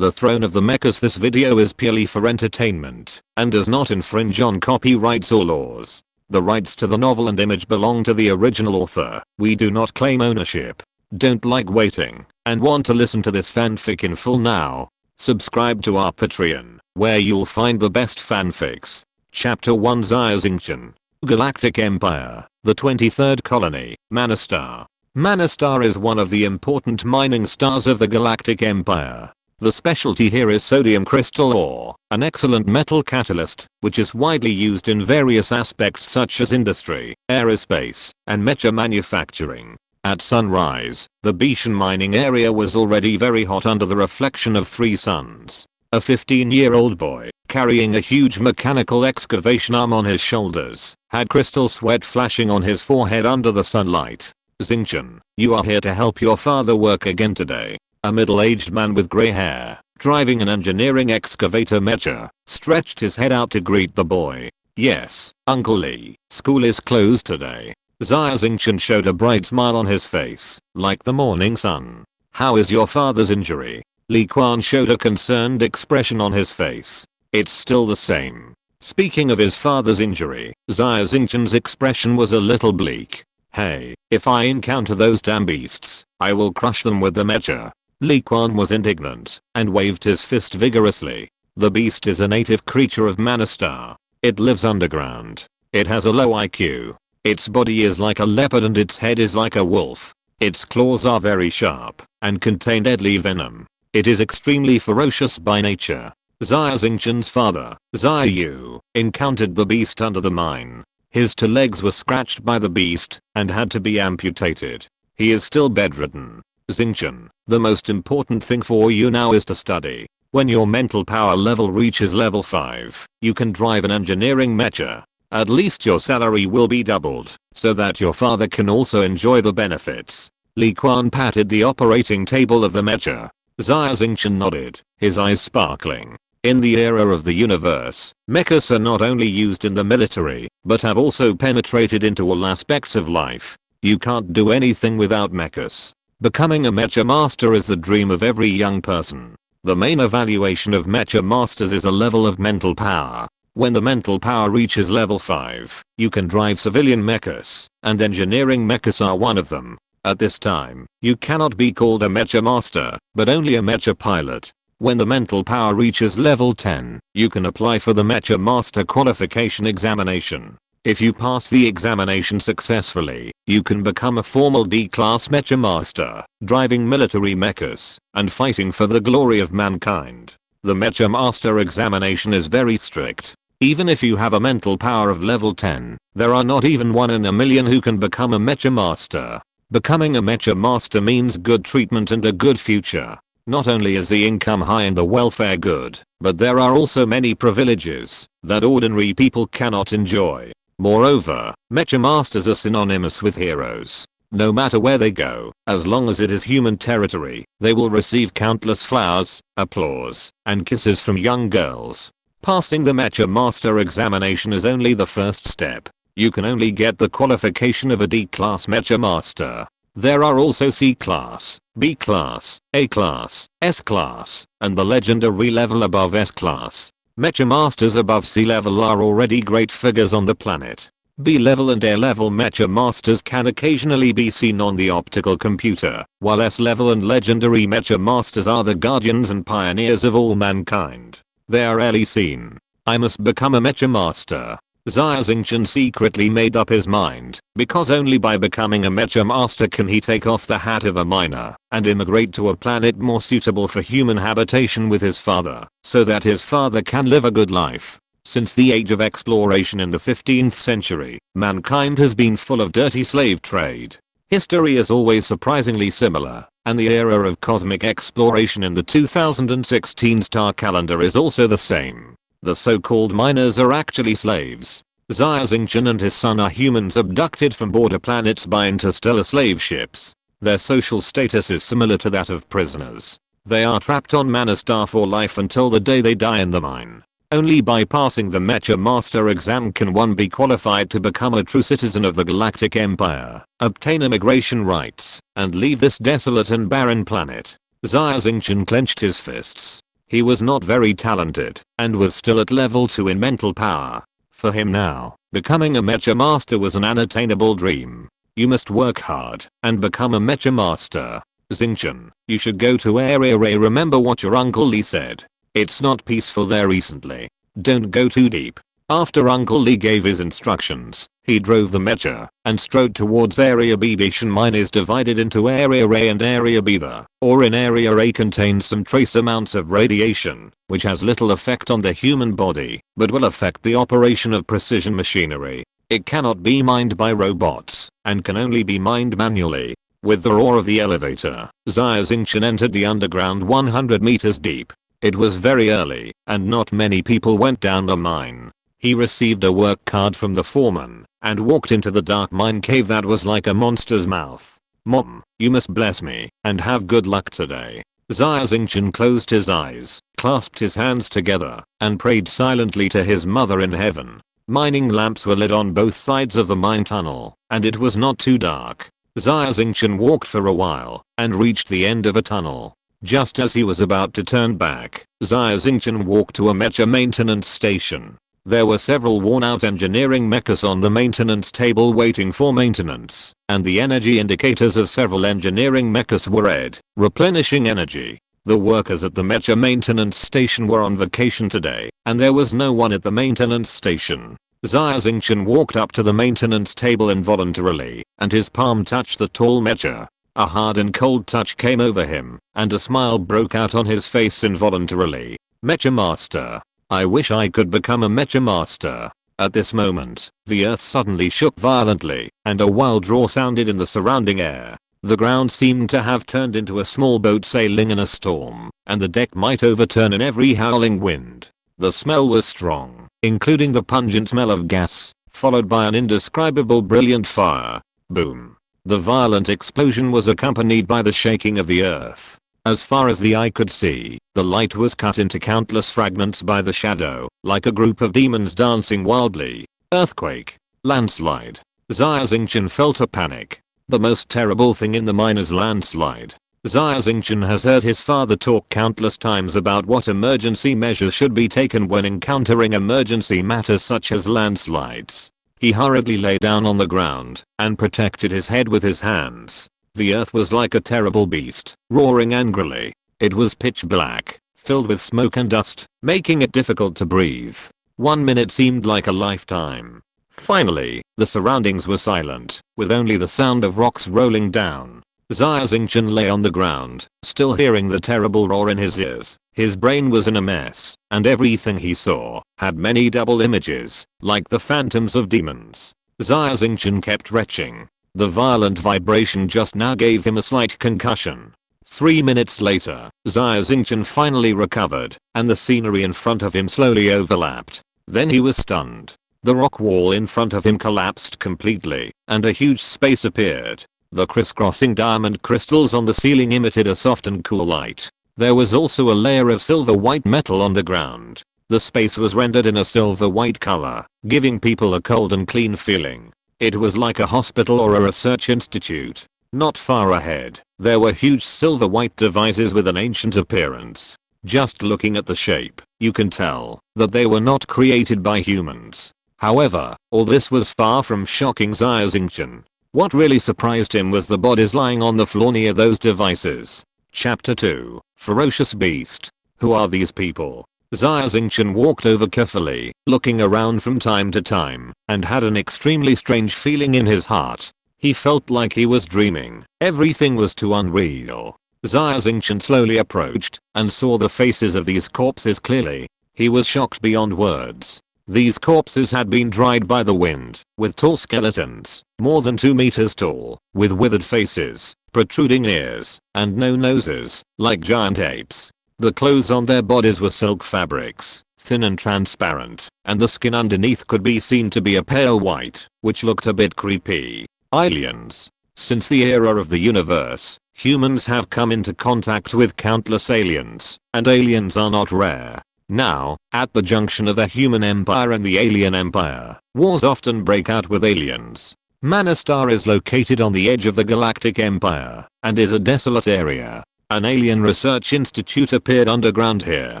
The Throne of the Mechas. This video is purely for entertainment and does not infringe on copyrights or laws. The rights to the novel and image belong to the original author. We do not claim ownership. Don't like waiting and want to listen to this fanfic in full now? Subscribe to our Patreon, where you'll find the best fanfics. Chapter 1, Xia Xingchen. Galactic Empire, the 23rd colony, Manastar. Manastar is one of the important mining stars of the Galactic Empire. The specialty here is sodium crystal ore, an excellent metal catalyst, which is widely used in various aspects such as industry, aerospace, and mecha manufacturing. At sunrise, the Bishan mining area was already very hot under the reflection of 3 suns. A 15-year-old boy, carrying a huge mechanical excavation arm on his shoulders, had crystal sweat flashing on his forehead under the sunlight. Xingchen, you are here to help your father work again today. A middle-aged man with grey hair, driving an engineering excavator mecha, stretched his head out to greet the boy. Yes, Uncle Lee, school is closed today. Xia Xingchen showed a bright smile on his face, like the morning sun. How is your father's injury? Li Quan showed a concerned expression on his face. It's still the same. Speaking of his father's injury, Xia Xingchen's expression was a little bleak. Hey, if I encounter those damn beasts, I will crush them with the mecha. Li Quan was indignant and waved his fist vigorously. The beast is a native creature of Manastar. It lives underground. It has a low IQ. Its body is like a leopard and its head is like a wolf. Its claws are very sharp and contain deadly venom. It is extremely ferocious by nature. Xia Xingchen's father, Xia Yu, encountered the beast under the mine. His 2 legs were scratched by the beast and had to be amputated. He is still bedridden. Xingchen, the most important thing for you now is to study. When your mental power level reaches level 5, you can drive an engineering mecha. At least your salary will be doubled, so that your father can also enjoy the benefits. Li Quan patted the operating table of the mecha. Xia Xingchen nodded, his eyes sparkling. In the era of the universe, mechas are not only used in the military, but have also penetrated into all aspects of life. You can't do anything without mechas. Becoming a mecha master is the dream of every young person. The main evaluation of mecha masters is a level of mental power. When the mental power reaches level 5, you can drive civilian mechas, and engineering mechas are one of them. At this time, you cannot be called a mecha master, but only a mecha pilot. When the mental power reaches level 10, you can apply for the mecha master qualification examination. If you pass the examination successfully, you can become a formal D-class mecha master, driving military mechas, and fighting for the glory of mankind. The mecha master examination is very strict. Even if you have a mental power of level 10, there are not even 1 in a million who can become a mecha master. Becoming a mecha master means good treatment and a good future. Not only is the income high and the welfare good, but there are also many privileges that ordinary people cannot enjoy. Moreover, mecha masters are synonymous with heroes. No matter where they go, as long as it is human territory, they will receive countless flowers, applause, and kisses from young girls. Passing the mecha master examination is only the first step. You can only get the qualification of a D-class mecha master. There are also C-class, B-class, A-class, S-class, and the legendary level above S-class. Mecha masters above C-level are already great figures on the planet. B-level and A-level mecha masters can occasionally be seen on the optical computer, while S-level and legendary mecha masters are the guardians and pioneers of all mankind. They are rarely seen. I must become a mecha master. Xia Xingchen secretly made up his mind, because only by becoming a mecha master can he take off the hat of a miner and immigrate to a planet more suitable for human habitation with his father, so that his father can live a good life. Since the age of exploration in the 15th century, mankind has been full of dirty slave trade. History is always surprisingly similar, and the era of cosmic exploration in the 2016 star calendar is also the same. The so-called miners are actually slaves. Xia Xingchen and his son are humans abducted from border planets by interstellar slave ships. Their social status is similar to that of prisoners. They are trapped on Manastar for life until the day they die in the mine. Only by passing the mecha master exam can one be qualified to become a true citizen of the Galactic Empire, obtain immigration rights, and leave this desolate and barren planet. Xia Xingchen clenched his fists. He was not very talented and was still at level 2 in mental power. For him now, becoming a mecha master was an unattainable dream. You must work hard and become a mecha master. Xingchen, you should go to Area A. Remember what your Uncle Lee said. It's not peaceful there recently. Don't go too deep. After Uncle Lee gave his instructions, he drove the mecha and strode towards Area B. Bishan mine is divided into Area A and Area B. The ore in Area A contains some trace amounts of radiation, which has little effect on the human body, but will affect the operation of precision machinery. It cannot be mined by robots, and can only be mined manually. With the roar of the elevator, Xia Xingchen entered the underground 100 meters deep. It was very early, and not many people went down the mine. He received a work card from the foreman, and walked into the dark mine cave that was like a monster's mouth. Mom, you must bless me, and have good luck today. Xia Xingchen closed his eyes, clasped his hands together, and prayed silently to his mother in heaven. Mining lamps were lit on both sides of the mine tunnel, and it was not too dark. Xia Xingchen walked for a while, and reached the end of a tunnel. Just as he was about to turn back, Xia Xingchen walked to a mecha maintenance station. There were several worn-out engineering mechas on the maintenance table waiting for maintenance, and the energy indicators of several engineering mechas were red, replenishing energy. The workers at the mecha maintenance station were on vacation today, and there was no one at the maintenance station. Xia Xingchen walked up to the maintenance table involuntarily, and his palm touched the tall mecha. A hard and cold touch came over him, and a smile broke out on his face involuntarily. Mecha Master. I wish I could become a mecha master. At this moment, the earth suddenly shook violently, and a wild roar sounded in the surrounding air. The ground seemed to have turned into a small boat sailing in a storm, and the deck might overturn in every howling wind. The smell was strong, including the pungent smell of gas, followed by an indescribable brilliant fire. Boom. The violent explosion was accompanied by the shaking of the earth. As far as the eye could see, the light was cut into countless fragments by the shadow, like a group of demons dancing wildly. Earthquake. Landslide. Xia Xingchen felt a panic. The most terrible thing in the mine is landslide. Xia Xingchen has heard his father talk countless times about what emergency measures should be taken when encountering emergency matters such as landslides. He hurriedly lay down on the ground and protected his head with his hands. The earth was like a terrible beast, roaring angrily. It was pitch black, filled with smoke and dust, making it difficult to breathe. 1 minute seemed like a lifetime. Finally, the surroundings were silent, with only the sound of rocks rolling down. Xia Xingchen lay on the ground, still hearing the terrible roar in his ears. His brain was in a mess, and everything he saw had many double images, like the phantoms of demons. Xia Xingchen kept retching. The violent vibration just now gave him a slight concussion. 3 minutes later, Xia Xingchen finally recovered, and the scenery in front of him slowly overlapped. Then he was stunned. The rock wall in front of him collapsed completely, and a huge space appeared. The crisscrossing diamond crystals on the ceiling emitted a soft and cool light. There was also a layer of silver-white metal on the ground. The space was rendered in a silver-white color, giving people a cold and clean feeling. It was like a hospital or a research institute. Not far ahead, there were huge silver-white devices with an ancient appearance. Just looking at the shape, you can tell that they were not created by humans. However, all this was far from shocking Xia Xingchen. What really surprised him was the bodies lying on the floor near those devices. Chapter 2. Ferocious Beast. Who are these people? Xia Xingchen walked over carefully, looking around from time to time, and had an extremely strange feeling in his heart. He felt like he was dreaming. Everything was too unreal. Xia Xingchen slowly approached, and saw the faces of these corpses clearly. He was shocked beyond words. These corpses had been dried by the wind, with tall skeletons, more than 2 meters tall, with withered faces, protruding ears, and no noses, like giant apes. The clothes on their bodies were silk fabrics, thin and transparent, and the skin underneath could be seen to be a pale white, which looked a bit creepy. Aliens. Since the era of the universe, humans have come into contact with countless aliens, and aliens are not rare. Now, at the junction of the human empire and the alien empire, wars often break out with aliens. Manastar is located on the edge of the galactic empire, and is a desolate area. An alien research institute appeared underground here.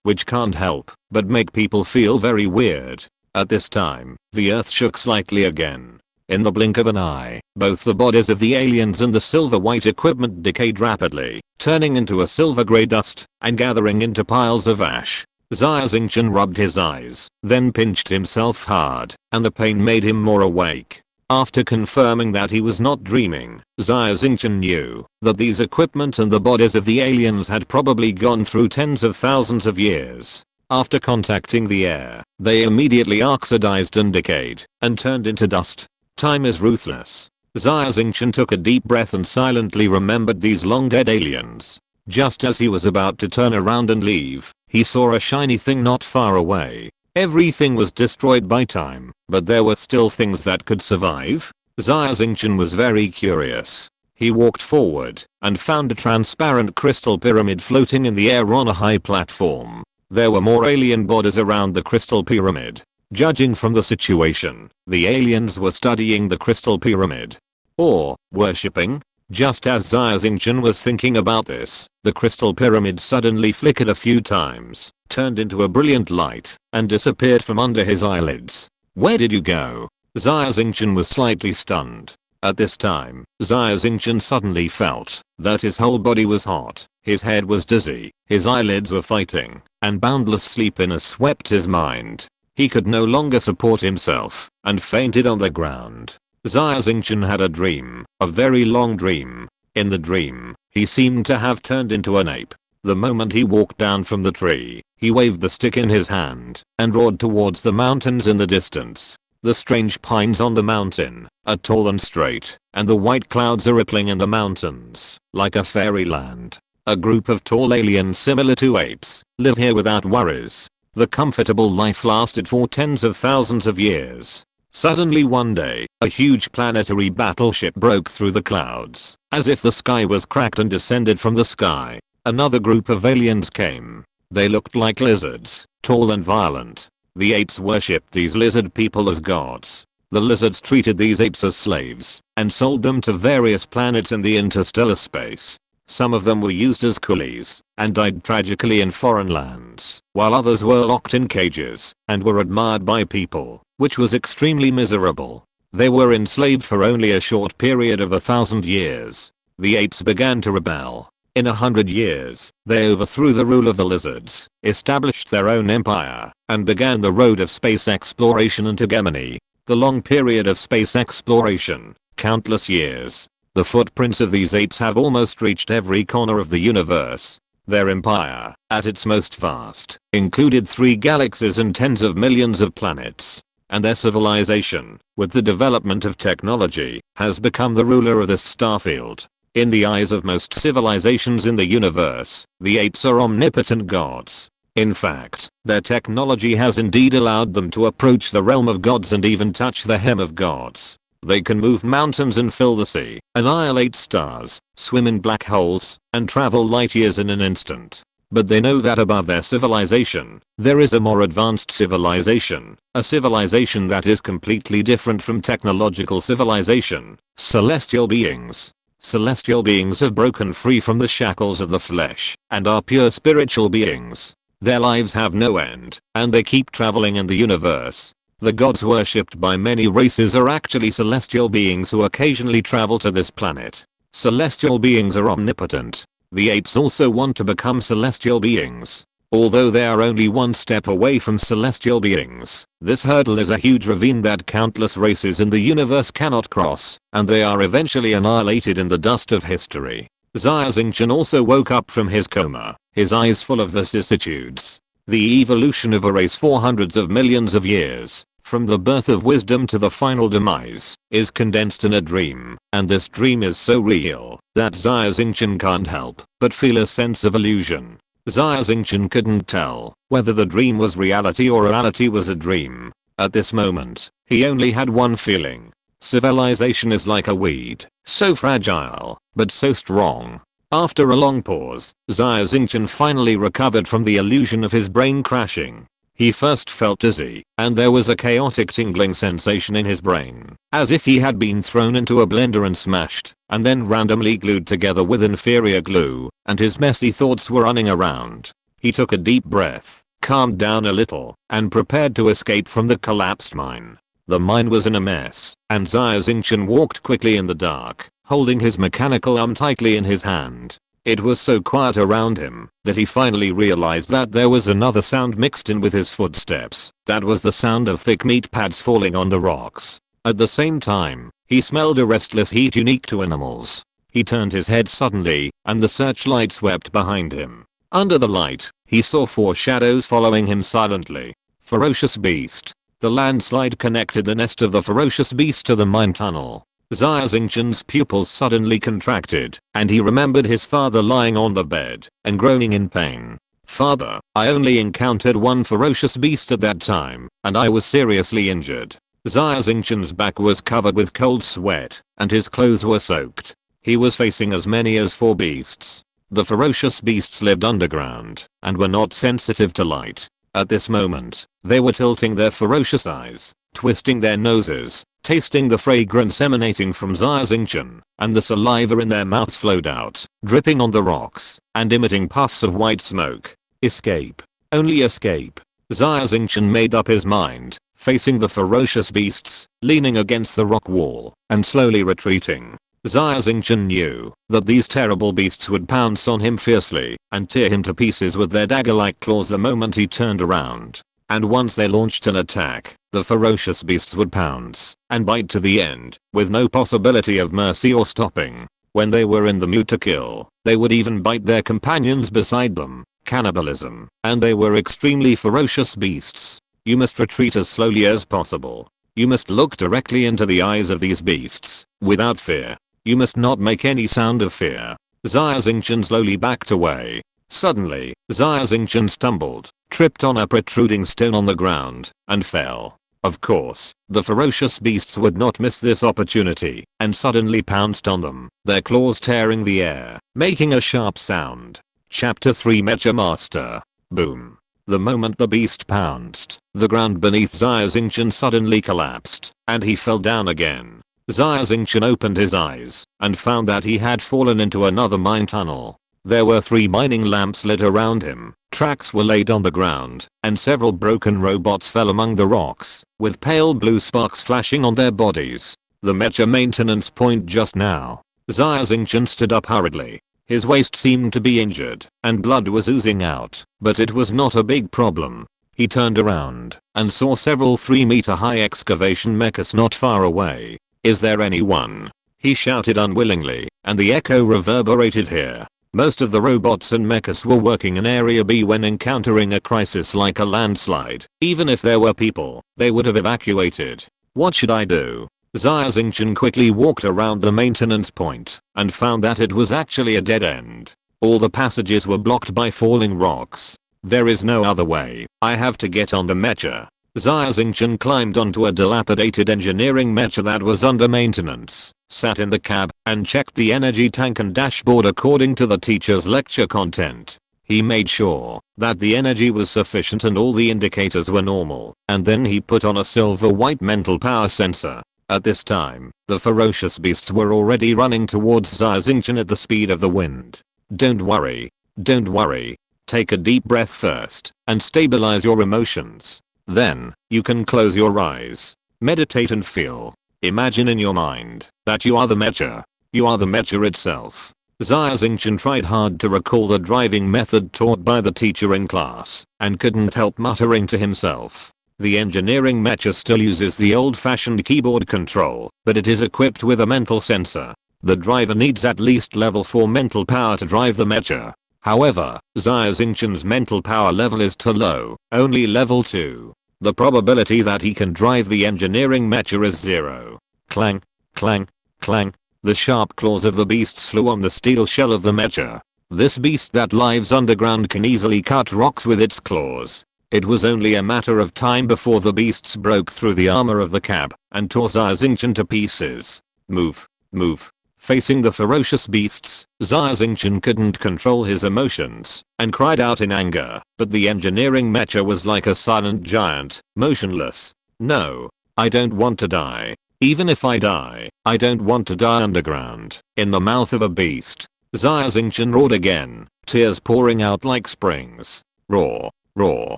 which can't help but make people feel very weird. At this time, the earth shook slightly again. In the blink of an eye, both the bodies of the aliens and the silver-white equipment decayed rapidly, turning into a silver-grey dust and gathering into piles of ash. Xia Xingchen rubbed his eyes, then pinched himself hard, and the pain made him more awake. After confirming that he was not dreaming, Xia Xingchen knew that these equipment and the bodies of the aliens had probably gone through tens of thousands of years. After contacting the air, they immediately oxidized and decayed, and turned into dust. Time is ruthless. Xia Xingchen took a deep breath and silently remembered these long-dead aliens. Just as he was about to turn around and leave, he saw a shiny thing not far away. Everything was destroyed by time, but there were still things that could survive. Xia Xingchen was very curious. He walked forward and found a transparent crystal pyramid floating in the air on a high platform. There were more alien bodies around the crystal pyramid. Judging from the situation, the aliens were studying the crystal pyramid. Or, worshipping. Just as Xia Xingchen was thinking about this, the crystal pyramid suddenly flickered a few times, turned into a brilliant light, and disappeared from under his eyelids. Where did you go? Xia Xingchen was slightly stunned. At this time, Xia Xingchen suddenly felt that his whole body was hot, his head was dizzy, his eyelids were fighting, and boundless sleepiness swept his mind. He could no longer support himself, and fainted on the ground. Xia Xingchen had a dream, a very long dream. In the dream, he seemed to have turned into an ape. The moment he walked down from the tree, he waved the stick in his hand, and roared towards the mountains in the distance. The strange pines on the mountain are tall and straight, and the white clouds are rippling in the mountains, like a fairyland. A group of tall aliens similar to apes live here without worries. The comfortable life lasted for tens of thousands of years. Suddenly one day, a huge planetary battleship broke through the clouds, as if the sky was cracked and descended from the sky. Another group of aliens came. They looked like lizards, tall and violent. The apes worshipped these lizard people as gods. The lizards treated these apes as slaves, and sold them to various planets in the interstellar space. Some of them were used as coolies, and died tragically in foreign lands, while others were locked in cages, and were admired by people, which was extremely miserable. They were enslaved for only a short period of 1,000 years. The apes began to rebel. In 100 years, they overthrew the rule of the lizards, established their own empire, and began the road of space exploration and hegemony. The long period of space exploration, countless years. The footprints of these apes have almost reached every corner of the universe. Their empire, at its most vast, included 3 galaxies and tens of millions of planets. And their civilization, with the development of technology, has become the ruler of this starfield. In the eyes of most civilizations in the universe, the apes are omnipotent gods. In fact, their technology has indeed allowed them to approach the realm of gods and even touch the hem of gods. They can move mountains and fill the sea, annihilate stars, swim in black holes, and travel light years in an instant. But they know that above their civilization, there is a more advanced civilization, a civilization that is completely different from technological civilization. Celestial beings. Celestial beings have broken free from the shackles of the flesh, and are pure spiritual beings. Their lives have no end, and they keep traveling in the universe. The gods worshipped by many races are actually celestial beings who occasionally travel to this planet. Celestial beings are omnipotent. The apes also want to become celestial beings. Although they are only one step away from celestial beings, this hurdle is a huge ravine that countless races in the universe cannot cross, and they are eventually annihilated in the dust of history. Xia Xingchen also woke up from his coma, his eyes full of vicissitudes. The evolution of a race for hundreds of millions of years, from the birth of wisdom to the final demise, is condensed in a dream, and this dream is so real that Xia Xingchen can't help but feel a sense of illusion. Xia Xingchen couldn't tell whether the dream was reality or reality was a dream. At this moment, he only had one feeling. Civilization is like a weed, so fragile, but so strong. After a long pause, Xia Xingchen finally recovered from the illusion of his brain crashing. He first felt dizzy, and there was a chaotic tingling sensation in his brain, as if he had been thrown into a blender and smashed, and then randomly glued together with inferior glue, and his messy thoughts were running around. He took a deep breath, calmed down a little, and prepared to escape from the collapsed mine. The mine was in a mess, and Xia Xingchen walked quickly in the dark, holding his mechanical arm tightly in his hand. It was so quiet around him that he finally realized that there was another sound mixed in with his footsteps. That was the sound of thick meat pads falling on the rocks. At the same time, he smelled a restless heat unique to animals. He turned his head suddenly, and the searchlight swept behind him. Under the light, he saw 4 shadows following him silently. Ferocious beast. The landslide connected the nest of the ferocious beast to the mine tunnel. Xia Xingchen's pupils suddenly contracted, and he remembered his father lying on the bed and groaning in pain. "Father, I only encountered one ferocious beast at that time, and I was seriously injured." Xia Xingchen's back was covered with cold sweat, and his clothes were soaked. He was facing as many as 4 beasts. The ferocious beasts lived underground, and were not sensitive to light. At this moment, they were tilting their ferocious eyes, twisting their noses, tasting the fragrance emanating from Xia Xingchen, and the saliva in their mouths flowed out, dripping on the rocks, and emitting puffs of white smoke. Escape. Only escape. Xia Xingchen made up his mind, facing the ferocious beasts, leaning against the rock wall, and slowly retreating. Xia Xingchen knew that these terrible beasts would pounce on him fiercely and tear him to pieces with their dagger-like claws the moment he turned around. And once they launched an attack, the ferocious beasts would pounce and bite to the end, with no possibility of mercy or stopping. When they were in the mood to kill, they would even bite their companions beside them. Cannibalism. And they were extremely ferocious beasts. You must retreat as slowly as possible. You must look directly into the eyes of these beasts, without fear. You must not make any sound of fear. Xia Xingchen slowly backed away. Suddenly, Xia Xingchen stumbled, tripped on a protruding stone on the ground, and fell. Of course, the ferocious beasts would not miss this opportunity, and suddenly pounced on them, their claws tearing the air, making a sharp sound. Chapter 3 Mecha Master. Boom. The moment the beast pounced, the ground beneath Xia Xingchen suddenly collapsed, and he fell down again. Xia Xingchen opened his eyes, and found that he had fallen into another mine tunnel. There were 3 mining lamps lit around him, tracks were laid on the ground, and several broken robots fell among the rocks, with pale blue sparks flashing on their bodies. The mecha maintenance point just now. Xia Xingchen stood up hurriedly. His waist seemed to be injured, and blood was oozing out, but it was not a big problem. He turned around, and saw several 3-meter-high excavation mechas not far away. "Is there anyone?" he shouted unwillingly, and the echo reverberated here. Most of the robots and mechas were working in Area B when encountering a crisis like a landslide. Even if there were people, they would have evacuated. What should I do? Xia Xingchen quickly walked around the maintenance point, and found that it was actually a dead end. All the passages were blocked by falling rocks. There is no other way. I have to get on the mecha. Xia Xingchen climbed onto a dilapidated engineering mecha that was under maintenance, sat in the cab, and checked the energy tank and dashboard according to the teacher's lecture content. He made sure that the energy was sufficient and all the indicators were normal, and then he put on a silver-white mental power sensor. At this time, the ferocious beasts were already running towards Xia Xingchen at the speed of the wind. Don't worry. Don't worry. Take a deep breath first, and stabilize your emotions. Then, you can close your eyes. Meditate and feel. Imagine in your mind that you are the mecha. You are the mecha itself. Xia Xingchen tried hard to recall the driving method taught by the teacher in class, and couldn't help muttering to himself. The engineering mecha still uses the old-fashioned keyboard control, but it is equipped with a mental sensor. The driver needs at least level 4 mental power to drive the mecha. However, Xia Xingchen's mental power level is too low, only level 2. The probability that he can drive the engineering mecha is 0. Clang, clang, clang. The sharp claws of the beasts flew on the steel shell of the mecha. This beast that lives underground can easily cut rocks with its claws. It was only a matter of time before the beasts broke through the armor of the cab and tore Xia Xingchen to pieces. Move, move. Facing the ferocious beasts, Xia Xingchen couldn't control his emotions and cried out in anger, but the engineering mecha was like a silent giant, motionless. No, I don't want to die. Even if I die, I don't want to die underground, in the mouth of a beast. Xia Xingchen roared again, tears pouring out like springs. Roar, roar,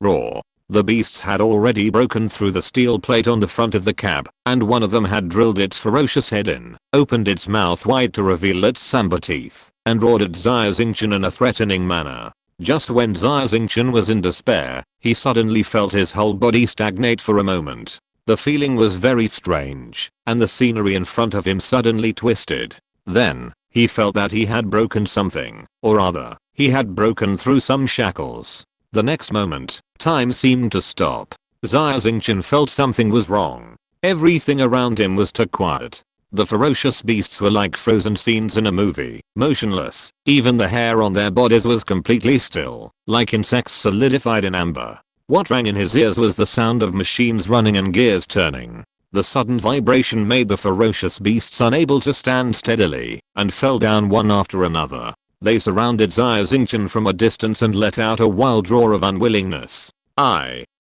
roar. The beasts had already broken through the steel plate on the front of the cab, and one of them had drilled its ferocious head in, opened its mouth wide to reveal its samber teeth, and roared at Xia Xingchen in a threatening manner. Just when Xia Xingchen was in despair, he suddenly felt his whole body stagnate for a moment. The feeling was very strange, and the scenery in front of him suddenly twisted. Then, he felt that he had broken something, or rather, he had broken through some shackles. The next moment, time seemed to stop. Xia Xingchen felt something was wrong. Everything around him was too quiet. The ferocious beasts were like frozen scenes in a movie, motionless. Even the hair on their bodies was completely still, like insects solidified in amber. What rang in his ears was the sound of machines running and gears turning. The sudden vibration made the ferocious beasts unable to stand steadily, and fell down one after another. They surrounded Xia Xingchen from a distance and let out a wild roar of unwillingness.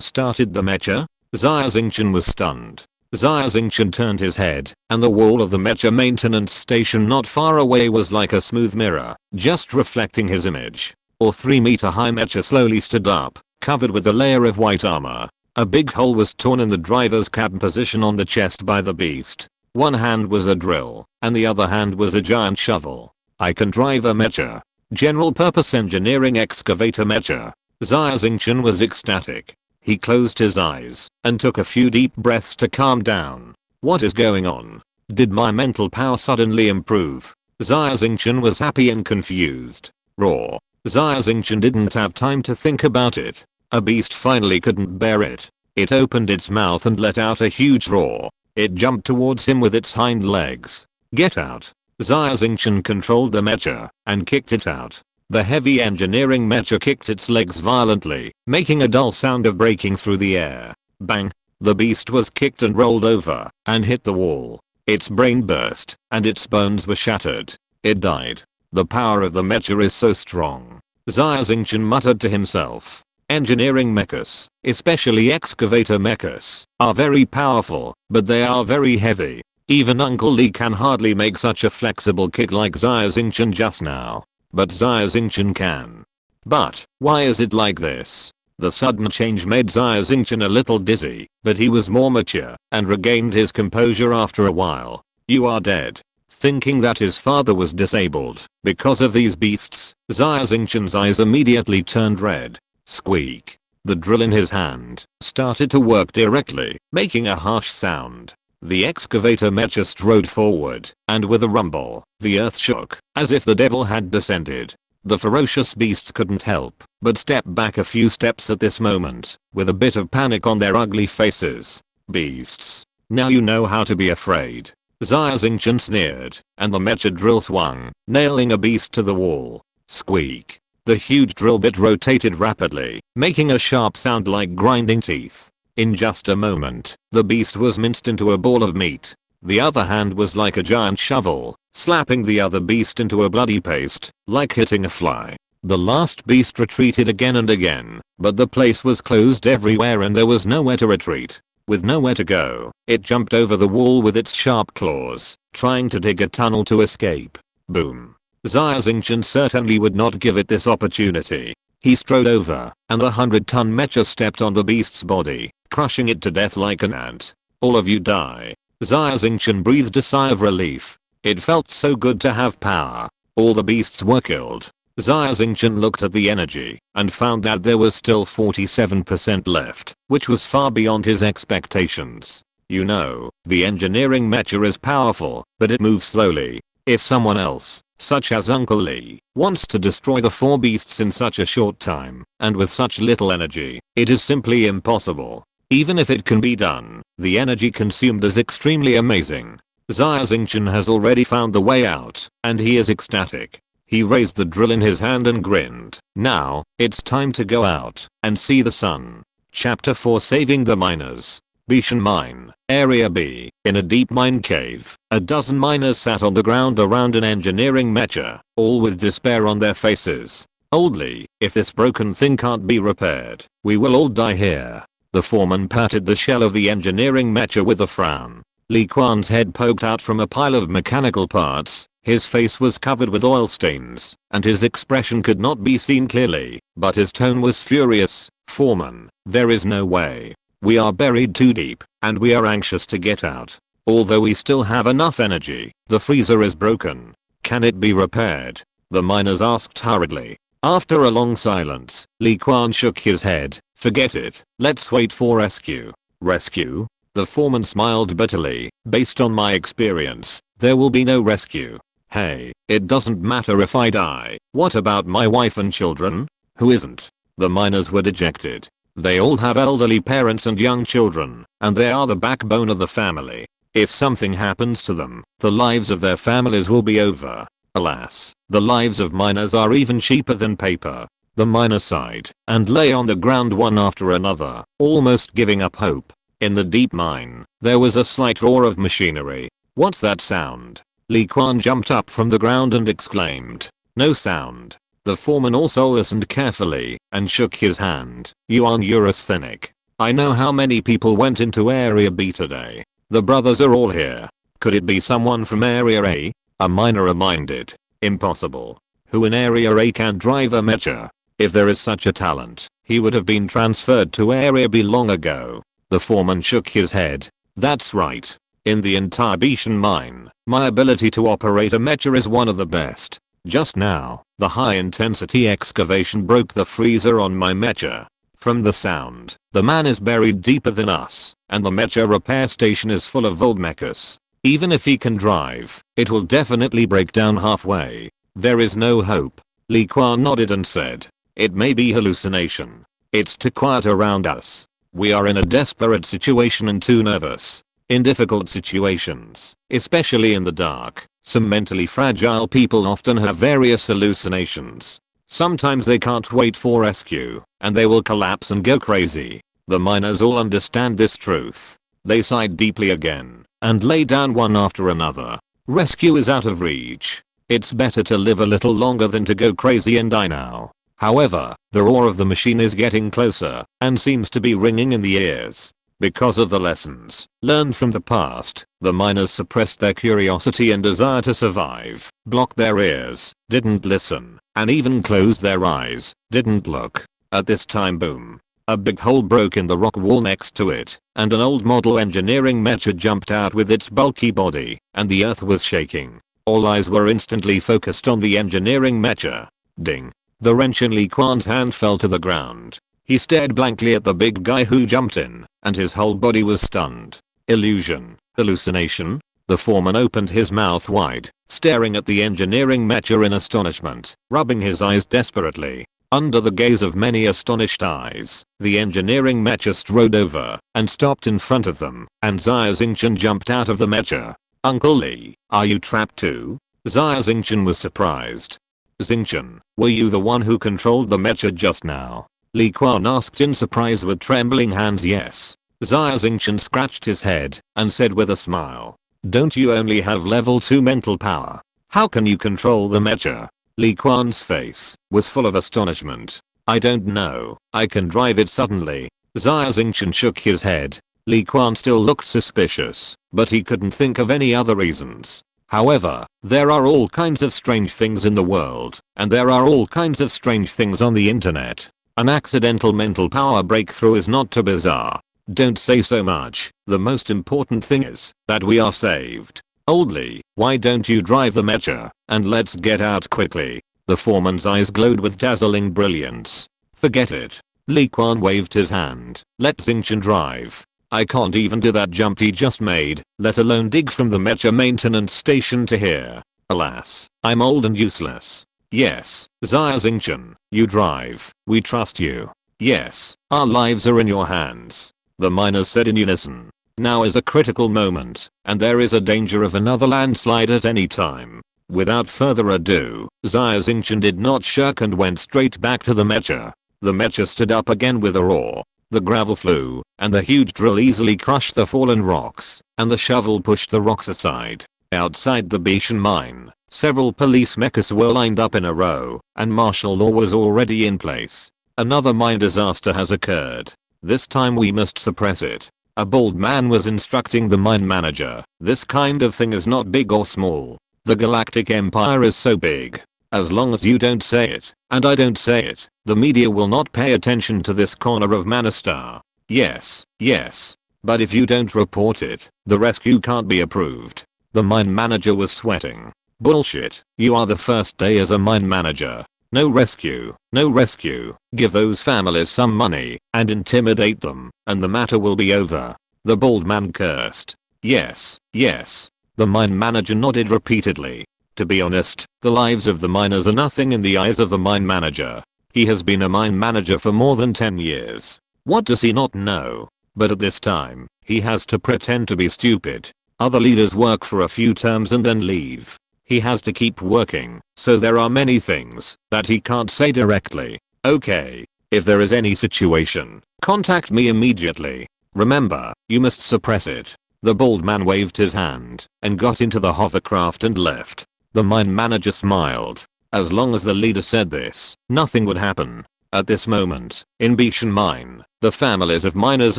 Started the mecha? Xia Xingchen was stunned. Xia Xingchen turned his head, and the wall of the mecha maintenance station not far away was like a smooth mirror, just reflecting his image. A 3-meter high mecha slowly stood up, covered with a layer of white armor. A big hole was torn in the driver's cabin position on the chest by the beast. One hand was a drill, and the other hand was a giant shovel. I can drive a mecha. General purpose engineering excavator mecha. Xia Xingchen was ecstatic. He closed his eyes and took a few deep breaths to calm down. What is going on? Did my mental power suddenly improve? Xia Xingchen was happy and confused. Roar. Xia Xingchen didn't have time to think about it. A beast finally couldn't bear it. It opened its mouth and let out a huge roar. It jumped towards him with its hind legs. Get out. Xia Xingchen controlled the mecha and kicked it out. The heavy engineering mecha kicked its legs violently, making a dull sound of breaking through the air. Bang! The beast was kicked and rolled over and hit the wall. Its brain burst and its bones were shattered. It died. The power of the mecha is so strong. Xia Xingchen muttered to himself. Engineering mechas, especially excavator mechas, are very powerful, but they are very heavy. Even Uncle Lee can hardly make such a flexible kick like Xia Xingchen just now. But Xia Xingchen can. But, why is it like this? The sudden change made Xia Xingchen a little dizzy, but he was more mature, and regained his composure after a while. You are dead. Thinking that his father was disabled because of these beasts, Xia Xingchen's eyes immediately turned red. Squeak. The drill in his hand started to work directly, making a harsh sound. The excavator mecha strode forward, and with a rumble, the earth shook, as if the devil had descended. The ferocious beasts couldn't help but step back a few steps at this moment, with a bit of panic on their ugly faces. Beasts. Now you know how to be afraid. Xia Xingchen sneered, and the mecha drill swung, nailing a beast to the wall. Squeak. The huge drill bit rotated rapidly, making a sharp sound like grinding teeth. In just a moment, the beast was minced into a ball of meat. The other hand was like a giant shovel, slapping the other beast into a bloody paste, like hitting a fly. The last beast retreated again and again, but the place was closed everywhere and there was nowhere to retreat. With nowhere to go, it jumped over the wall with its sharp claws, trying to dig a tunnel to escape. Boom. Xia Xingchen certainly would not give it this opportunity. He strode over, and a 100-ton mecha stepped on the beast's body, crushing it to death like an ant. All of you die. Xia Xingchen breathed a sigh of relief. It felt so good to have power. All the beasts were killed. Xia Xingchen looked at the energy, and found that there was still 47% left, which was far beyond his expectations. You know, the engineering mecha is powerful, but it moves slowly. If someone else, such as Uncle Lee, wants to destroy the 4 beasts in such a short time, and with such little energy, it is simply impossible. Even if it can be done, the energy consumed is extremely amazing. Xia Xingchen has already found the way out, and he is ecstatic. He raised the drill in his hand and grinned. Now, it's time to go out and see the sun. Chapter 4 Saving the Miners. Bishan Mine, Area B. In a deep mine cave, a dozen miners sat on the ground around an engineering mecha, all with despair on their faces. Old Lee, if this broken thing can't be repaired, we will all die here. The foreman patted the shell of the engineering mecha with a frown. Li Kuan's head poked out from a pile of mechanical parts. His face was covered with oil stains, and his expression could not be seen clearly, but his tone was furious. "Foreman, there is no way. We are buried too deep, and we are anxious to get out. Although we still have enough energy, the freezer is broken. Can it be repaired?" the miners asked hurriedly. After a long silence, Li Quan shook his head. "Forget it. Let's wait for rescue." "Rescue?" The foreman smiled bitterly. "Based on my experience, there will be no rescue. Hey, it doesn't matter if I die. What about my wife and children? Who isn't?" The miners were dejected. They all have elderly parents and young children, and they are the backbone of the family. If something happens to them, the lives of their families will be over. Alas, the lives of miners are even cheaper than paper. The miner sighed and lay on the ground one after another, almost giving up hope. In the deep mine, there was a slight roar of machinery. "What's that sound?" Li Quan jumped up from the ground and exclaimed. "No sound." The foreman also listened carefully and shook his hand. "You are neurasthenic. I know how many people went into Area B today. The brothers are all here. Could it be someone from Area A?" A miner reminded. "Impossible. Who in Area A can drive a mecha? If there is such a talent, he would have been transferred to Area B long ago." The foreman shook his head. "That's right. In the entire Bishan mine, my ability to operate a mecha is one of the best. Just now, the high-intensity excavation broke the freezer on my mecha. From the sound, the man is buried deeper than us, and the mecha repair station is full of old mechas. Even if he can drive, it will definitely break down halfway. There is no hope." Li Quan nodded and said, "It may be hallucination. It's too quiet around us. We are in a desperate situation and too nervous. In difficult situations, especially in the dark, some mentally fragile people often have various hallucinations. Sometimes they can't wait for rescue, and they will collapse and go crazy." The miners all understand this truth. They sighed deeply again and lay down one after another. Rescue is out of reach. It's better to live a little longer than to go crazy and die now. However, the roar of the machine is getting closer and seems to be ringing in the ears. Because of the lessons learned from the past, the miners suppressed their curiosity and desire to survive, blocked their ears, didn't listen, and even closed their eyes, didn't look. At this time, boom. A big hole broke in the rock wall next to it, and an old model engineering mecha jumped out with its bulky body, and the earth was shaking. All eyes were instantly focused on the engineering mecha. Ding. The wrench in Li Quan's hand fell to the ground. He stared blankly at the big guy who jumped in, and his whole body was stunned. Illusion. Hallucination? The foreman opened his mouth wide, staring at the engineering mecha in astonishment, rubbing his eyes desperately. Under the gaze of many astonished eyes, the engineering mecha strode over and stopped in front of them, and Xia Xingchen jumped out of the mecha. "Uncle Li, are you trapped too?" Xia Xingchen was surprised. "Xingchen, were you the one who controlled the mecha just now?" Li Quan asked in surprise with trembling hands. "Yes." Xia Xingchen scratched his head and said with a smile. "Don't you only have level 2 mental power? How can you control the mecha?" Li Quan's face was full of astonishment. "I don't know. I can drive it suddenly." Xia Xingchen shook his head. Li Quan still looked suspicious, but he couldn't think of any other reasons. However, there are all kinds of strange things in the world, and there are all kinds of strange things on the internet. An accidental mental power breakthrough is not too bizarre. Don't say so much. The most important thing is that we are saved. Old Li, why don't you drive the mecha, and let's get out quickly. The foreman's eyes glowed with dazzling brilliance. Forget it. Li Quan waved his hand. Let Xingchen drive. I can't even do that jump he just made, let alone dig from the mecha maintenance station to here. Alas, I'm old and useless. Yes, Xia Xingchen, you drive. We trust you. Yes, our lives are in your hands. The miners said in unison. Now is a critical moment, and there is a danger of another landslide at any time. Without further ado, Xia Xingchen did not shirk and went straight back to the mecha. The mecha stood up again with a roar. The gravel flew, and the huge drill easily crushed the fallen rocks, and the shovel pushed the rocks aside. Outside the Bishan mine, several police mechas were lined up in a row, and martial law was already in place. Another mine disaster has occurred. This time we must suppress it. A bald man was instructing the mine manager. This kind of thing is not big or small. The Galactic Empire is so big. As long as you don't say it, and I don't say it, the media will not pay attention to this corner of Manastar. Yes, yes. But if you don't report it, the rescue can't be approved. The mine manager was sweating. Bullshit, you are the first day as a mine manager. No rescue, no rescue. Give those families some money, and intimidate them, and the matter will be over. The bald man cursed. Yes, yes. The mine manager nodded repeatedly. To be honest, the lives of the miners are nothing in the eyes of the mine manager. He has been a mine manager for more than 10 years. What does he not know? But at this time, he has to pretend to be stupid. Other leaders work for a few terms and then leave. He has to keep working, so there are many things that he can't say directly. Okay, if there is any situation, contact me immediately. Remember, you must suppress it. The bald man waved his hand and got into the hovercraft and left. The mine manager smiled. As long as the leader said this, nothing would happen. At this moment, in Bishan Mine, the families of miners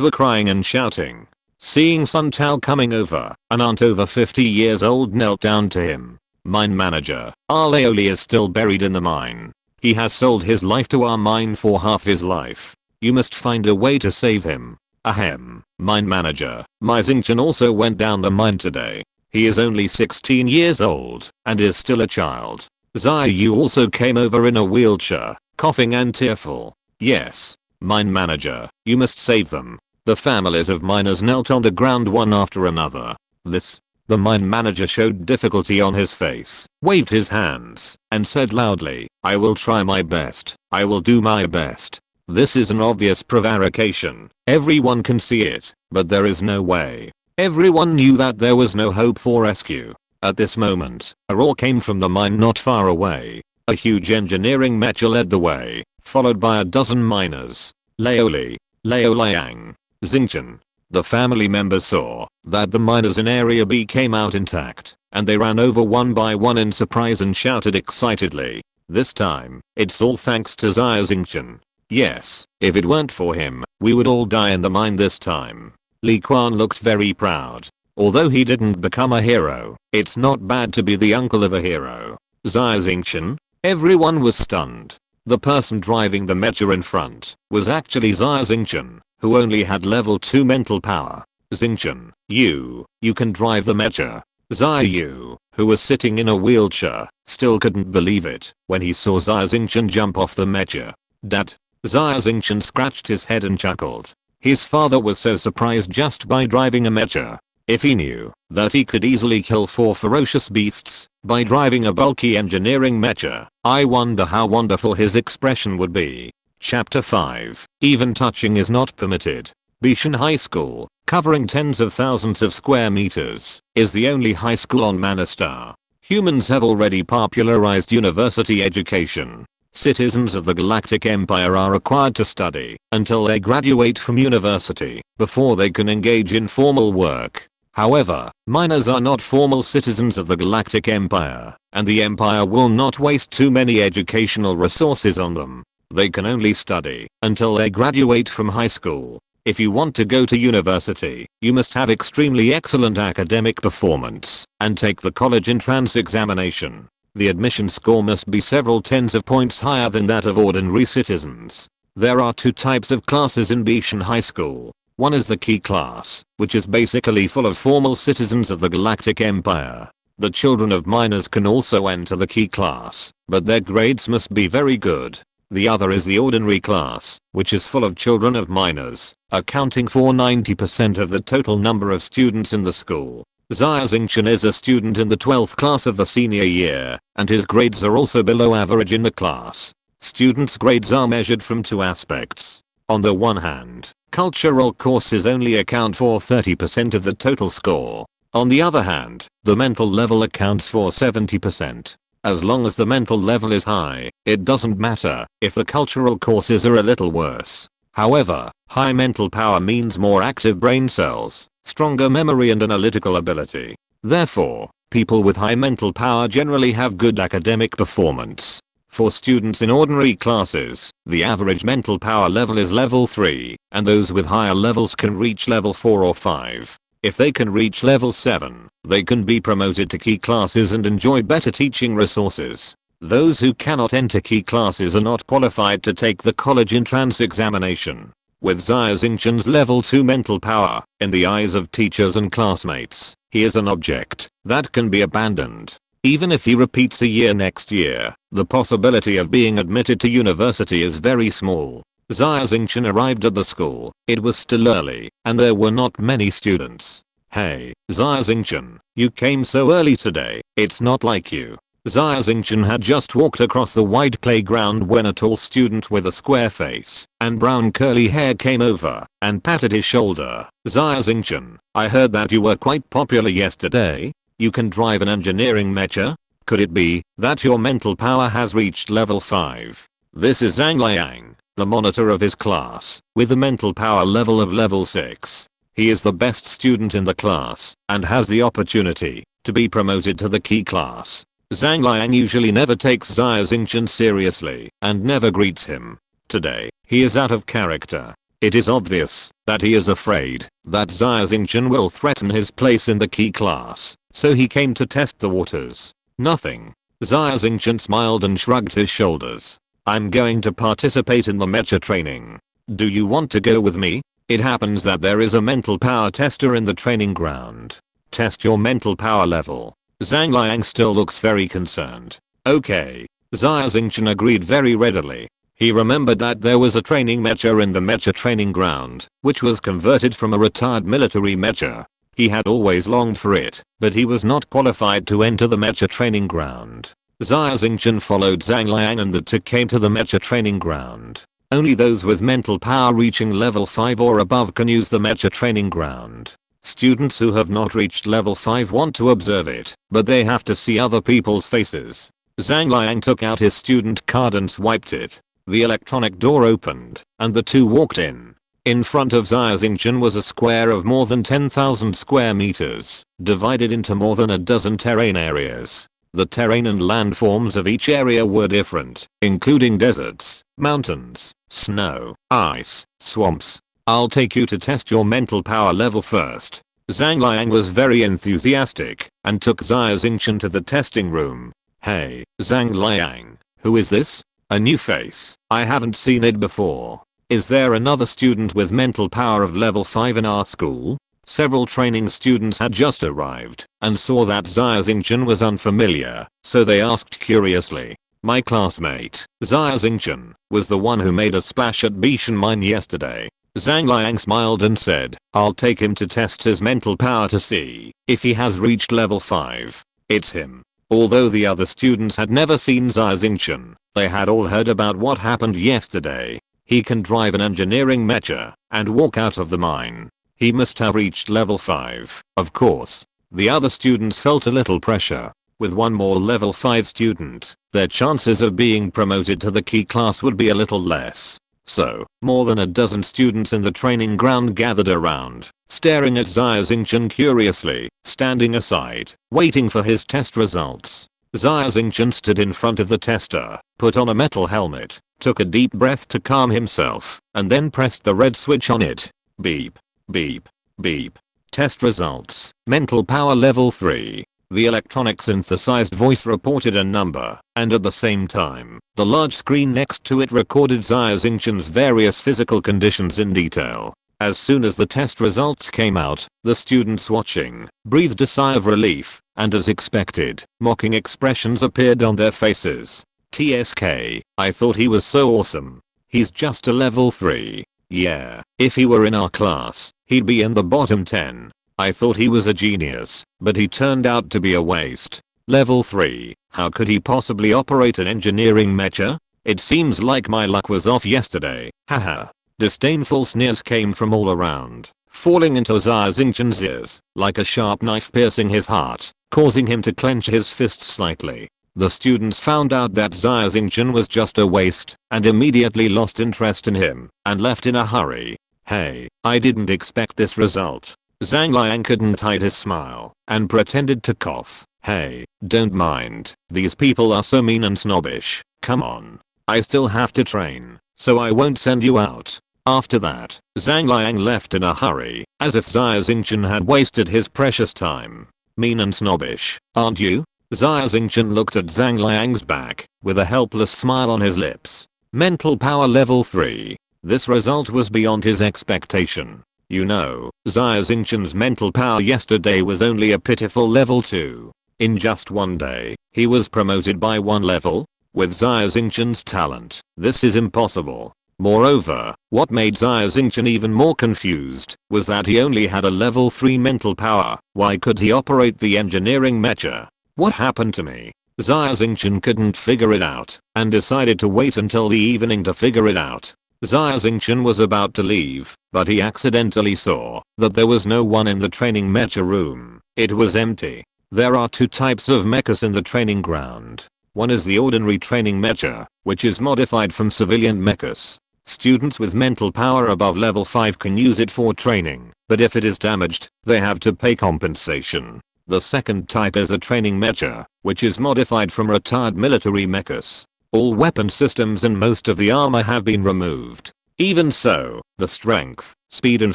were crying and shouting. Seeing Sun Tao coming over, an aunt over 50 years old knelt down to him. Mine manager, our Laoli is still buried in the mine. He has sold his life to our mine for half his life. You must find a way to save him. Ahem. Mine manager, my Xingchen also went down the mine today. He is only 16 years old and is still a child. Xia Yu also came over in a wheelchair, coughing and tearful. Yes. Mine manager, you must save them. The families of miners knelt on the ground one after another. The mine manager showed difficulty on his face, waved his hands, and said loudly, I will try my best. I will do my best. This is an obvious prevarication. Everyone can see it, but there is no way. Everyone knew that there was no hope for rescue. At this moment, a roar came from the mine not far away. A huge engineering mecha led the way, followed by a dozen miners. Laoli, Laoliang, Xingchen. The family members saw that the miners in Area B came out intact, and they ran over one by one in surprise and shouted excitedly. This time, it's all thanks to Xia Xingchen. Yes, if it weren't for him, we would all die in the mine this time. Li Quan looked very proud. Although he didn't become a hero, it's not bad to be the uncle of a hero. Xia Xingchen? Everyone was stunned. The person driving the mecha in front was actually Xia Xingchen, who only had level 2 mental power. Xingchen, you can drive the mecha. Xia Yu, who was sitting in a wheelchair, still couldn't believe it when he saw Xia Xingchen jump off the mecha. Dad? Xia Xingchen scratched his head and chuckled. His father was so surprised just by driving a mecha. If he knew that he could easily kill 4 ferocious beasts by driving a bulky engineering mecha, I wonder how wonderful his expression would be. Chapter 5. Even touching is not permitted. Bishan High School, covering tens of thousands of square meters, is the only high school on Manastar. Humans have already popularized university education. Citizens of the Galactic Empire are required to study until they graduate from university before they can engage in formal work. However, miners are not formal citizens of the Galactic Empire, and the Empire will not waste too many educational resources on them. They can only study until they graduate from high school. If you want to go to university, you must have extremely excellent academic performance and take the college entrance examination. The admission score must be several tens of points higher than that of ordinary citizens. There are 2 types of classes in Bishan High School. One is the key class, which is basically full of formal citizens of the Galactic Empire. The children of miners can also enter the key class, but their grades must be very good. The other is the ordinary class, which is full of children of miners, accounting for 90% of the total number of students in the school. Xia Xingchen is a student in the 12th class of the senior year, and his grades are also below average in the class. Students' grades are measured from 2 aspects. On the one hand, cultural courses only account for 30% of the total score. On the other hand, the mental level accounts for 70%. As long as the mental level is high, it doesn't matter if the cultural courses are a little worse. However, high mental power means more active brain cells, stronger memory and analytical ability. Therefore, people with high mental power generally have good academic performance. For students in ordinary classes, the average mental power level is level 3, and those with higher levels can reach level 4 or 5. If they can reach level 7, they can be promoted to key classes and enjoy better teaching resources. Those who cannot enter key classes are not qualified to take the college entrance examination. With Xia Xingchen's level 2 mental power, in the eyes of teachers and classmates, he is an object that can be abandoned. Even if he repeats a year next year, the possibility of being admitted to university is very small. Xia Xingchen arrived at the school. It was still early, and there were not many students. Hey, Xia Xingchen, you came so early today. It's not like you. Xia Xingchen had just walked across the wide playground when a tall student with a square face and brown curly hair came over and patted his shoulder. Xia Xingchen, I heard that you were quite popular yesterday. You can drive an engineering mecha? Could it be that your mental power has reached level 5? This is Zhang Liang, the monitor of his class, with a mental power level of level 6. He is the best student in the class and has the opportunity to be promoted to the key class. Zhang Liang usually never takes Xia Xingchen seriously and never greets him. Today, he is out of character. It is obvious that he is afraid that Xia Xingchen will threaten his place in the key class, so he came to test the waters. Nothing. Xia Xingchen smiled and shrugged his shoulders. I'm going to participate in the mecha training. Do you want to go with me? It happens that there is a mental power tester in the training ground. Test your mental power level. Zhang Liang still looks very concerned. Okay. Xia Xingchen agreed very readily. He remembered that there was a training mecha in the mecha training ground, which was converted from a retired military mecha. He had always longed for it, but he was not qualified to enter the mecha training ground. Xia Xingchen followed Zhang Liang and the two came to the mecha training ground. Only those with mental power reaching level 5 or above can use the mecha training ground. Students who have not reached level 5 want to observe it, but they have to see other people's faces. Zhang Liang took out his student card and swiped it. The electronic door opened, and the two walked in. In front of Xia Xingchen was a square of more than 10,000 square meters, divided into more than a dozen terrain areas. The terrain and landforms of each area were different, including deserts, mountains, snow, ice, swamps. I'll take you to test your mental power level first. Zhang Liang was very enthusiastic and took Xia Xingchen to the testing room. Hey, Zhang Liang, who is this? A new face. I haven't seen it before. Is there another student with mental power of level 5 in our school? Several training students had just arrived and saw that Xia Xingchen was unfamiliar, so they asked curiously. My classmate, Xia Xingchen, was the one who made a splash at Bishan Mine yesterday. Zhang Liang smiled and said, I'll take him to test his mental power to see if he has reached level 5. It's him. Although the other students had never seen Xia Xingchen, they had all heard about what happened yesterday. He can drive an engineering mecha and walk out of the mine. He must have reached level 5, of course. The other students felt a little pressure. With one more level 5 student, their chances of being promoted to the key class would be a little less. So, more than a dozen students in the training ground gathered around, staring at Xia Xingchen curiously, standing aside, waiting for his test results. Xia Xingchen stood in front of the tester, put on a metal helmet, took a deep breath to calm himself, and then pressed the red switch on it. Beep. Beep. Beep. Test results. Mental power level 3. The electronic synthesized voice reported a number, and at the same time, the large screen next to it recorded Xia Xingchen's various physical conditions in detail. As soon as the test results came out, the students watching breathed a sigh of relief, and as expected, mocking expressions appeared on their faces. TSK, I thought he was so awesome. He's just a level 3. Yeah, if he were in our class, he'd be in the bottom 10. I thought he was a genius, but he turned out to be a waste. Level 3, how could he possibly operate an engineering mecha? It seems like my luck was off yesterday, haha. Disdainful sneers came from all around, falling into Xia Xingchen's ears, like a sharp knife piercing his heart, causing him to clench his fist slightly. The students found out that Xia Xingchen was just a waste, and immediately lost interest in him, and left in a hurry. Hey, I didn't expect this result. Zhang Liang couldn't hide his smile, and pretended to cough. Hey, don't mind, these people are so mean and snobbish, come on. I still have to train, so I won't send you out. After that, Zhang Liang left in a hurry, as if Xia Xingchen had wasted his precious time. Mean and snobbish, aren't you? Xia Xingchen looked at Zhang Liang's back, with a helpless smile on his lips. Mental power level 3. This result was beyond his expectation. You know, Xia Xingchen's mental power yesterday was only a pitiful level 2. In just one day, he was promoted by 1 level? With Xia Xingchen's talent, this is impossible. Moreover, what made Xia Xingchen even more confused was that he only had a level 3 mental power. Why could he operate the engineering mecha? What happened to me? Xia Xingchen couldn't figure it out and decided to wait until the evening to figure it out. Xia Xingchen was about to leave, but he accidentally saw that there was no one in the training mecha room. It was empty. There are 2 types of mechas in the training ground. One is the ordinary training mecha, which is modified from civilian mechas. Students with mental power above level 5 can use it for training, but if it is damaged, they have to pay compensation. The second type is a training mecha, which is modified from retired military mechas. All weapon systems and most of the armor have been removed. Even so, the strength, speed and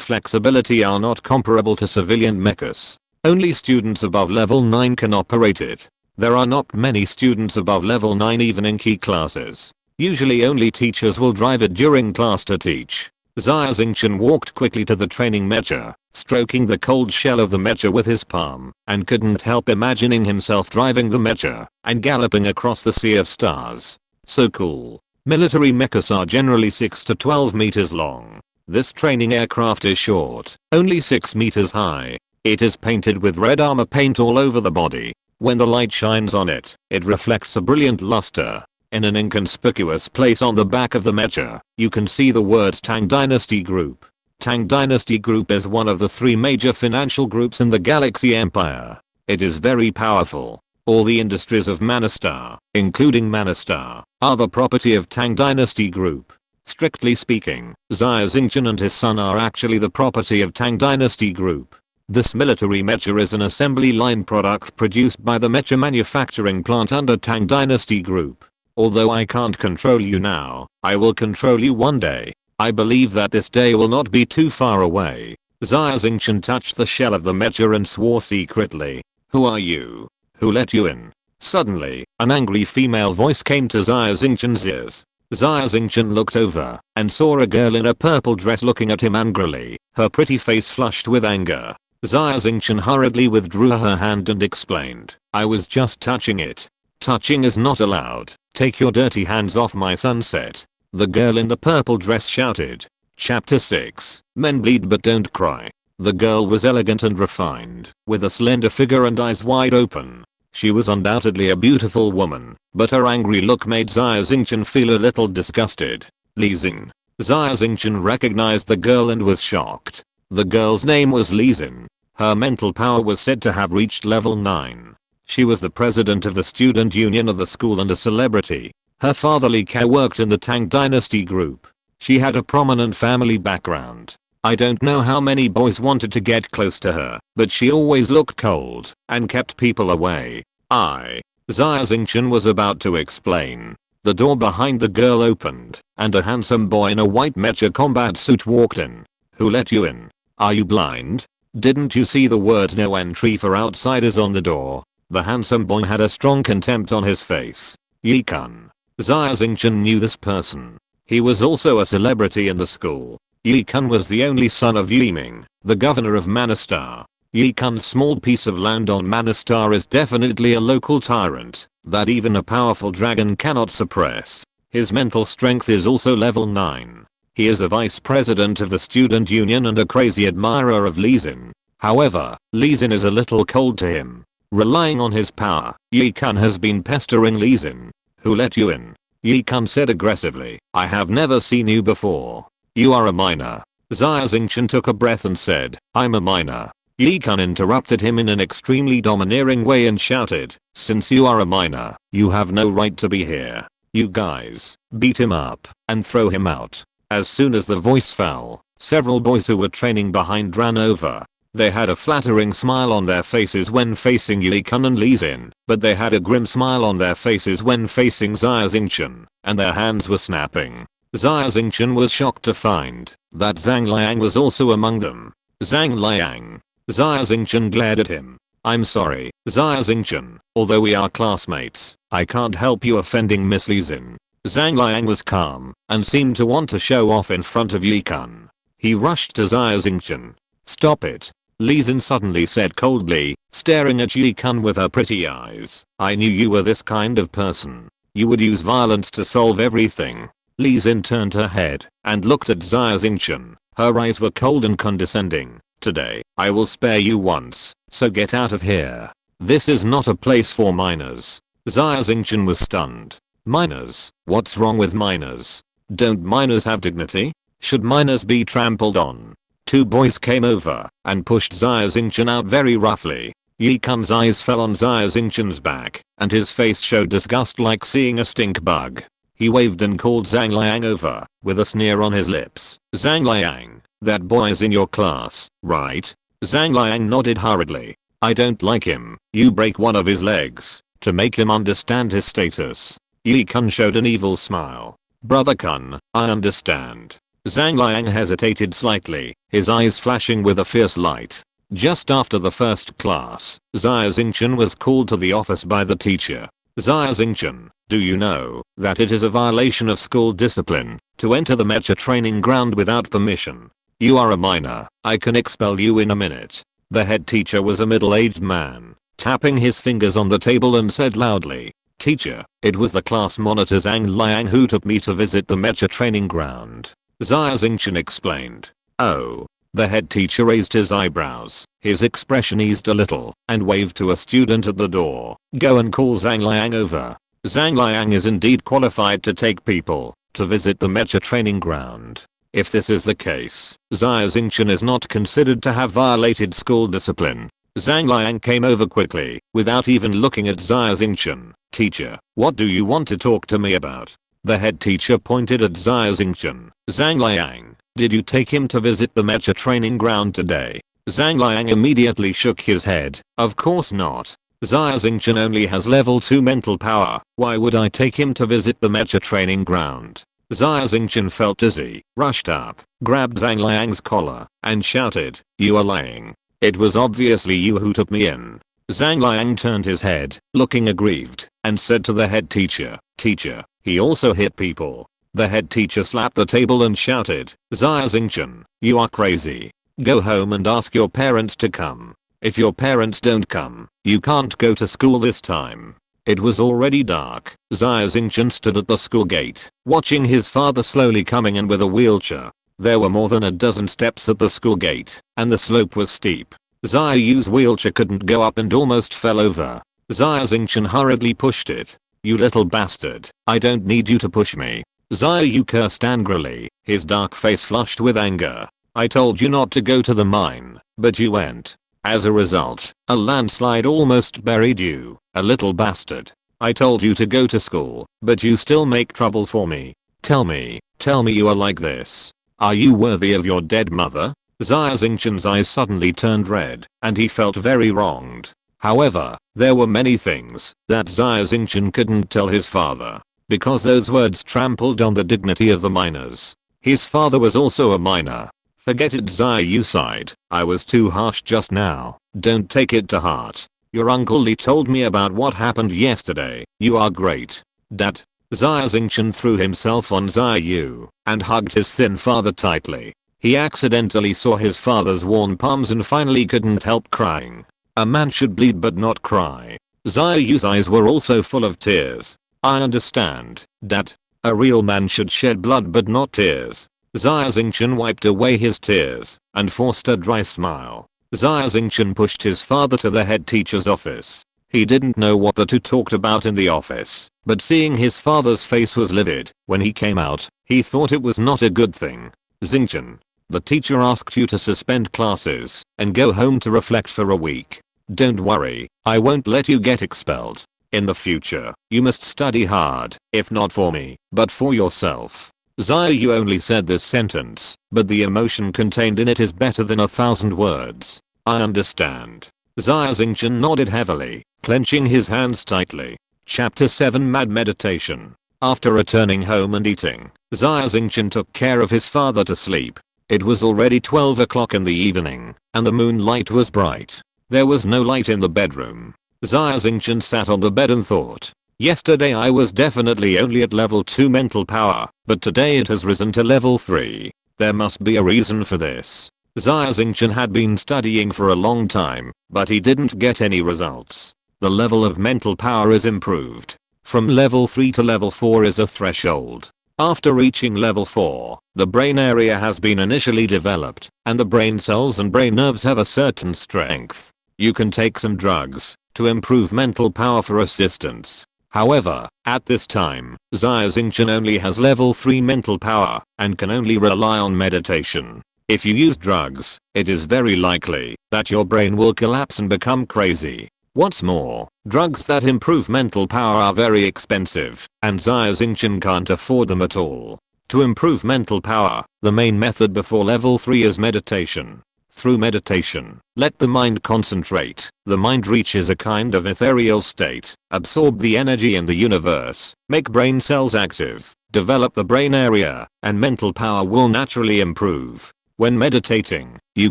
flexibility are not comparable to civilian mechas. Only students above level 9 can operate it. There are not many students above level 9 even in key classes. Usually only teachers will drive it during class to teach. Xia Xingchen walked quickly to the training mecha, stroking the cold shell of the mecha with his palm, and couldn't help imagining himself driving the mecha and galloping across the sea of stars. So cool. Military mechas are generally 6 to 12 meters long. This training aircraft is short, only 6 meters high. It is painted with red armor paint all over the body. When the light shines on it, it reflects a brilliant luster. In an inconspicuous place on the back of the mecha, you can see the words Tang Dynasty Group. Tang Dynasty Group is one of the 3 major financial groups in the Galaxy Empire. It is very powerful. All the industries of Manastar, including Manastar, are the property of Tang Dynasty Group. Strictly speaking, Xia Xingchen and his son are actually the property of Tang Dynasty Group. This military mecha is an assembly line product produced by the mecha manufacturing plant under Tang Dynasty Group. Although I can't control you now, I will control you one day. I believe that this day will not be too far away. Xia Xingchen touched the shell of the mecha and swore secretly. Who are you? Who let you in? Suddenly, an angry female voice came to Xia Xingchen's ears. Xia Xingchen looked over and saw a girl in a purple dress looking at him angrily, her pretty face flushed with anger. Xia Xingchen hurriedly withdrew her hand and explained, I was just touching it. Touching is not allowed. Take your dirty hands off my sunset. The girl in the purple dress shouted. Chapter 6. Men bleed but don't cry. The girl was elegant and refined, with a slender figure and eyes wide open. She was undoubtedly a beautiful woman, but her angry look made Xia Xingchen feel a little disgusted. Li Xin. Xia Xingchen recognized the girl and was shocked. The girl's name was Li Xin. Her mental power was said to have reached level 9. She was the president of the student union of the school and a celebrity. Her father Li Ke worked in the Tang Dynasty Group. She had a prominent family background. I don't know how many boys wanted to get close to her, but she always looked cold and kept people away. Xia Xingchen was about to explain. The door behind the girl opened, and a handsome boy in a white mecha combat suit walked in. Who let you in? Are you blind? Didn't you see the word no entry for outsiders on the door? The handsome boy had a strong contempt on his face. Yi Kun. Xia Xingchen knew this person. He was also a celebrity in the school. Yi Kun was the only son of Yi Ming, the governor of Manastar. Yi Kun's small piece of land on Manastar is definitely a local tyrant that even a powerful dragon cannot suppress. His mental strength is also level 9. He is a vice president of the student union and a crazy admirer of Li Xin. However, Li Xin is a little cold to him. Relying on his power, Yi Kun has been pestering Li Xin. Who let you in? Yi Kun said aggressively. I have never seen you before. You are a minor. Xia Xingchen took a breath and said, I'm a minor. Yi Kun interrupted him in an extremely domineering way and shouted, since you are a minor, you have no right to be here. You guys, beat him up and throw him out. As soon as the voice fell, several boys who were training behind ran over. They had a flattering smile on their faces when facing Yi Kun and Li Xin, but they had a grim smile on their faces when facing Xia Xingchen, and their hands were snapping. Xia Xingchen was shocked to find that Zhang Liang was also among them. Zhang Liang. Xia Xingchen glared at him. I'm sorry, Xia Xingchen, although we are classmates, I can't help you offending Miss Li Xin. Zhang Liang was calm and seemed to want to show off in front of Yi Kun. He rushed to Xia Xingchen. Stop it. Li Xin suddenly said coldly, staring at Yi Kun with her pretty eyes. I knew you were this kind of person. You would use violence to solve everything. Li Xin turned her head and looked at Xia Xingchen. Her eyes were cold and condescending. Today, I will spare you once, so get out of here. This is not a place for minors. Xia Xingchen was stunned. Minors? What's wrong with minors? Don't minors have dignity? Should minors be trampled on? Two boys came over and pushed Xia Xingchen out very roughly. Yi Kun's eyes fell on Xia Xingchen's back, and his face showed disgust like seeing a stink bug. He waved and called Zhang Liang over, with a sneer on his lips. Zhang Liang, that boy's in your class, right? Zhang Liang nodded hurriedly. I don't like him. You break one of his legs to make him understand his status. Yi Kun showed an evil smile. Brother Kun, I understand. Zhang Liang hesitated slightly, his eyes flashing with a fierce light. Just after the first class, Xia Xingchen was called to the office by the teacher. Xia Xingchen, do you know that it is a violation of school discipline to enter the mecha training ground without permission? You are a minor. I can expel you in a minute. The head teacher was a middle-aged man, tapping his fingers on the table and said loudly, Teacher, it was the class monitor Zhang Liang who took me to visit the mecha training ground. Xia Xingchen explained. Oh. The head teacher raised his eyebrows, his expression eased a little, and waved to a student at the door. Go and call Zhang Liang over. Zhang Liang is indeed qualified to take people to visit the mecha training ground. If this is the case, Xia Xingchen is not considered to have violated school discipline. Zhang Liang came over quickly, without even looking at Xia Xingchen. Teacher, what do you want to talk to me about? The head teacher pointed at Xia Xingchen. Zhang Liang, did you take him to visit the mecha training ground today? Zhang Liang immediately shook his head. Of course not. Xia Xingchen only has level 2 mental power. Why would I take him to visit the mecha training ground? Xia Xingchen felt dizzy, rushed up, grabbed Zhang Liang's collar, and shouted, You are lying. It was obviously you who took me in. Zhang Liang turned his head, looking aggrieved, and said to the head teacher, Teacher, he also hit people. The head teacher slapped the table and shouted, Xia Xingchen, you are crazy. Go home and ask your parents to come. If your parents don't come, you can't go to school this time. It was already dark. Xia Xingchen stood at the school gate, watching his father slowly coming in with a wheelchair. There were more than a dozen steps at the school gate, and the slope was steep. Xia Yu's wheelchair couldn't go up and almost fell over. Xia Xingchen hurriedly pushed it. You little bastard, I don't need you to push me. Xia Yu cursed angrily, his dark face flushed with anger. I told you not to go to the mine, but you went. As a result, a landslide almost buried you, a little bastard. I told you to go to school, but you still make trouble for me. Tell me you are like this. Are you worthy of your dead mother? Xia Xingchen's eyes suddenly turned red, and he felt very wronged. However, there were many things that Xia Xingchen couldn't tell his father, because those words trampled on the dignity of the minors. His father was also a minor. Forget it, Xia Yu sighed. I was too harsh just now. Don't take it to heart. Your Uncle Li told me about what happened yesterday. You are great. Dad. Xia Xingchen threw himself on Xia Yu and hugged his thin father tightly. He accidentally saw his father's worn palms and finally couldn't help crying. A man should bleed but not cry. Xia Yu's eyes were also full of tears. I understand, Dad. A real man should shed blood but not tears. Xia Xingchen wiped away his tears and forced a dry smile. Xia Xingchen pushed his father to the head teacher's office. He didn't know what the two talked about in the office, but seeing his father's face was livid when he came out, he thought it was not a good thing. Xingchen, the teacher asked you to suspend classes and go home to reflect for a week. Don't worry, I won't let you get expelled. In the future, you must study hard, if not for me, but for yourself. Xia Yu only said this sentence, but the emotion contained in it is better than 1,000 words. I understand. Xia Xingchen nodded heavily, clenching his hands tightly. Chapter 7 Mad Meditation. After returning home and eating, Xia Xingchen took care of his father to sleep. It was already 12 o'clock in the evening, and the moonlight was bright. There was no light in the bedroom. Xia Xingchen sat on the bed and thought. Yesterday I was definitely only at level 2 mental power, but today it has risen to level 3. There must be a reason for this. Xia Xingchen had been studying for a long time, but he didn't get any results. The level of mental power is improved. From level 3 to level 4 is a threshold. After reaching level 4, the brain area has been initially developed, and the brain cells and brain nerves have a certain strength. You can take some drugs to improve mental power for assistance. However, at this time, Xia Xingchen only has level 3 mental power and can only rely on meditation. If you use drugs, it is very likely that your brain will collapse and become crazy. What's more, drugs that improve mental power are very expensive, and Xia Xingchen can't afford them at all. To improve mental power, the main method before level 3 is meditation. Through meditation, let the mind concentrate. The mind reaches a kind of ethereal state, absorb the energy in the universe, make brain cells active, develop the brain area, and mental power will naturally improve. When meditating, you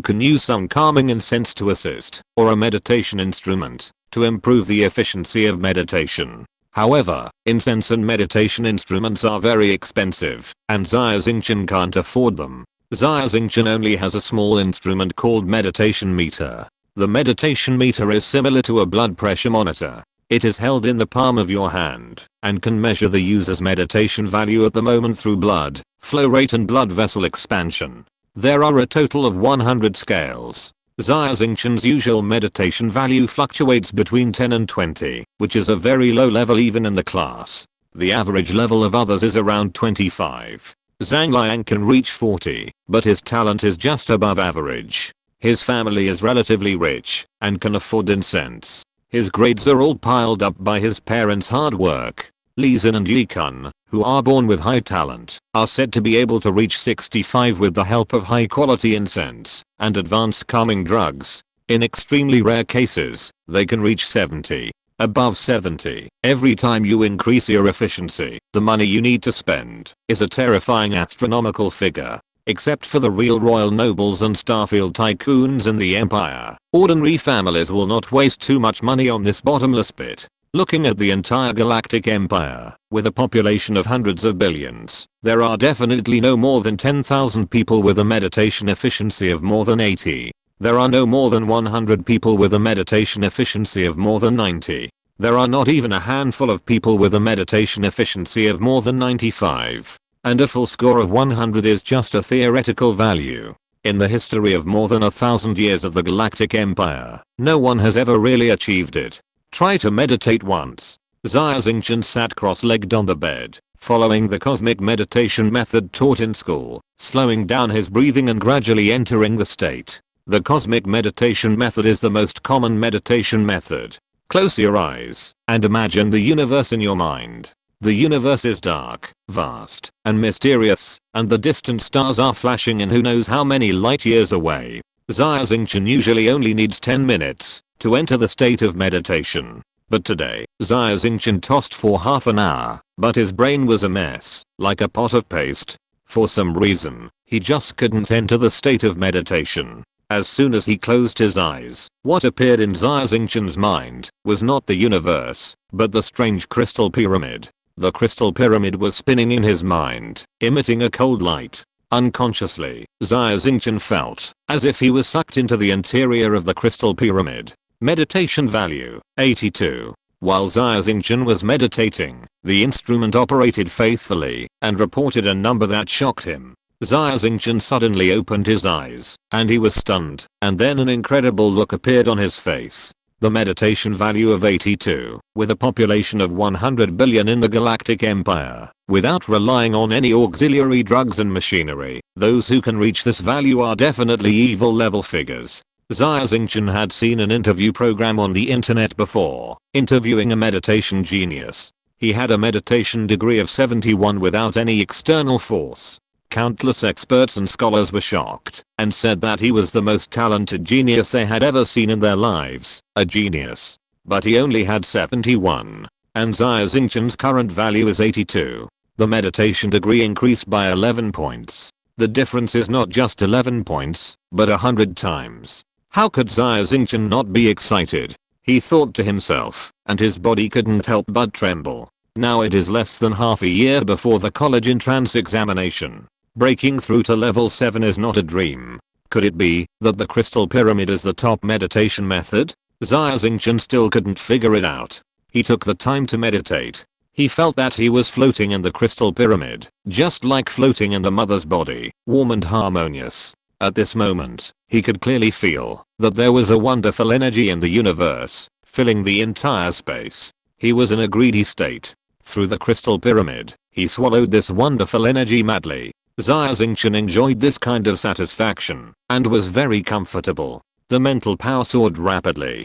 can use some calming incense to assist, or a meditation instrument, to improve the efficiency of meditation. However, incense and meditation instruments are very expensive, and Xia Xingchen can't afford them. Xia Xingchen only has a small instrument called meditation meter. The meditation meter is similar to a blood pressure monitor. It is held in the palm of your hand, and can measure the user's meditation value at the moment through blood flow rate and blood vessel expansion. There are a total of 100 scales. Xia Xingchen's usual meditation value fluctuates between 10 and 20, which is a very low level even in the class. The average level of others is around 25. Zhang Liang can reach 40, but his talent is just above average. His family is relatively rich, and can afford incense. His grades are all piled up by his parents' hard work. Li Xin and Yi Kun, who are born with high talent, are said to be able to reach 65 with the help of high quality incense and advanced calming drugs. In extremely rare cases, they can reach 70. Above 70, every time you increase your efficiency, the money you need to spend is a terrifying astronomical figure. Except for the real royal nobles and starfield tycoons in the empire, ordinary families will not waste too much money on this bottomless pit. Looking at the entire galactic empire, with a population of hundreds of billions, there are definitely no more than 10,000 people with a meditation efficiency of more than 80. There are no more than 100 people with a meditation efficiency of more than 90. There are not even a handful of people with a meditation efficiency of more than 95. And a full score of 100 is just a theoretical value. In the history of more than 1,000 years of the galactic empire, no one has ever really achieved it. Try to meditate once. Xia Xingchen sat cross-legged on the bed, following the cosmic meditation method taught in school, slowing down his breathing and gradually entering the state. The cosmic meditation method is the most common meditation method. Close your eyes and imagine the universe in your mind. The universe is dark, vast, and mysterious, and the distant stars are flashing in who knows how many light years away. Xia Xingchen usually only needs 10 minutes to enter the state of meditation. But today, Xia Xingchen tossed for half an hour, but his brain was a mess, like a pot of paste. For some reason, he just couldn't enter the state of meditation. As soon as he closed his eyes, what appeared in Xia Xingchen's mind was not the universe, but the strange crystal pyramid. The crystal pyramid was spinning in his mind, emitting a cold light. Unconsciously, Xia Xingchen felt as if he was sucked into the interior of the crystal pyramid. Meditation value, 82. While Xia Xingchen was meditating, the instrument operated faithfully and reported a number that shocked him. Xia Xingchen suddenly opened his eyes, and he was stunned, and then an incredible look appeared on his face. The meditation value of 82, with a population of 100 billion in the galactic empire, without relying on any auxiliary drugs and machinery. Those who can reach this value are definitely evil level figures. Xia Xingchen had seen an interview program on the internet before, interviewing a meditation genius. He had a meditation degree of 71 without any external force. Countless experts and scholars were shocked and said that he was the most talented genius they had ever seen in their lives. A genius. But he only had 71. And Xia Xingchen's current value is 82. the meditation degree increased by 11 points. The difference is not just 11 points, but 100 times. How could Xia Xingchen not be excited? He thought to himself, and his body couldn't help but tremble. Now it is less than half a year before the college entrance examination. Breaking through to level 7 is not a dream. Could it be that the crystal pyramid is the top meditation method? Xia Xingchen still couldn't figure it out. He took the time to meditate. He felt that he was floating in the crystal pyramid, just like floating in the mother's body, warm and harmonious. At this moment, he could clearly feel that there was a wonderful energy in the universe, filling the entire space. He was in a greedy state. Through the crystal pyramid, he swallowed this wonderful energy madly. Xia Xingchen enjoyed this kind of satisfaction, and was very comfortable. The mental power soared rapidly.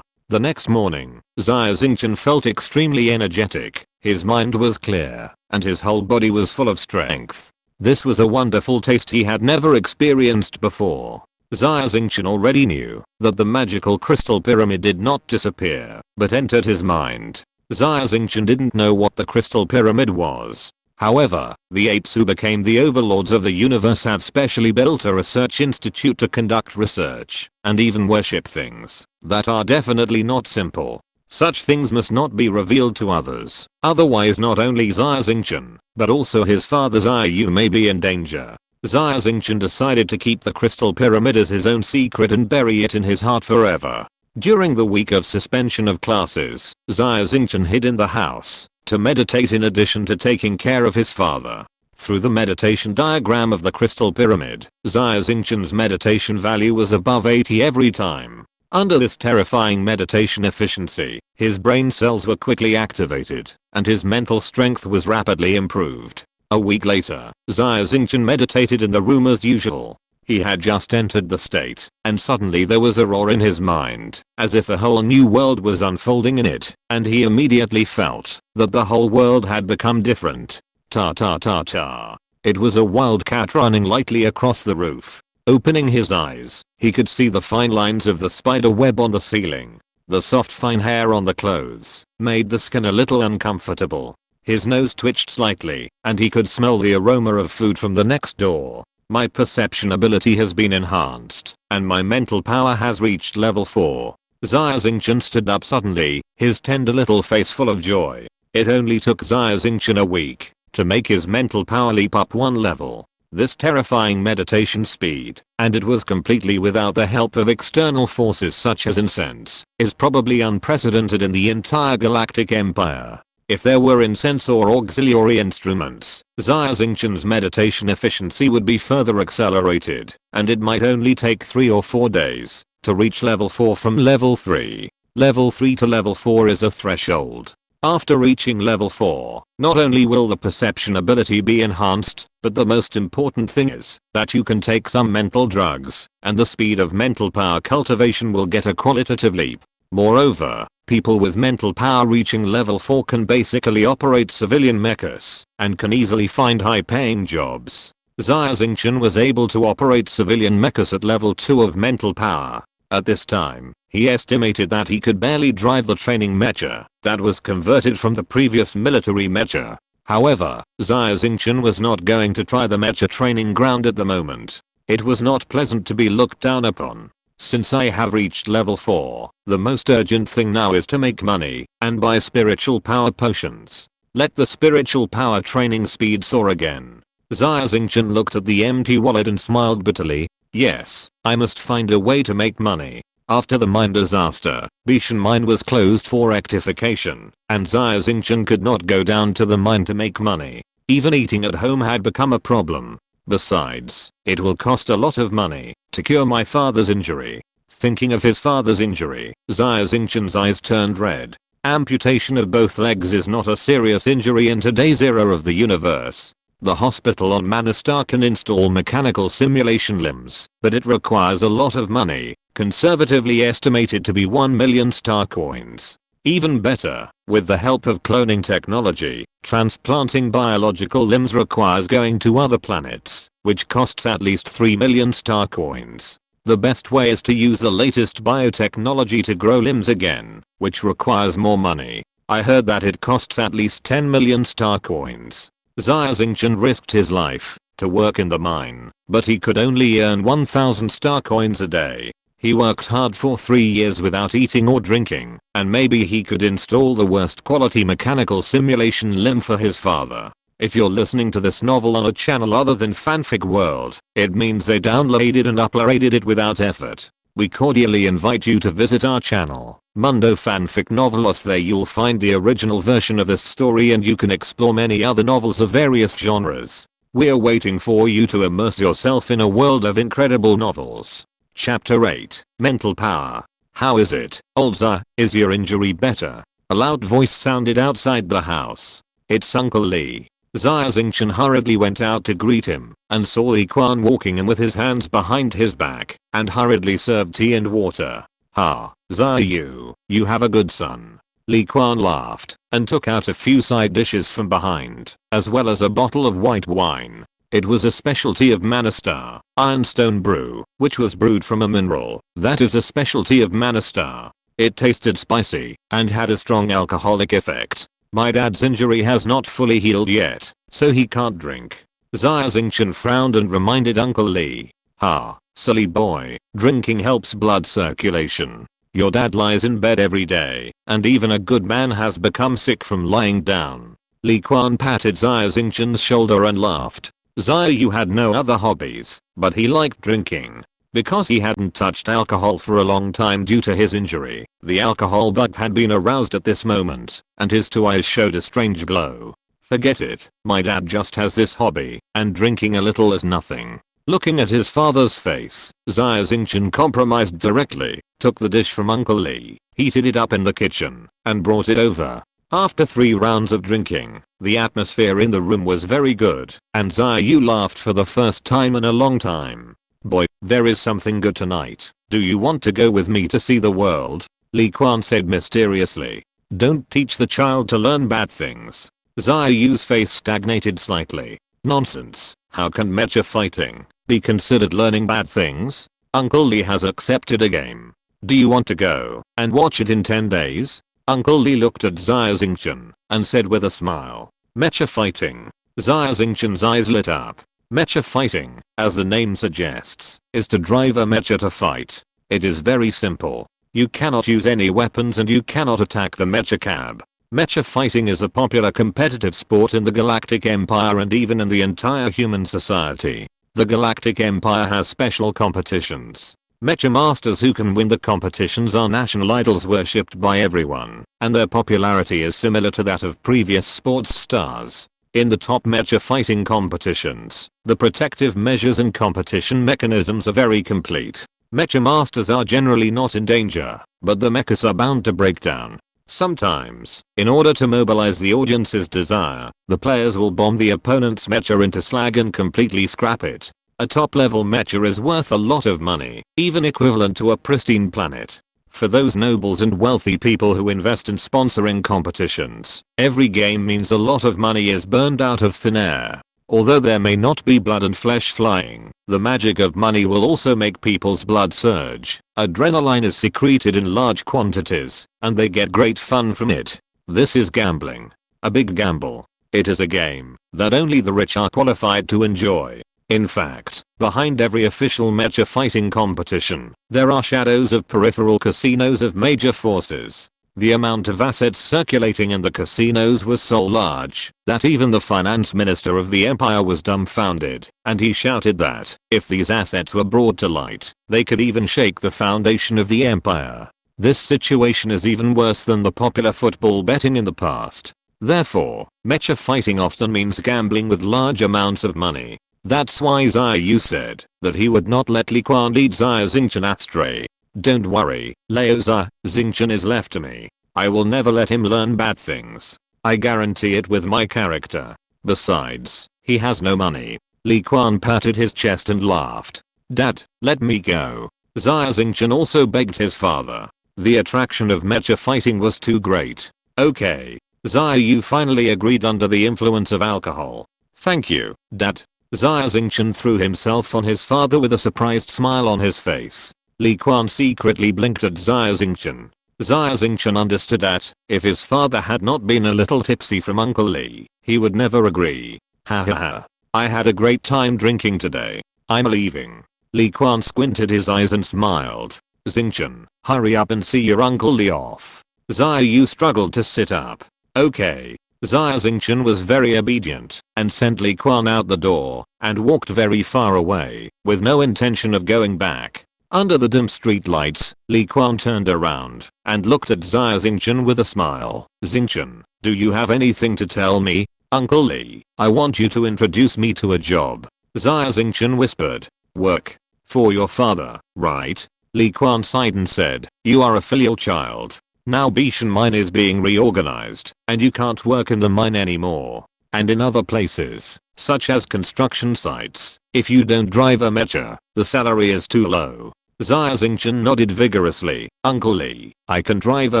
The next morning, Xia Xingchen felt extremely energetic, his mind was clear, and his whole body was full of strength. This was a wonderful taste he had never experienced before. Xia Xingchen already knew that the magical crystal pyramid did not disappear, but entered his mind. Xia Xingchen didn't know what the crystal pyramid was. However, the apes who became the overlords of the universe have specially built a research institute to conduct research, and even worship things that are definitely not simple. Such things must not be revealed to others, otherwise not only Xia Xingchen, but also his father Xia Yu may be in danger. Xia Xingchen decided to keep the crystal pyramid as his own secret and bury it in his heart forever. During the week of suspension of classes, Xia Xingchen hid in the house to meditate in addition to taking care of his father. Through the meditation diagram of the crystal pyramid, Xia Xingchen's meditation value was above 80 every time. Under this terrifying meditation efficiency, his brain cells were quickly activated, and his mental strength was rapidly improved. A week later, Xia Xingchen meditated in the room as usual. He had just entered the state, and suddenly there was a roar in his mind, as if a whole new world was unfolding in it, and he immediately felt that the whole world had become different. Ta ta ta ta. It was a wild cat running lightly across the roof. Opening his eyes, he could see the fine lines of the spider web on the ceiling. The soft fine hair on the clothes made the skin a little uncomfortable. His nose twitched slightly, and he could smell the aroma of food from the next door. My perception ability has been enhanced, and my mental power has reached level 4. Xia Xingchen stood up suddenly, his tender little face full of joy. It only took Xia Xingchen a week to make his mental power leap up one level. This terrifying meditation speed, and it was completely without the help of external forces such as incense, is probably unprecedented in the entire galactic empire. If there were incense or auxiliary instruments, Xia Xingchen's meditation efficiency would be further accelerated, and it might only take 3 or 4 days to reach level 4 from level 3. Level 3 to level 4 is a threshold. After reaching level 4, not only will the perception ability be enhanced, but the most important thing is that you can take some mental drugs, and the speed of mental power cultivation will get a qualitative leap. Moreover, people with mental power reaching level 4 can basically operate civilian mechas, and can easily find high-paying jobs. Xia Xingchen was able to operate civilian mechas at level 2 of mental power. At this time, he estimated that he could barely drive the training mecha that was converted from the previous military mecha. However, Xia Xingchen was not going to try the mecha training ground at the moment. It was not pleasant to be looked down upon. Since I have reached level 4, the most urgent thing now is to make money and buy spiritual power potions. Let the spiritual power training speed soar again. Xia Xingchen looked at the empty wallet and smiled bitterly. Yes, I must find a way to make money. After the mine disaster, Bishan mine was closed for rectification, and Xia Xingchen could not go down to the mine to make money. Even eating at home had become a problem. Besides, it will cost a lot of money to cure my father's injury. Thinking of his father's injury, Xia Xingchen's eyes turned red. Amputation of both legs is not a serious injury in today's era of the universe. The hospital on Manastar can install mechanical simulation limbs, but it requires a lot of money, conservatively estimated to be 1 million star coins. Even better, with the help of cloning technology, transplanting biological limbs requires going to other planets, which costs at least 3 million star coins. The best way is to use the latest biotechnology to grow limbs again, which requires more money. I heard that it costs at least 10 million star coins. Xia Xingchen risked his life to work in the mine, but he could only earn 1000 star coins a day. He worked hard for 3 years without eating or drinking, and maybe he could install the worst quality mechanical simulation limb for his father. If you're listening to this novel on a channel other than Fanfic World, it means they downloaded and uploaded it without effort. We cordially invite you to visit our channel, Mundo Fanfic Novelos. There you'll find the original version of this story and you can explore many other novels of various genres. We're waiting for you to immerse yourself in a world of incredible novels. Chapter 8, Mental Power. How is it, old Xia? Is your injury better? A loud voice sounded outside the house. It's Uncle Li. Xia Xingchen hurriedly went out to greet him, and saw Li Quan walking in with his hands behind his back, and hurriedly served tea and water. "Ha, Xia, you have a good son." Li Quan laughed, and took out a few side dishes from behind, as well as a bottle of white wine. It was a specialty of Manastar, Ironstone brew, which was brewed from a mineral that is a specialty of Manastar. It tasted spicy, and had a strong alcoholic effect. My dad's injury has not fully healed yet, so he can't drink. Xia Xingchen frowned and reminded Uncle Li. "Ha, silly boy, drinking helps blood circulation. Your dad lies in bed every day, and even a good man has become sick from lying down." Li Quan patted Xia Xingchen's shoulder and laughed. Xia Yu had no other hobbies, but he liked drinking. Because he hadn't touched alcohol for a long time due to his injury, the alcohol bug had been aroused at this moment, and his two eyes showed a strange glow. "Forget it, my dad just has this hobby, and drinking a little is nothing." Looking at his father's face, Xia Xingchen compromised directly, took the dish from Uncle Li, heated it up in the kitchen, and brought it over. After 3 rounds of drinking, the atmosphere in the room was very good, and Xia Yu laughed for the first time in a long time. "Boy, there is something good tonight. Do you want to go with me to see the world?" Li Quan said mysteriously. "Don't teach the child to learn bad things." Xia Yu's face stagnated slightly. "Nonsense, how can mecha fighting be considered learning bad things? Uncle Li has accepted a game. Do you want to go and watch it in 10 days? Uncle Li looked at Xia Xingchen and said with a smile, "Mecha fighting." Xia Xingchen's eyes lit up. Mecha fighting, as the name suggests, is to drive a mecha to fight. It is very simple. You cannot use any weapons and you cannot attack the mecha cab. Mecha fighting is a popular competitive sport in the Galactic Empire and even in the entire human society. The Galactic Empire has special competitions. Mecha masters who can win the competitions are national idols worshipped by everyone, and their popularity is similar to that of previous sports stars. In the top mecha fighting competitions, the protective measures and competition mechanisms are very complete. Mecha masters are generally not in danger, but the mechas are bound to break down. Sometimes, in order to mobilize the audience's desire, the players will bomb the opponent's mecha into slag and completely scrap it. A top level mecha is worth a lot of money, even equivalent to a pristine planet. For those nobles and wealthy people who invest in sponsoring competitions, every game means a lot of money is burned out of thin air. Although there may not be blood and flesh flying, the magic of money will also make people's blood surge. Adrenaline is secreted in large quantities, and they get great fun from it. This is gambling. A big gamble. It is a game that only the rich are qualified to enjoy. In fact, behind every official mecha fighting competition, there are shadows of peripheral casinos of major forces. The amount of assets circulating in the casinos was so large that even the finance minister of the empire was dumbfounded, and he shouted that if these assets were brought to light, they could even shake the foundation of the empire. This situation is even worse than the popular football betting in the past. Therefore, mecha fighting often means gambling with large amounts of money. That's why Xia Yu said that he would not let Li Quan lead Xia Xingchen astray. "Don't worry, Xia Xingchen is left to me. I will never let him learn bad things. I guarantee it with my character. Besides, he has no money." Li Quan patted his chest and laughed. "Dad, let me go." Xia Xingchen also begged his father. The attraction of mecha fighting was too great. "Okay." Xia Yu finally agreed under the influence of alcohol. "Thank you, Dad." Xia Xingchen threw himself on his father with a surprised smile on his face. Li Quan secretly blinked at Xia Xingchen. Xia Xingchen understood that if his father had not been a little tipsy from Uncle Li, he would never agree. Ha ha ha. I had a great time drinking today. I'm leaving. Li Quan squinted his eyes and smiled. Xingchen, hurry up and see your Uncle Li off. Xia Yu struggled to sit up. Okay. Xia Xingchen was very obedient and sent Li Quan out the door and walked very far away with no intention of going back. Under the dim street lights, Li Quan turned around and looked at Xia Xingchen with a smile. Xingchen, do you have anything to tell me? Uncle Li, I want you to introduce me to a job. Xia Xingchen whispered. Work. For your father, right? Li Quan sighed and said, you are a filial child. Now Bishan mine is being reorganized and you can't work in the mine anymore. And in other places, such as construction sites, if you don't drive a mecha, the salary is too low. Xia Xingchen nodded vigorously. Uncle Li, I can drive a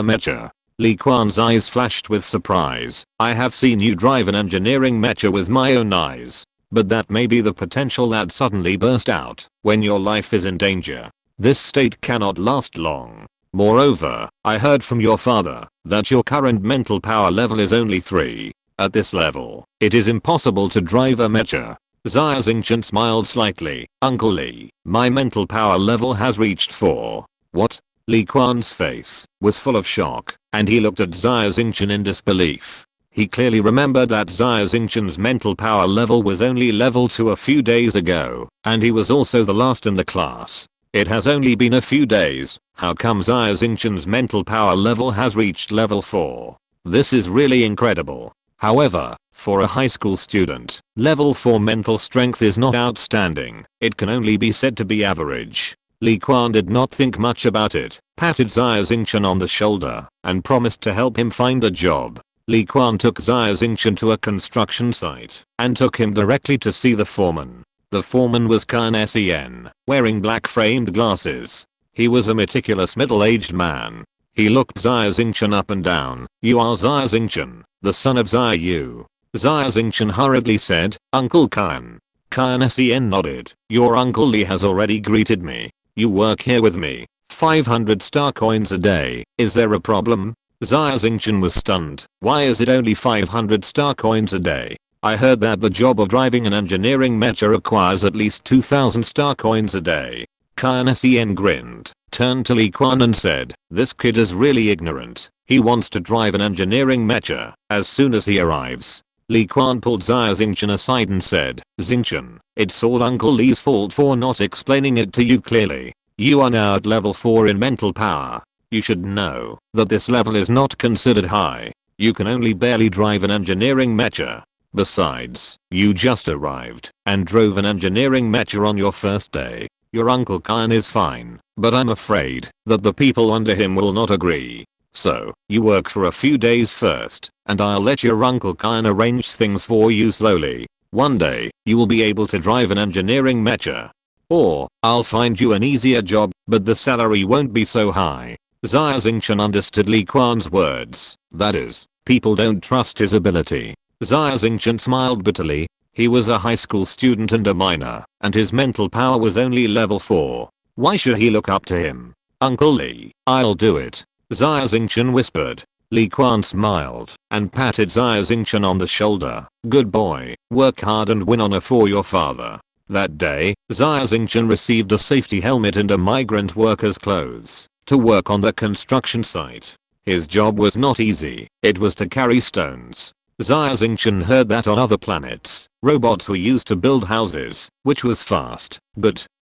mecha. Li Quan's eyes flashed with surprise. I have seen you drive an engineering mecha with my own eyes. But that may be the potential that suddenly burst out when your life is in danger. This state cannot last long. Moreover, I heard from your father that your current mental power level is only 3. At this level, it is impossible to drive a mecha. Xia Xingchen smiled slightly. Uncle Li, my mental power level has reached 4. What? Li Quan's face was full of shock, and he looked at Xia Xingchen in disbelief. He clearly remembered that Xia Xingchen's mental power level was only level 2 a few days ago, and he was also the last in the class. It has only been a few days. How come Xia Xingchen's mental power level has reached level 4? This is really incredible. However, for a high school student, level 4 mental strength is not outstanding. It can only be said to be average. Li Quan did not think much about it, patted Xia Xingchen on the shoulder, and promised to help him find a job. Li Quan took Xia Xingchen to a construction site and took him directly to see the foreman. The foreman was Xia Xingchen, wearing black framed glasses. He was a meticulous middle-aged man. He looked Xia Xingchen up and down. You are Xia Xingchen, the son of Xia Yu. Xia Xingchen hurriedly said, Uncle Qian. Xia Xingchen nodded. Your Uncle Li has already greeted me. You work here with me. 500 star coins a day. Is there a problem? Xia Xingchen was stunned. Why is it only 500 star coins a day? I heard that the job of driving an engineering mecha requires at least 2000 star coins a day. Xia Xingchen grinned, turned to Li Quan and said, this kid is really ignorant. He wants to drive an engineering mecha as soon as he arrives. Li Quan pulled Xia Xingchen aside and said, Xingchen, it's all Uncle Li's fault for not explaining it to you clearly. You are now at level 4 in mental power. You should know that this level is not considered high. You can only barely drive an engineering mecha. Besides, you just arrived and drove an engineering mecha on your first day. Your Uncle Qian is fine, but I'm afraid that the people under him will not agree. So, you work for a few days first, and I'll let your Uncle Qian arrange things for you slowly. One day, you will be able to drive an engineering mecha. Or, I'll find you an easier job, but the salary won't be so high. Xia Xingchen understood Li Quan's words. That is, people don't trust his ability. Xia Xingchen smiled bitterly. He was a high school student and a minor, and his mental power was only level 4. Why should he look up to him? Uncle Li, I'll do it. Xia Xingchen whispered. Li Quan smiled and patted Xia Xingchen on the shoulder. Good boy, work hard and win honor for your father. That day, Xia Xingchen received a safety helmet and a migrant worker's clothes to work on the construction site. His job was not easy. It was to carry stones. Xia Xingchen heard that on other planets, robots were used to build houses, which was fast,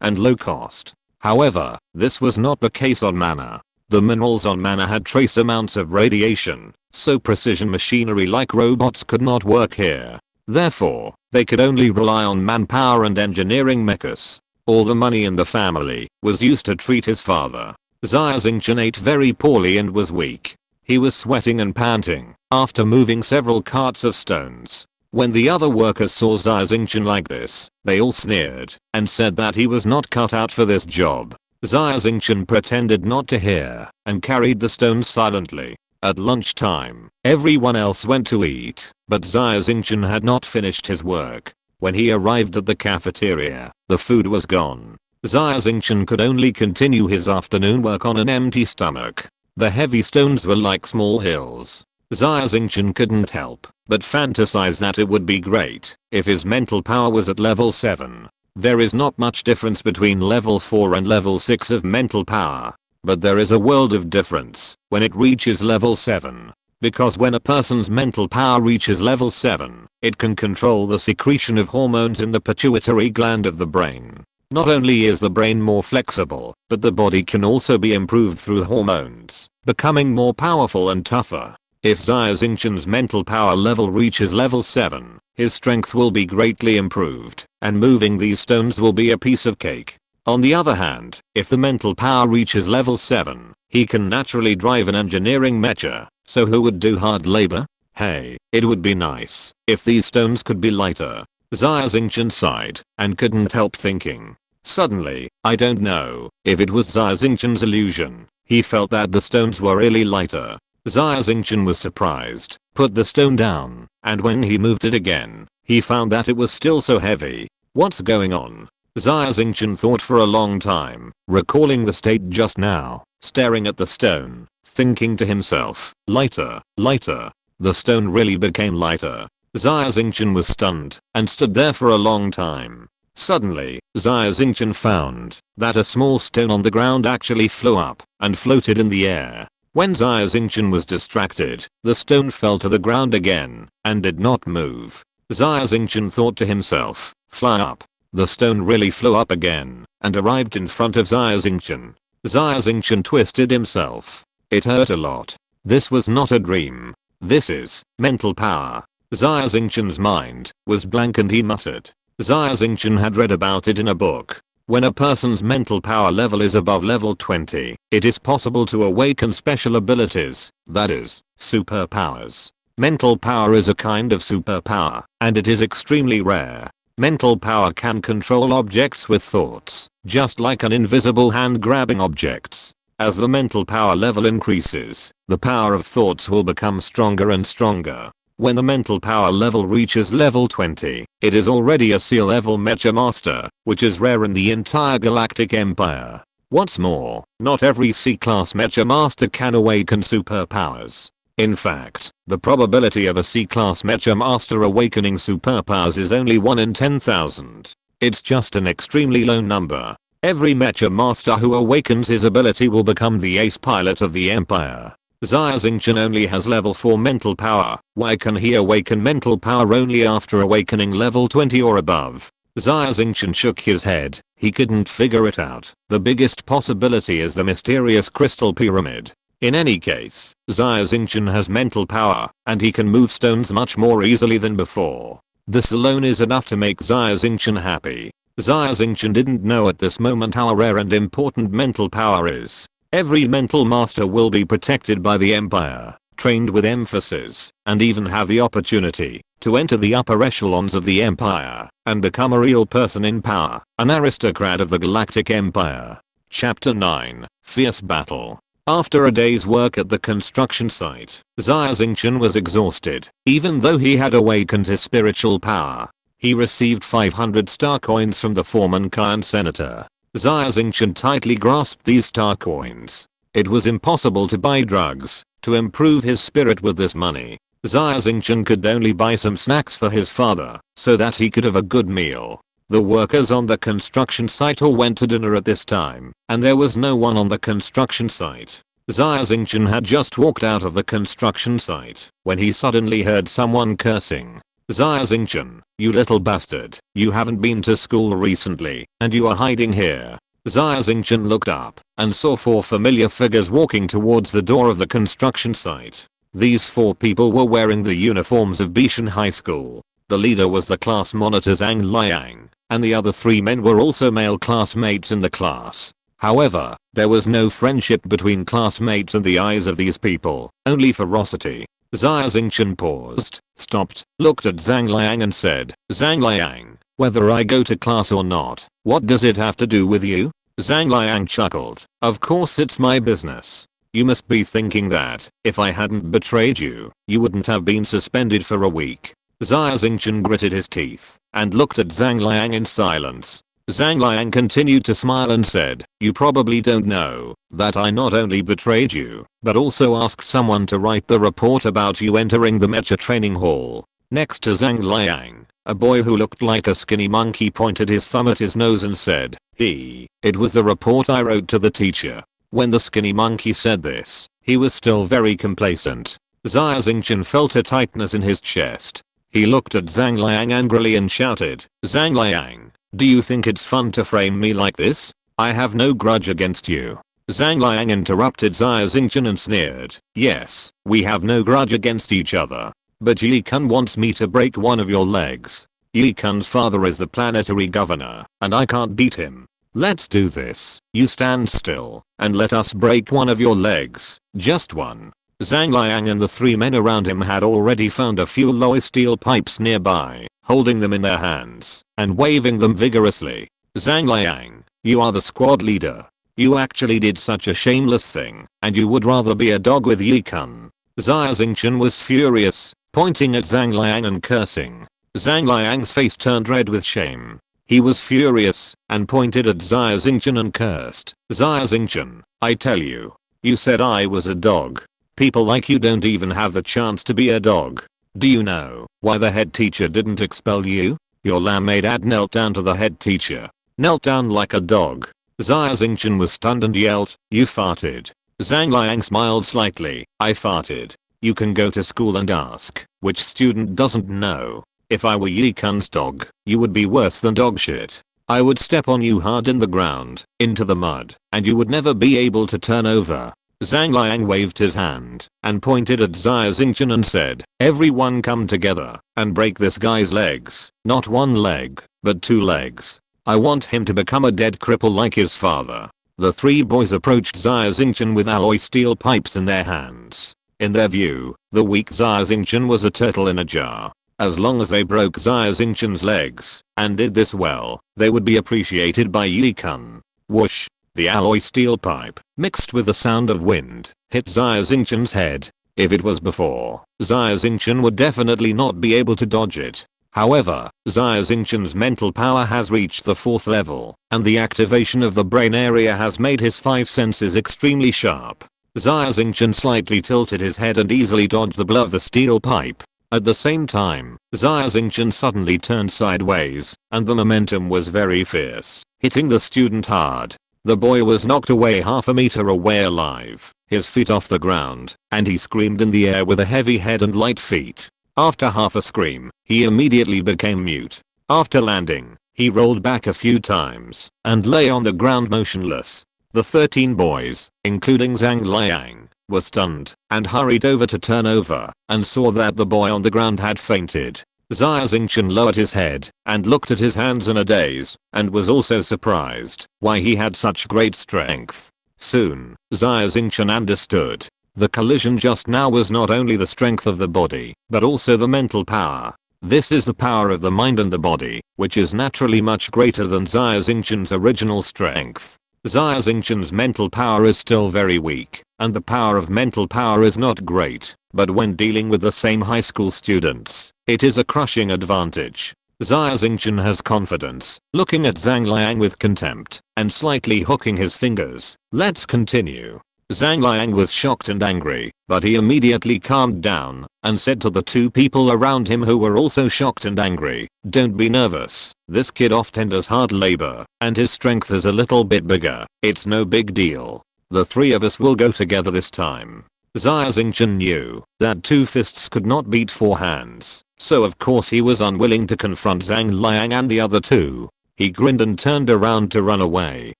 and low cost. However, this was not the case on Mana. The minerals on Mana had trace amounts of radiation, so precision machinery like robots could not work here. Therefore, they could only rely on manpower and engineering mechas. All the money in the family was used to treat his father. Xia Xingchen ate very poorly and was weak. He was sweating and panting after moving several carts of stones. When the other workers saw Xia Xingchen like this, they all sneered and said that he was not cut out for this job. Xia Xingchen pretended not to hear and carried the stones silently. At lunchtime, everyone else went to eat, but Xia Xingchen had not finished his work. When he arrived at the cafeteria, the food was gone. Xia Xingchen could only continue his afternoon work on an empty stomach. The heavy stones were like small hills. Xia Xingchen couldn't help but fantasize that it would be great if his mental power was at level 7. There is not much difference between level 4 and level 6 of mental power, but there is a world of difference when it reaches level 7. Because when a person's mental power reaches level 7, it can control the secretion of hormones in the pituitary gland of the brain. Not only is the brain more flexible, but the body can also be improved through hormones, becoming more powerful and tougher. If Xia Xingchen's mental power level reaches level 7, his strength will be greatly improved, and moving these stones will be a piece of cake. On the other hand, if the mental power reaches level 7, he can naturally drive an engineering mecha, so who would do hard labor? Hey, it would be nice if these stones could be lighter. Xia Xingchen sighed and couldn't help thinking. Suddenly, I don't know if it was Xia Xingchen's illusion, he felt that the stones were really lighter. Xia Xingchen was surprised, put the stone down, and when he moved it again, he found that it was still so heavy. What's going on? Xia Xingchen thought for a long time, recalling the state just now, staring at the stone, thinking to himself, lighter, lighter. The stone really became lighter. Xia Xingchen was stunned and stood there for a long time. Suddenly, Xia Xingchen found that a small stone on the ground actually flew up and floated in the air. When Xia Xingchen was distracted, the stone fell to the ground again and did not move. Xia Xingchen thought to himself, fly up. The stone really flew up again and arrived in front of Xia Xingchen. Xia Xingchen twisted himself. It hurt a lot. This was not a dream. This is mental power. Xia Xingchen's mind was blank and he muttered. Xia Xingchen had read about it in a book. When a person's mental power level is above level 20, it is possible to awaken special abilities, that is, superpowers. Mental power is a kind of superpower, and it is extremely rare. Mental power can control objects with thoughts, just like an invisible hand grabbing objects. As the mental power level increases, the power of thoughts will become stronger and stronger. When the mental power level reaches level 20, it is already a C level mecha master, which is rare in the entire galactic empire. What's more, not every C-class mecha master can awaken superpowers. In fact, the probability of a C-class mecha master awakening superpowers is only 1 in 10,000. It's just an extremely low number. Every mecha master who awakens his ability will become the ace pilot of the empire. Xia Xingchen only has level 4 mental power. Why can he awaken mental power only after awakening level 20 or above? Xia Xingchen shook his head. He couldn't figure it out. The biggest possibility is the mysterious crystal pyramid. In any case, Xia Xingchen has mental power, and he can move stones much more easily than before. This alone is enough to make Xia Xingchen happy. Xia Xingchen didn't know at this moment how rare and important mental power is. Every mental master will be protected by the empire, trained with emphasis, and even have the opportunity to enter the upper echelons of the empire and become a real person in power, an aristocrat of the galactic empire. Chapter 9, Fierce Battle. After a day's work at the construction site, Xia Xingchen was exhausted, even though he had awakened his spiritual power. He received 500 star coins from the foreman and senator. Xia Xingchen tightly grasped these star coins. It was impossible to buy drugs to improve his spirit with this money. Xia Xingchen could only buy some snacks for his father so that he could have a good meal. The workers on the construction site all went to dinner at this time, and there was no one on the construction site. Xia Xingchen had just walked out of the construction site when he suddenly heard someone cursing. Xia Xingchen, you little bastard, you haven't been to school recently, and you are hiding here. Xia Xingchen looked up and saw 4 familiar figures walking towards the door of the construction site. These 4 people were wearing the uniforms of Bishan High School. The leader was the class monitor Zhang Liang, and the other 3 men were also male classmates in the class. However, there was no friendship between classmates in the eyes of these people, only ferocity. Xia Xingchen paused, stopped, looked at Zhang Liang and said, Zhang Liang, whether I go to class or not, what does it have to do with you? Zhang Liang chuckled, of course it's my business. You must be thinking that, if I hadn't betrayed you, you wouldn't have been suspended for a week. Xia Xingchen gritted his teeth and looked at Zhang Liang in silence. Zhang Liang continued to smile and said, "You probably don't know that I not only betrayed you, but also asked someone to write the report about you entering the mecha training hall." Next to Zhang Liang, a boy who looked like a skinny monkey pointed his thumb at his nose and said, "It was the report I wrote to the teacher." When the skinny monkey said this, he was still very complacent. Xia Xingchen felt a tightness in his chest. He looked at Zhang Liang angrily and shouted, "Zhang Liang, do you think it's fun to frame me like this? I have no grudge against you." Zhang Liang interrupted Xia Xingchen and sneered, "Yes, we have no grudge against each other. But Yi Kun wants me to break one of your legs. Yi Kun's father is the planetary governor, and I can't beat him. Let's do this. You stand still, and let us break one of your legs. Just one." Zhang Liang and the three men around him had already found a few low steel pipes nearby, holding them in their hands, and waving them vigorously. "Zhang Liang, you are the squad leader. You actually did such a shameless thing, and you would rather be a dog with Yi Kun." Xia Xingchen was furious, pointing at Zhang Liang and cursing. Zhang Liang's face turned red with shame. He was furious, and pointed at Xia Xingchen and cursed. "Xia Xingchen, I tell you. You said I was a dog. People like you don't even have the chance to be a dog. Do you know why the head teacher didn't expel you? Your lamb-made ad knelt down to the head teacher. Knelt down like a dog." Xia Xingchen was stunned and yelled, "You farted." Zhang Liang smiled slightly. "I farted. You can go to school and ask which student doesn't know. If I were Yi Kun's dog, you would be worse than dog shit. I would step on you hard in the ground, into the mud, and you would never be able to turn over." Zhang Liang waved his hand and pointed at Xia Xingchen and said, "Everyone come together and break this guy's legs. Not one leg, but 2 legs. I want him to become a dead cripple like his father." The 3 boys approached Xia Xingchen with alloy steel pipes in their hands. In their view, the weak Xia Xingchen was a turtle in a jar. As long as they broke Xia Xingchen's legs, and did this well, they would be appreciated by Yi Kun. Whoosh! The alloy steel pipe, mixed with the sound of wind, hit Xia Xingchen's head. If it was before, Xia Xingchen would definitely not be able to dodge it. However, Xia Xingchen's mental power has reached the 4th level, and the activation of the brain area has made his 5 senses extremely sharp. Xia Xingchen slightly tilted his head and easily dodged the blow of the steel pipe. At the same time, Xia Xingchen suddenly turned sideways, and the momentum was very fierce, hitting the student hard. The boy was knocked away half a meter away alive, his feet off the ground, and he screamed in the air with a heavy head and light feet. After half a scream, he immediately became mute. After landing, he rolled back a few times, and lay on the ground motionless. The 13 boys, including Zhang Liang, were stunned, and hurried over to turn over, and saw that the boy on the ground had fainted. Xia Xingchen lowered his head, and looked at his hands in a daze, and was also surprised why he had such great strength. Soon, Xia Xingchen understood. The collision just now was not only the strength of the body, but also the mental power. This is the power of the mind and the body, which is naturally much greater than Xia Xingchen's original strength. Xia Xingchen's mental power is still very weak, and the power of mental power is not great, but when dealing with the same high school students, it is a crushing advantage. Xia Xingchen has confidence, looking at Zhang Liang with contempt, and slightly hooking his fingers. "Let's continue." Zhang Liang was shocked and angry, but he immediately calmed down, and said to the 2 people around him who were also shocked and angry, "Don't be nervous. This kid often does hard labor, and his strength is a little bit bigger. It's no big deal. The 3 of us will go together this time." Xia Xingchen knew that 2 fists could not beat 4 hands, so of course he was unwilling to confront Zhang Liang and the other 2. He grinned and turned around to run away.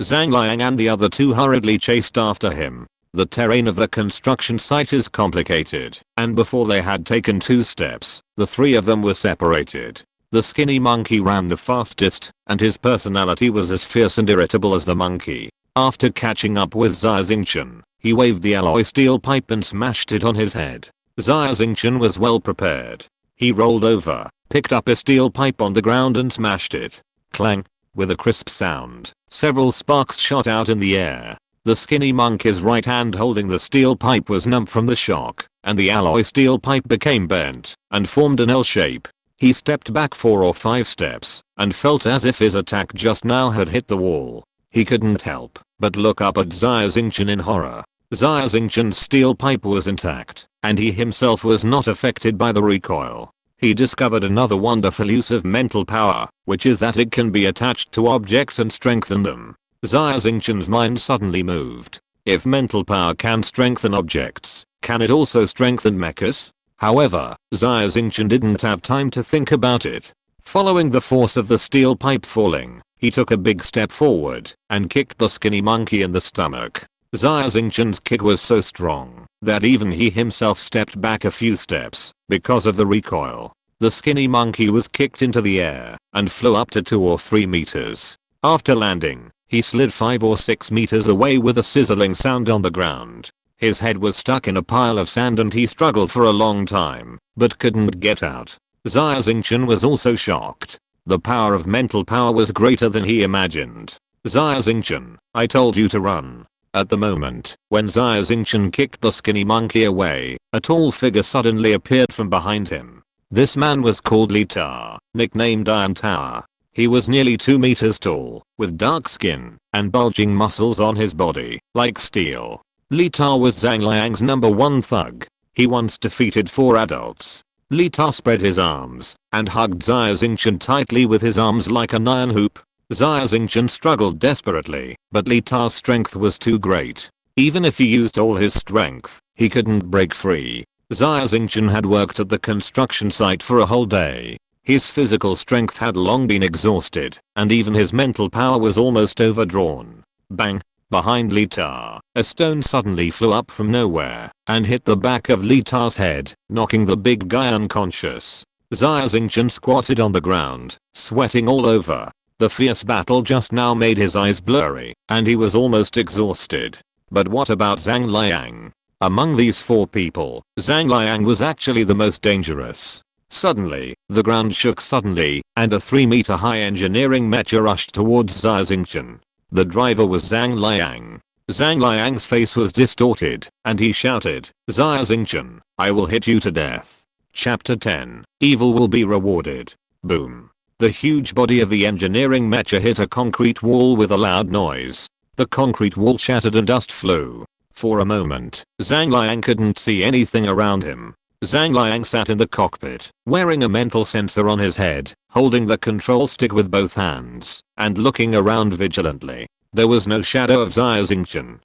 Zhang Liang and the other 2 hurriedly chased after him. The terrain of the construction site is complicated, and before they had taken 2 steps, the 3 of them were separated. The skinny monkey ran the fastest, and his personality was as fierce and irritable as the monkey. After catching up with Xia Xingchen, he waved the alloy steel pipe and smashed it on his head. Xia Xingchen was well prepared. He rolled over, picked up a steel pipe on the ground and smashed it. Clang! With a crisp sound, several sparks shot out in the air. The skinny monkey's right hand holding the steel pipe was numb from the shock, and the alloy steel pipe became bent and formed an L shape. He stepped back 4 or 5 steps and felt as if his attack just now had hit the wall. He couldn't help but look up at Xia Xingchen in horror. Xia Xingchen's steel pipe was intact, and he himself was not affected by the recoil. He discovered another wonderful use of mental power, which is that it can be attached to objects and strengthen them. Xia Xingchen's mind suddenly moved. If mental power can strengthen objects, can it also strengthen mechas? However, Xia Xingchen didn't have time to think about it. Following the force of the steel pipe falling, he took a big step forward and kicked the skinny monkey in the stomach. Xia Xingchen's kick was so strong that even he himself stepped back a few steps because of the recoil. The skinny monkey was kicked into the air and flew up to 2 or 3 meters. After landing, he slid 5 or 6 meters away with a sizzling sound on the ground. His head was stuck in a pile of sand and he struggled for a long time, but couldn't get out. Xia Xingchen was also shocked. The power of mental power was greater than he imagined. Xia Xingchen, I told you to run. At the moment, when Xia Xingchen kicked the skinny monkey away, a tall figure suddenly appeared from behind him. This man was called Li Ta, nicknamed Iron Tower. He was nearly 2 meters tall, with dark skin and bulging muscles on his body, like steel. Li Ta was Zhang Liang's #1 thug. He once defeated 4 adults. Li Ta spread his arms and hugged Xia Xingchen tightly with his arms like an iron hoop. Xia Xingchen struggled desperately, but Li Ta's strength was too great. Even if he used all his strength, he couldn't break free. Xia Xingchen had worked at the construction site for a whole day. His physical strength had long been exhausted, and even his mental power was almost overdrawn. Bang! Behind Li Ta, a stone suddenly flew up from nowhere and hit the back of Li Ta's head, knocking the big guy unconscious. Xia Xingchen squatted on the ground, sweating all over. The fierce battle just now made his eyes blurry, and he was almost exhausted. But what about Zhang Liang? Among these 4 people, Zhang Liang was actually the most dangerous. Suddenly, the ground shook suddenly, and a 3-meter high engineering mecha rushed towards Xia Xingchen. The driver was Zhang Liang. Zhang Liang's face was distorted, and he shouted, Xia Xingchen, I will hit you to death. Chapter 10, Evil will be rewarded. Boom. The huge body of the engineering mecha hit a concrete wall with a loud noise. The concrete wall shattered and dust flew. For a moment, Zhang Liang couldn't see anything around him. Zhang Liang sat in the cockpit, wearing a mental sensor on his head, holding the control stick with both hands, and looking around vigilantly. There was no shadow of Xia Xingchen.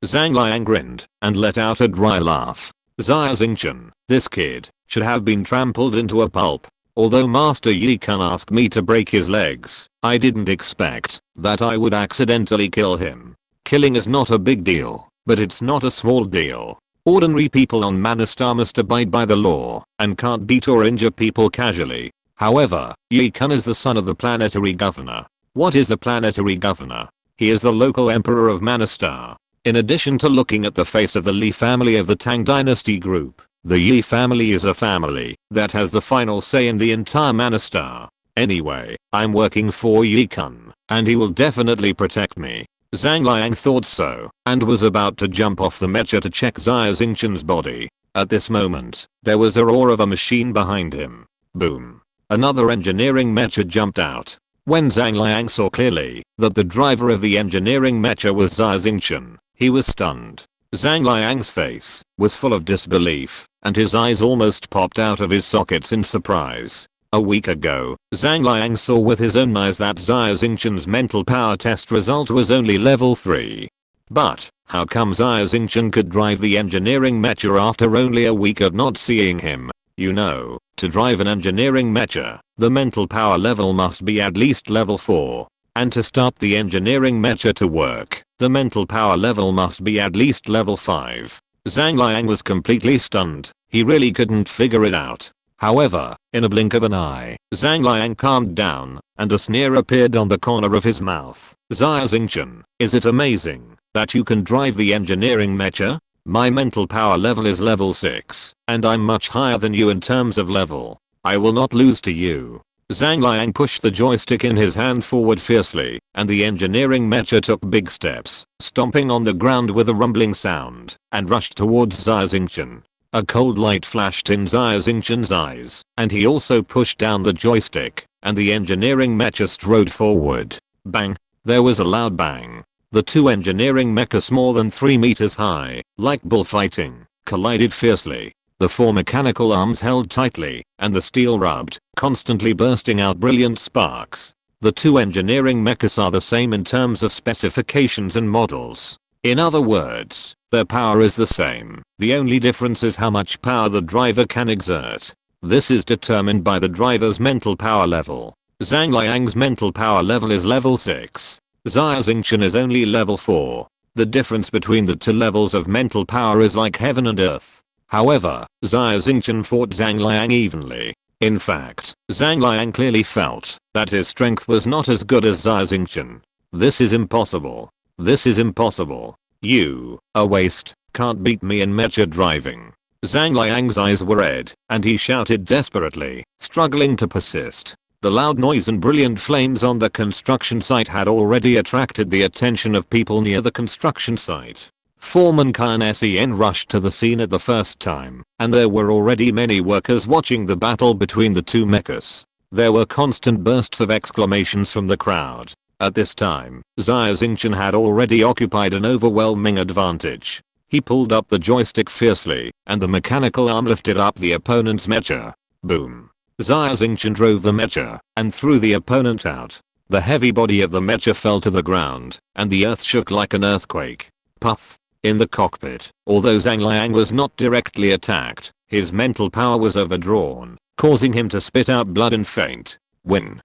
Zhang Liang grinned and let out a dry laugh. Xia Xingchen, this kid, should have been trampled into a pulp. Although Master Yi Kun asked me to break his legs, I didn't expect that I would accidentally kill him. Killing is not a big deal, but it's not a small deal. Ordinary people on Manastar must abide by the law and can't beat or injure people casually. However, Yi Kun is the son of the planetary governor. What is the planetary governor? He is the local emperor of Manastar. In addition to looking at the face of the Li family of the Tang dynasty group, the Yi family is a family that has the final say in the entire Manastar. Anyway, I'm working for Yi Kun, and he will definitely protect me. Zhang Liang thought so, and was about to jump off the mecha to check Xia Xingchen's body. At this moment, there was a roar of a machine behind him. Boom. Another engineering mecha jumped out. When Zhang Liang saw clearly that the driver of the engineering mecha was Xia Xingchen, he was stunned. Zhang Liang's face was full of disbelief, and his eyes almost popped out of his sockets in surprise. A week ago, Zhang Liang saw with his own eyes that Xia Xingchen's mental power test result was only level 3. But, how come Xia Xingchen could drive the engineering mecha after only a week of not seeing him? You know, to drive an engineering mecha, the mental power level must be at least level 4. And to start the engineering mecha to work, the mental power level must be at least level 5. Zhang Liang was completely stunned. He really couldn't figure it out. However, in a blink of an eye, Zhang Liang calmed down, and a sneer appeared on the corner of his mouth. Xia Xingchen, is it amazing that you can drive the engineering mecha? My mental power level is level 6, and I'm much higher than you in terms of level. I will not lose to you. Zhang Liang pushed the joystick in his hand forward fiercely, and the engineering mecha took big steps, stomping on the ground with a rumbling sound, and rushed towards Xia Xingchen. A cold light flashed in Xia Xingchen's eyes, and he also pushed down the joystick, and the engineering mecha strode forward. Bang! There was a loud bang. The two engineering mechas more than 3 meters high, like bullfighting, collided fiercely. The four mechanical arms held tightly, and the steel rubbed, constantly bursting out brilliant sparks. The two engineering mechas are the same in terms of specifications and models. In other words, their power is the same. The only difference is how much power the driver can exert. This is determined by the driver's mental power level. Zhang Liang's mental power level is level 6. Xia Xingchen is only level 4. The difference between the two levels of mental power is like heaven and earth. However, Xia Xingchen fought Zhang Liang evenly. In fact, Zhang Liang clearly felt that his strength was not as good as Xia Xingchen. This is impossible. This is impossible. You, a waste, can't beat me in mecha driving. Zhang Liang's eyes were red, and he shouted desperately, struggling to persist. The loud noise and brilliant flames on the construction site had already attracted the attention of people near the construction site. Foreman Khan Sen rushed to the scene at the first time, and there were already many workers watching the battle between the two mechas. There were constant bursts of exclamations from the crowd. At this time, Xia Xingchen had already occupied an overwhelming advantage. He pulled up the joystick fiercely, and the mechanical arm lifted up the opponent's mecha. Boom. Xia Xingchen drove the mecha, and threw the opponent out. The heavy body of the mecha fell to the ground, and the earth shook like an earthquake. Puff. In the cockpit, although Zhang Liang was not directly attacked, his mental power was overdrawn, causing him to spit out blood and faint. Win.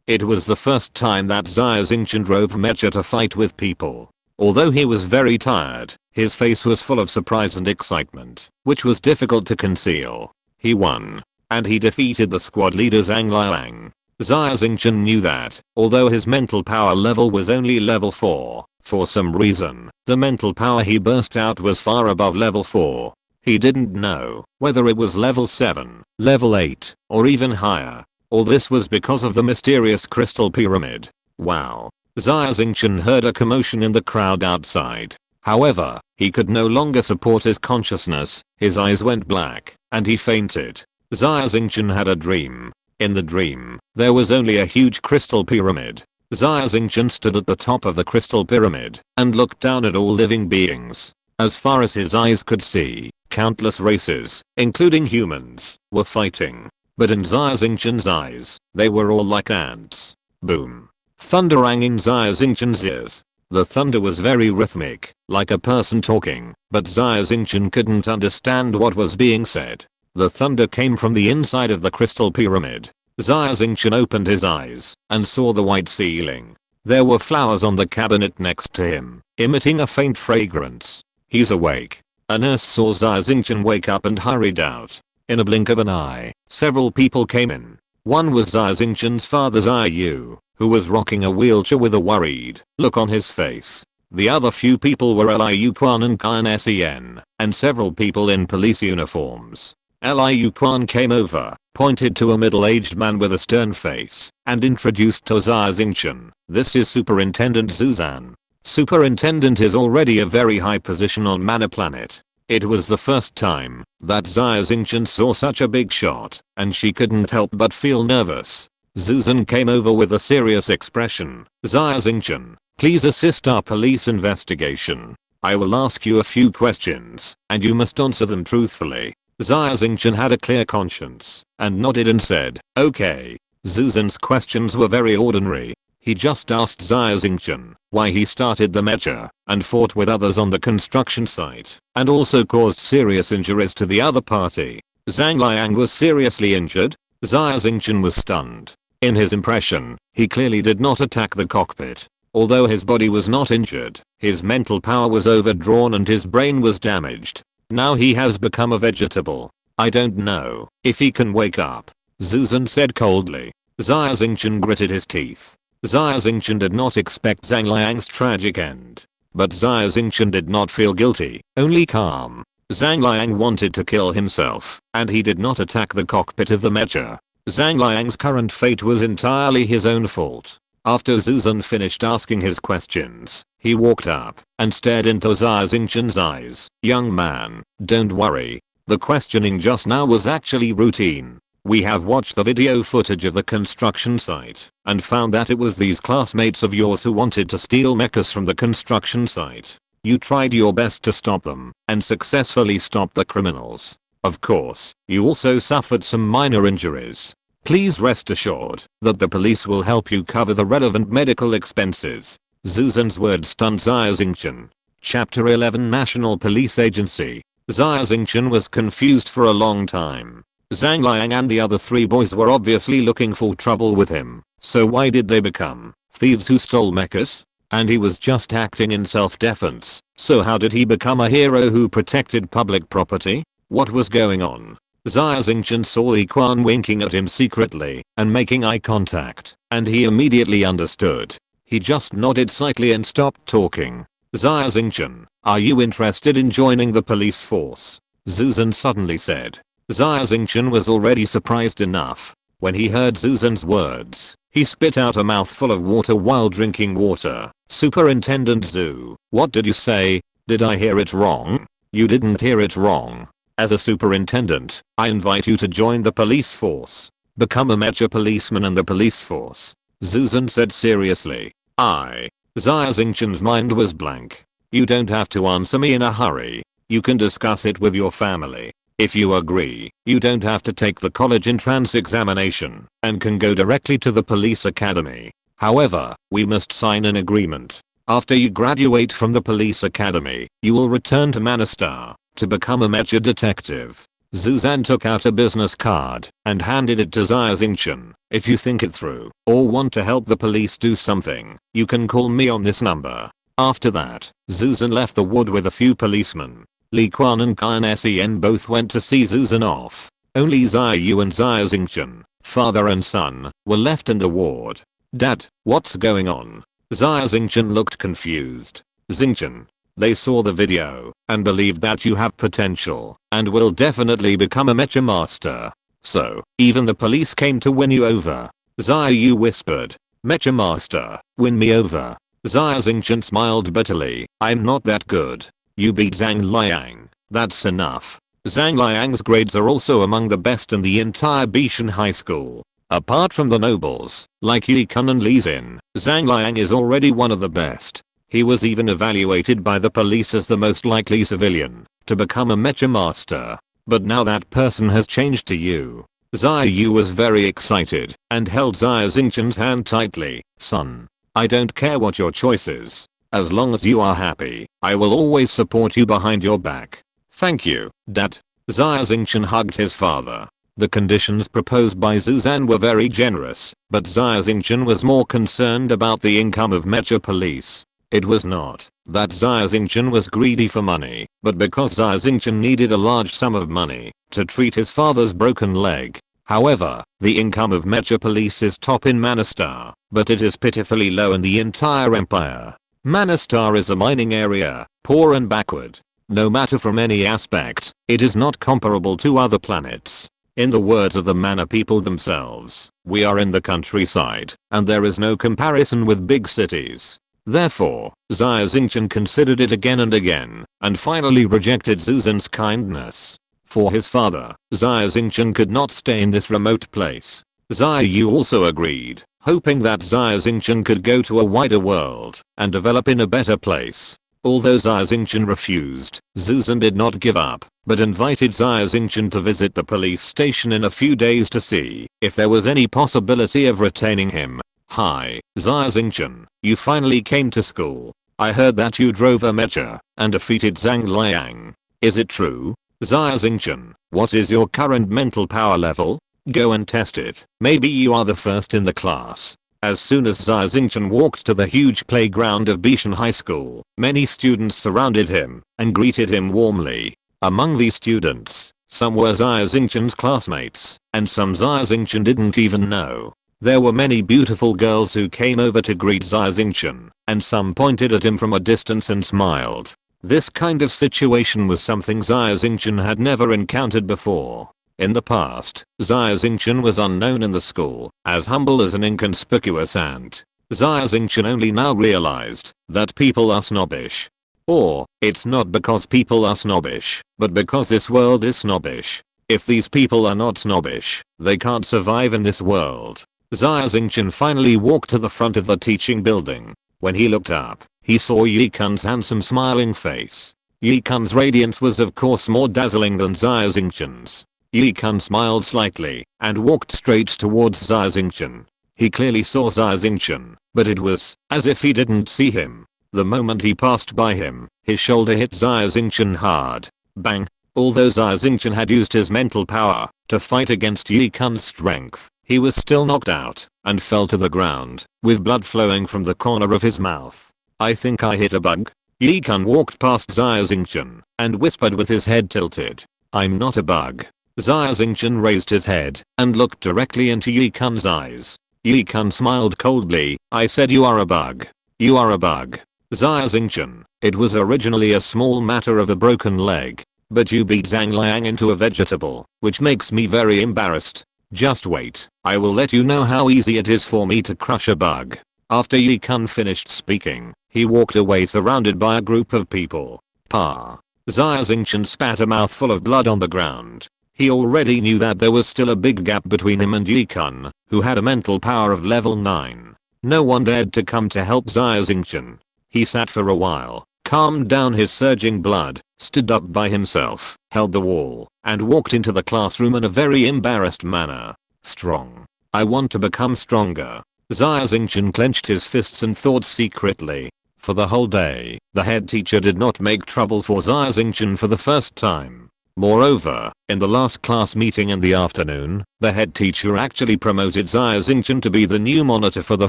It was the first time that Xia Xingchen drove mecha to fight with people. Although he was very tired, his face was full of surprise and excitement, which was difficult to conceal. He won. And he defeated the squad leader Zhang Liang. Xia Xingchen knew that, although his mental power level was only level 4, for some reason, the mental power he burst out was far above level 4. He didn't know whether it was level 7, level 8, or even higher. All this was because of the mysterious crystal pyramid. Wow. Xia Xingchen heard a commotion in the crowd outside. However, he could no longer support his consciousness, his eyes went black, and he fainted. Xia Xingchen had a dream. In the dream, there was only a huge crystal pyramid. Xia Xingchen stood at the top of the crystal pyramid and looked down at all living beings. As far as his eyes could see, countless races, including humans, were fighting. But in Xia Xingchen's eyes, they were all like ants. Boom. Thunder rang in Xia Xingchen's ears. The thunder was very rhythmic, like a person talking, but Xia Xingchen couldn't understand what was being said. The thunder came from the inside of the crystal pyramid. Xia Xingchen opened his eyes and saw the white ceiling. There were flowers on the cabinet next to him, emitting a faint fragrance. He's awake. A nurse saw Xia Xingchen wake up and hurried out. In a blink of an eye, several people came in. One was Xia Xingchen's father Xia Yu, who was rocking a wheelchair with a worried look on his face. The other few people were Liu Quan and Khan Sen, and several people in police uniforms. Liu Quan came over, pointed to a middle-aged man with a stern face, and introduced to Xia Xingchen. This is Superintendent Zuzan. Superintendent is already a very high position on Mana Planet. It was the first time that Xia Xingchen saw such a big shot, and she couldn't help but feel nervous. Zuzan came over with a serious expression. Xia Xingchen, please assist our police investigation. I will ask you a few questions, and you must answer them truthfully. Xia Xingchen had a clear conscience, and nodded and said, okay. Zuzan's questions were very ordinary. He just asked Xia Xingchen why he started the mecha and fought with others on the construction site, and also caused serious injuries to the other party. Zhang Liang was seriously injured. Xia Xingchen was stunned. In his impression, he clearly did not attack the cockpit. Although his body was not injured, his mental power was overdrawn and his brain was damaged. Now he has become a vegetable. I don't know if he can wake up. Zuzan said coldly. Xia Xingchen gritted his teeth. Xia Xingchen did not expect Zhang Liang's tragic end. But Xia Xingchen did not feel guilty, only calm. Zhang Liang wanted to kill himself, and he did not attack the cockpit of the mecha. Zhang Liang's current fate was entirely his own fault. After Zuzan finished asking his questions, he walked up and stared into Xia Xingchen's eyes. Young man, don't worry. The questioning just now was actually routine. We have watched the video footage of the construction site and found that it was these classmates of yours who wanted to steal mechas from the construction site. You tried your best to stop them and successfully stopped the criminals. Of course, you also suffered some minor injuries. Please rest assured that the police will help you cover the relevant medical expenses. Zuzan's words stunned Xia Xingchen. Chapter 11 National Police Agency. Xia Xingchen was confused for a long time. Zhang Liang and the other 3 boys were obviously looking for trouble with him, so why did they become thieves who stole mechas? And he was just acting in self-defense, so how did he become a hero who protected public property? What was going on? Xia Xingchen saw Li Quan winking at him secretly and making eye contact, and he immediately understood. He just nodded slightly and stopped talking. Xia Xingchen, are you interested in joining the police force? Zuzan suddenly said. Xia Xingchen was already surprised enough. When he heard Zuzan's words, he spit out a mouthful of water while drinking water. Superintendent Zhu, what did you say? Did I hear it wrong? You didn't hear it wrong. As a superintendent, I invite you to join the police force. Become a mecha policeman in the police force. Zuzan said seriously. Xia Xingchen's mind was blank. You don't have to answer me in a hurry. You can discuss it with your family. If you agree, you don't have to take the college entrance examination and can go directly to the police academy. However, we must sign an agreement. After you graduate from the police academy, you will return to Manastar to become a mecha detective. Zuzan took out a business card and handed it to Xia Xingchen. If you think it through or want to help the police do something, you can call me on this number. After that, Zuzan left the ward with a few policemen. Li Quan and Kai Sen both went to see Zuzan off. Only Xia Yu and Xia Xingchen, father and son, were left in the ward. Dad, what's going on? Xia Xingchen looked confused. Xingchen, they saw the video and believed that you have potential and will definitely become a mecha master. So, even the police came to win you over. Xia Yu whispered. Mecha master, win me over. Xia Xingchen smiled bitterly. I'm not that good. You beat Zhang Liang. That's enough. Zhang Liang's grades are also among the best in the entire Bishan High School. Apart from the nobles, like Yi Kun and Li Xin, Zhang Liang is already one of the best. He was even evaluated by the police as the most likely civilian to become a mecha master. But now that person has changed to you. Xia Yu was very excited and held Xia Xingchen's hand tightly. Son, I don't care what your choice is. As long as you are happy, I will always support you behind your back. Thank you, Dad. Xia Xingchen hugged his father. The conditions proposed by Zuzan were very generous, but Xia Xingchen was more concerned about the income of mecha police. It was not that Xia Xingchen was greedy for money, but because Xia Xingchen needed a large sum of money to treat his father's broken leg. However, the income of mecha police is top in Manastar, but it is pitifully low in the entire empire. Manastar is a mining area, poor and backward. No matter from any aspect, it is not comparable to other planets. In the words of the Mana people themselves, we are in the countryside, and there is no comparison with big cities. Therefore, Xia Xingchen considered it again and again, and finally rejected Zuzan's kindness. For his father, Xia Xingchen could not stay in this remote place. Xia Yu also agreed, hoping that Xia Xingchen could go to a wider world and develop in a better place. Although Xia Xingchen refused, Zuzan did not give up, but invited Xia Xingchen to visit the police station in a few days to see if there was any possibility of retaining him. Hi, Xia Xingchen, you finally came to school. I heard that you drove a mecha and defeated Zhang Liang. Is it true? Xia Xingchen, what is your current mental power level? Go and test it. Maybe you are the first in the class. As soon as Xia Xingchen walked to the huge playground of Bishan High School, many students surrounded him and greeted him warmly. Among these students, some were Xia Xingchen's classmates, and some Xia Xingchen didn't even know. There were many beautiful girls who came over to greet Xia Xingchen, and some pointed at him from a distance and smiled. This kind of situation was something Xia Xingchen had never encountered before. In the past, Xia Xingchen was unknown in the school, as humble as an inconspicuous ant. Xia Xingchen only now realized that people are snobbish. Or, it's not because people are snobbish, but because this world is snobbish. If these people are not snobbish, they can't survive in this world. Xia Xingchen finally walked to the front of the teaching building. When he looked up, he saw Yi Kun's handsome smiling face. Yi Kun's radiance was of course more dazzling than Xia Xingchen's. Yi Kun smiled slightly and walked straight towards Xia Xingchen. He clearly saw Xia Xingchen, but it was as if he didn't see him. The moment he passed by him, his shoulder hit Xia Xingchen hard. Bang! Although Xia Xingchen had used his mental power to fight against Yi Kun's strength, he was still knocked out and fell to the ground, with blood flowing from the corner of his mouth. I think I hit a bug. Yi Kun walked past Xia Xingchen and whispered with his head tilted. I'm not a bug. Xia Xingchen raised his head and looked directly into Yi Kun's eyes. Yi Kun smiled coldly. I said you are a bug. You are a bug. Xia Xingchen, it was originally a small matter of a broken leg, but you beat Zhang Liang into a vegetable, which makes me very embarrassed. Just wait, I will let you know how easy it is for me to crush a bug. After Yi Kun finished speaking, he walked away surrounded by a group of people. Pa. Xia Xingchen spat a mouthful of blood on the ground. He already knew that there was still a big gap between him and Yi Kun, who had a mental power of level 9. No one dared to come to help Xia Xingchen. He sat for a while, calmed down his surging blood, stood up by himself, held the wall, and walked into the classroom in a very embarrassed manner. Strong. I want to become stronger. Xia Xingchen clenched his fists and thought secretly. For the whole day, the head teacher did not make trouble for Xia Xingchen for the first time. Moreover, in the last class meeting in the afternoon, the head teacher actually promoted Xia Xingchen to be the new monitor for the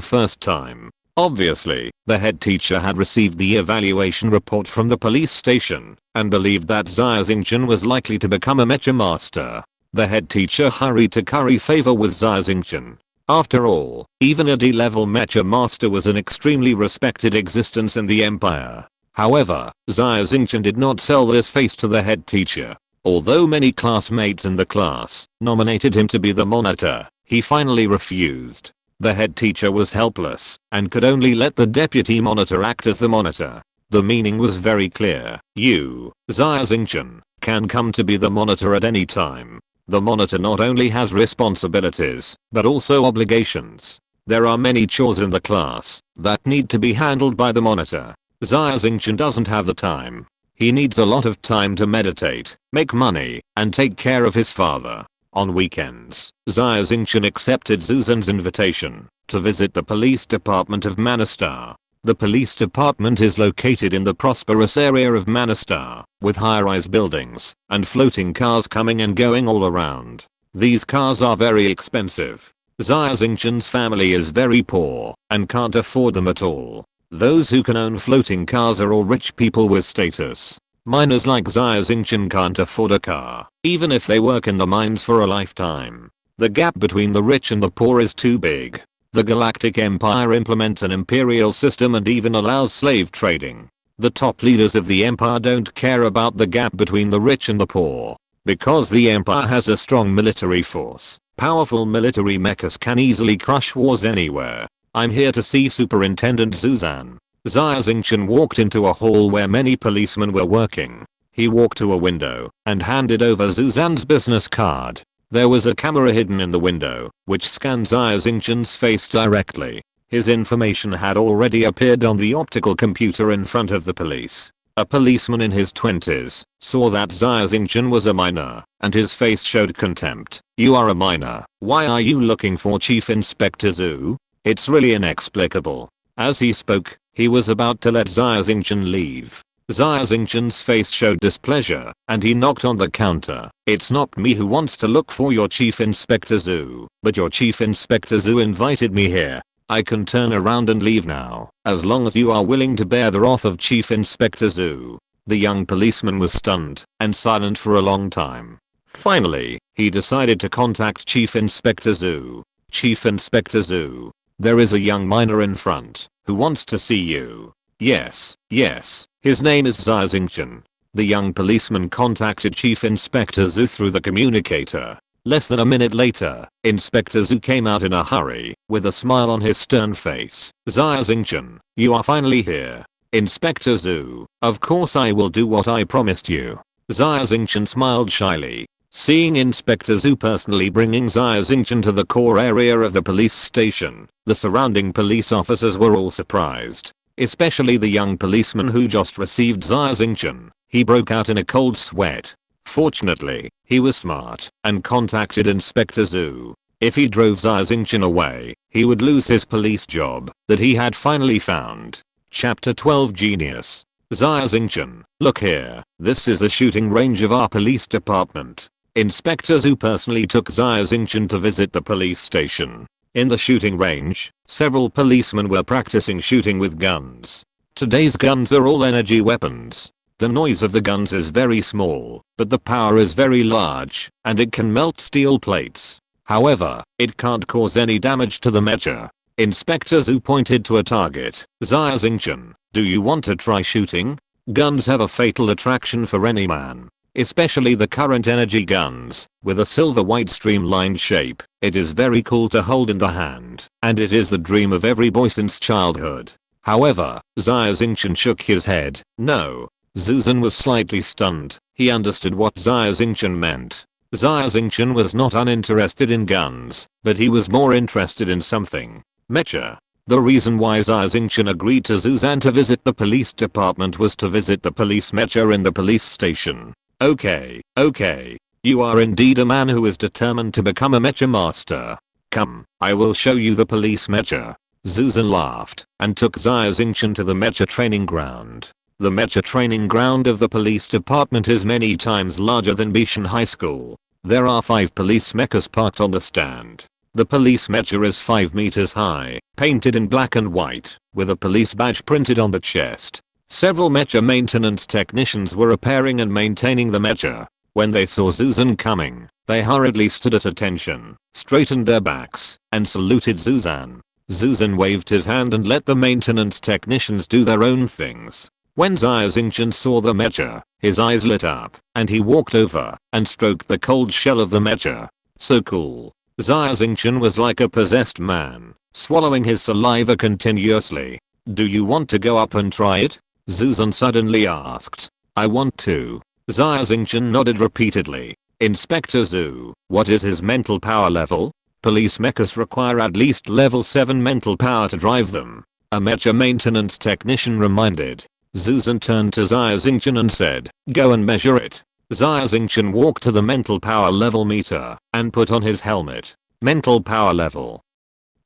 first time. Obviously, the head teacher had received the evaluation report from the police station and believed that Xia Xingchen was likely to become a mecha master. The head teacher hurried to curry favor with Xia Xingchen. After all, even a D-level mecha master was an extremely respected existence in the empire. However, Xia Xingchen did not sell this face to the head teacher. Although many classmates in the class nominated him to be the monitor, he finally refused. The head teacher was helpless and could only let the deputy monitor act as the monitor. The meaning was very clear. You, Xia Xingchen, can come to be the monitor at any time. The monitor not only has responsibilities, but also obligations. There are many chores in the class that need to be handled by the monitor. Xia Xingchen doesn't have the time. He needs a lot of time to meditate, make money, and take care of his father. On weekends, Xia Xingchen accepted Zuzan's invitation to visit the police department of Manastar. The police department is located in the prosperous area of Manastar, with high-rise buildings and floating cars coming and going all around. These cars are very expensive. Xia Xingchen's family is very poor and can't afford them at all. Those who can own floating cars are all rich people with status. Miners like Xia Xingchen can't afford a car, even if they work in the mines for a lifetime. The gap between the rich and the poor is too big. The Galactic Empire implements an imperial system and even allows slave trading. The top leaders of the empire don't care about the gap between the rich and the poor. Because the empire has a strong military force, powerful military mechas can easily crush wars anywhere. I'm here to see Superintendent Zuzan. Xia Xingchen walked into a hall where many policemen were working. He walked to a window and handed over Zuzan's business card. There was a camera hidden in the window, which scanned Xia Xingchen's face directly. His information had already appeared on the optical computer in front of the police. A policeman in his 20s saw that Xia Xingchen was a minor, and his face showed contempt. You are a minor. Why are you looking for Chief Inspector Zhu? It's really inexplicable. As he spoke, he was about to let Xia Xingchen leave. Xia Xingchen's face showed displeasure, and he knocked on the counter. It's not me who wants to look for your Chief Inspector Zhu, but your Chief Inspector Zhu invited me here. I can turn around and leave now, as long as you are willing to bear the wrath of Chief Inspector Zhu. The young policeman was stunned and silent for a long time. Finally, he decided to contact Chief Inspector Zhu. Chief Inspector Zhu, there is a young miner in front who wants to see you. Yes, his name is Xia Xingchen. The young policeman contacted Chief Inspector Zhu through the communicator. Less than a minute later, Inspector Zhu came out in a hurry, with a smile on his stern face. Xia Xingchen, you are finally here. Inspector Zhu, Of course I will do what I promised you. Xia Xingchen smiled shyly. Seeing Inspector Zhu personally bringing Xia Xingchen to the core area of the police station, the surrounding police officers were all surprised. Especially the young policeman who just received Xia Xingchen. He broke out in a cold sweat. Fortunately, he was smart and contacted Inspector Zhu. If he drove Xia Xingchen away, he would lose his police job that he had finally found. Chapter 12 Genius. Xia Xingchen, look here, this is the shooting range of our police department. Inspector Zhu personally took Xia Xingchen to visit the police station. In the shooting range, several policemen were practicing shooting with guns. Today's guns are all energy weapons. The noise of the guns is very small, but the power is very large, and it can melt steel plates. However, it can't cause any damage to the mecha. Inspector Zhu pointed to a target. Xia Xingchen, do you want to try shooting? Guns have a fatal attraction for any man. Especially the current energy guns, with a silver white streamlined shape. It is very cool to hold in the hand, and it is the dream of every boy since childhood. However, Xia Xingchen shook his head. No. Zuzan was slightly stunned. He understood what Xia Xingchen meant. Xia Xingchen was not uninterested in guns, but he was more interested in something. Mecha. The reason why Xia Xingchen agreed to Zuzan to visit the police department was to visit the police mecha in the police station. Okay. You are indeed a man who is determined to become a mecha master. Come, I will show you the police mecha. Zuzan laughed and took Xia Xingchen to the mecha training ground. The mecha training ground of the police department is many times larger than Bishan High School. There are 5 police mechas parked on the stand. The police mecha is 5 meters high, painted in black and white, with a police badge printed on the chest. Several mecha maintenance technicians were repairing and maintaining the mecha. When they saw Zuzan coming, they hurriedly stood at attention, straightened their backs, and saluted Zuzan. Zuzan waved his hand and let the maintenance technicians do their own things. When Xia Xingchen saw the mecha, his eyes lit up, and he walked over and stroked the cold shell of the mecha. So cool. Xia Xingchen was like a possessed man, swallowing his saliva continuously. Do you want to go up and try it? Zuzan suddenly asked. I want to. Xia Xingchen nodded repeatedly. Inspector Zhu, what is his mental power level? Police mechas require at least level 7 mental power to drive them. A mecha maintenance technician reminded. Zuzan turned to Xia Xingchen and said, go and measure it. Xia Xingchen walked to the mental power level meter and put on his helmet. Mental power level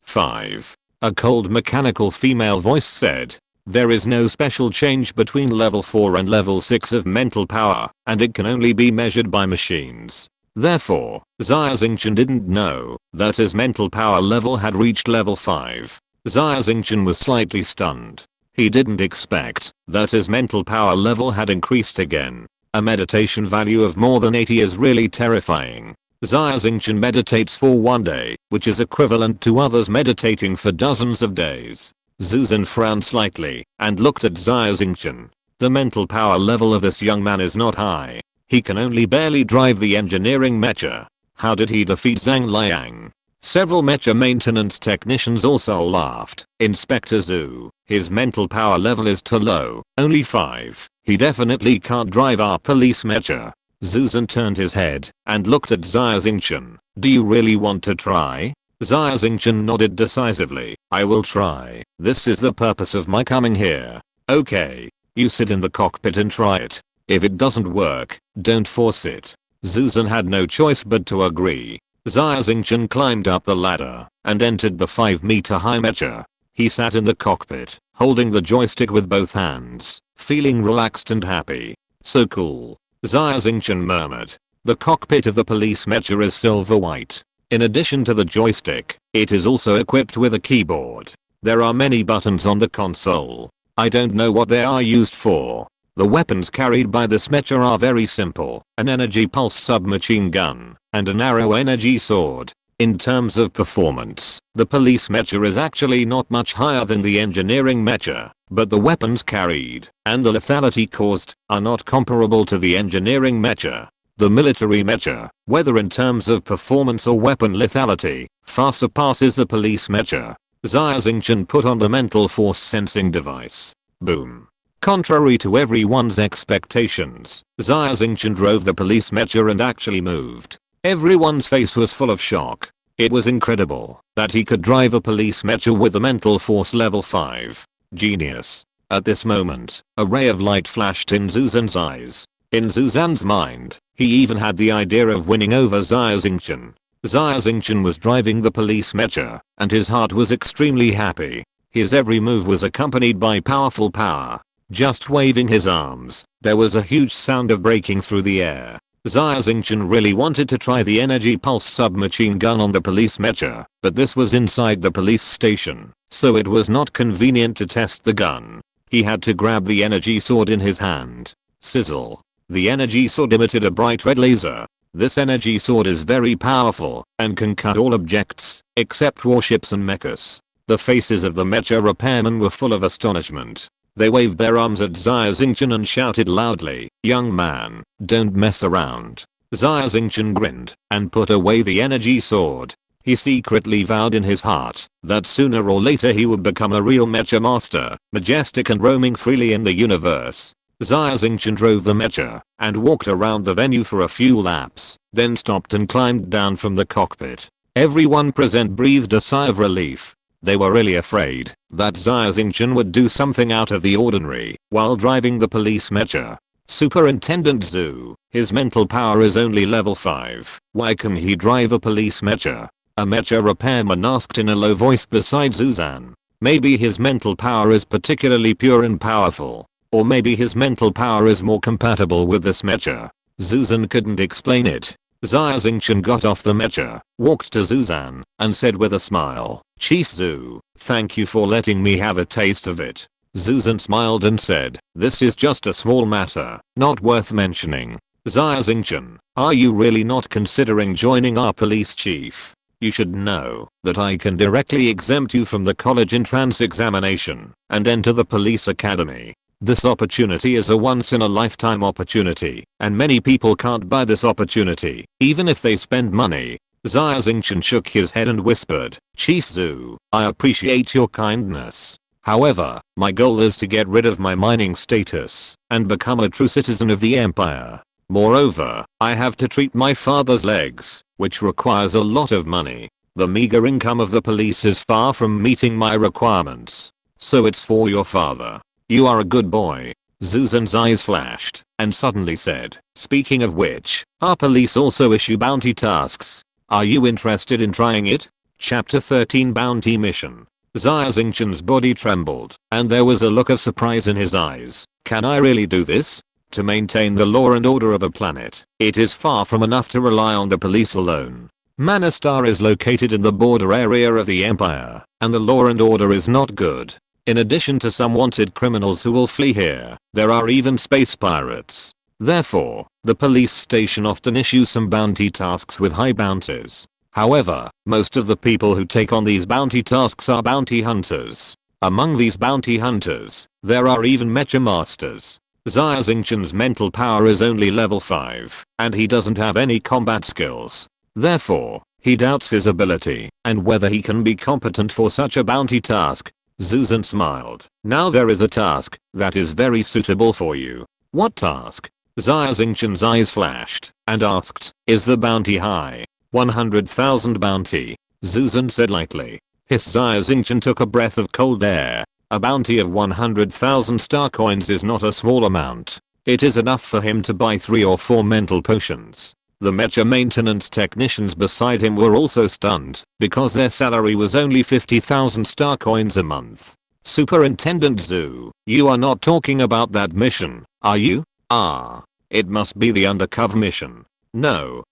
5. A cold mechanical female voice said. There is no special change between level 4 and level 6 of mental power, and it can only be measured by machines. Therefore, Xia Xingchen didn't know that his mental power level had reached level 5. Xia Xingchen was slightly stunned. He didn't expect that his mental power level had increased again. A meditation value of more than 80 is really terrifying. Xia Xingchen meditates for 1 day, which is equivalent to others meditating for dozens of days. Zuzan frowned slightly and looked at Xia Xingchen. The mental power level of this young man is not high. He can only barely drive the engineering mecha. How did he defeat Zhang Liang? Several mecha maintenance technicians also laughed. Inspector Zhu, his mental power level is too low, only 5. He definitely can't drive our police mecha. Zuzan turned his head and looked at Xia Xingchen. Do you really want to try? Xia Xingchen nodded decisively. I will try. This is the purpose of my coming here. Okay. You sit in the cockpit and try it. If it doesn't work, don't force it. Zuzan had no choice but to agree. Xia Xingchen climbed up the ladder and entered the 5-meter high mecha. He sat in the cockpit, holding the joystick with both hands, feeling relaxed and happy. So cool. Xia Xingchen murmured. The cockpit of the police mecha is silver white. In addition to the joystick, it is also equipped with a keyboard. There are many buttons on the console. I don't know what they are used for. The weapons carried by this mecha are very simple, an energy pulse submachine gun, and a narrow energy sword. In terms of performance, the police mecha is actually not much higher than the engineering mecha, but the weapons carried, and the lethality caused, are not comparable to the engineering mecha. The military mecha, whether in terms of performance or weapon lethality, far surpasses the police mecha. Xia Xingchen put on the mental force sensing device. Boom. Contrary to everyone's expectations, Xia Xingchen drove the police mecha and actually moved. Everyone's face was full of shock. It was incredible that he could drive a police mecha with a mental force level 5. Genius. At this moment, a ray of light flashed in Zuzan's eyes. In Zuzan's mind, he even had the idea of winning over Xia Xingchen. Xia Xingchen was driving the police mecha, and his heart was extremely happy. His every move was accompanied by powerful power. Just waving his arms, there was a huge sound of braking through the air. Xia Xingchen really wanted to try the energy pulse submachine gun on the police mecha, but this was inside the police station, so it was not convenient to test the gun. He had to grab the energy sword in his hand. Sizzle. The energy sword emitted a bright red laser. This energy sword is very powerful and can cut all objects, except warships and mechas. The faces of the mecha repairmen were full of astonishment. They waved their arms at Xia Xingchen and shouted loudly, "Young man, don't mess around." Xia Xingchen grinned and put away the energy sword. He secretly vowed in his heart that sooner or later he would become a real mecha master, majestic and roaming freely in the universe. Xia Xingchen drove the mecha and walked around the venue for a few laps, then stopped and climbed down from the cockpit. Everyone present breathed a sigh of relief. They were really afraid that Xia Xingchen would do something out of the ordinary while driving the police mecha. Superintendent Zhu, his mental power is only level 5. Why can he drive a police mecha? A mecha repairman asked in a low voice beside Zuzan. Maybe his mental power is particularly pure and powerful. Or maybe his mental power is more compatible with this mecha. Zuzan couldn't explain it. Xia Xingchen got off the mecha, walked to Zuzan, and said with a smile, "Chief Zhu, thank you for letting me have a taste of it." Zuzan smiled and said, "This is just a small matter, not worth mentioning." Xia Xingchen, are you really not considering joining our police chief? You should know that I can directly exempt you from the college entrance examination and enter the police academy. This opportunity is a once-in-a-lifetime opportunity, and many people can't buy this opportunity, even if they spend money. Xia Xingchen shook his head and whispered, "Chief Zhu, I appreciate your kindness. However, my goal is to get rid of my mining status and become a true citizen of the empire. Moreover, I have to treat my father's legs, which requires a lot of money. The meager income of the police is far from meeting my requirements. So it's for your father. You are a good boy." Zuzan's eyes flashed and suddenly said, "Speaking of which, our police also issue bounty tasks. Are you interested in trying it?" Chapter 13 Bounty Mission. Xia Xingchen's body trembled, and there was a look of surprise in his eyes. "Can I really do this? To maintain the law and order of a planet, it is far from enough to rely on the police alone. Manastar is located in the border area of the empire, and the law and order is not good. In addition to some wanted criminals who will flee here, there are even space pirates. Therefore, the police station often issues some bounty tasks with high bounties. However, most of the people who take on these bounty tasks are bounty hunters. Among these bounty hunters, there are even mecha masters. Xia Xingchen's mental power is only level 5, and he doesn't have any combat skills. Therefore, he doubts his ability and whether he can be competent for such a bounty task." Zuzan smiled. "Now there is a task that is very suitable for you." "What task?" Xia Xingchen's eyes flashed and asked, "Is the bounty high?" 100,000 bounty, Zuzan said lightly. His Xia Xingchen took a breath of cold air. A bounty of 100,000 star coins is not a small amount. It is enough for him to buy 3 or 4 mental potions. The mecha maintenance technicians beside him were also stunned because their salary was only 50,000 star coins a month. "Superintendent Zhu, you are not talking about that mission, are you?" "Ah. It must be the undercover mission." No,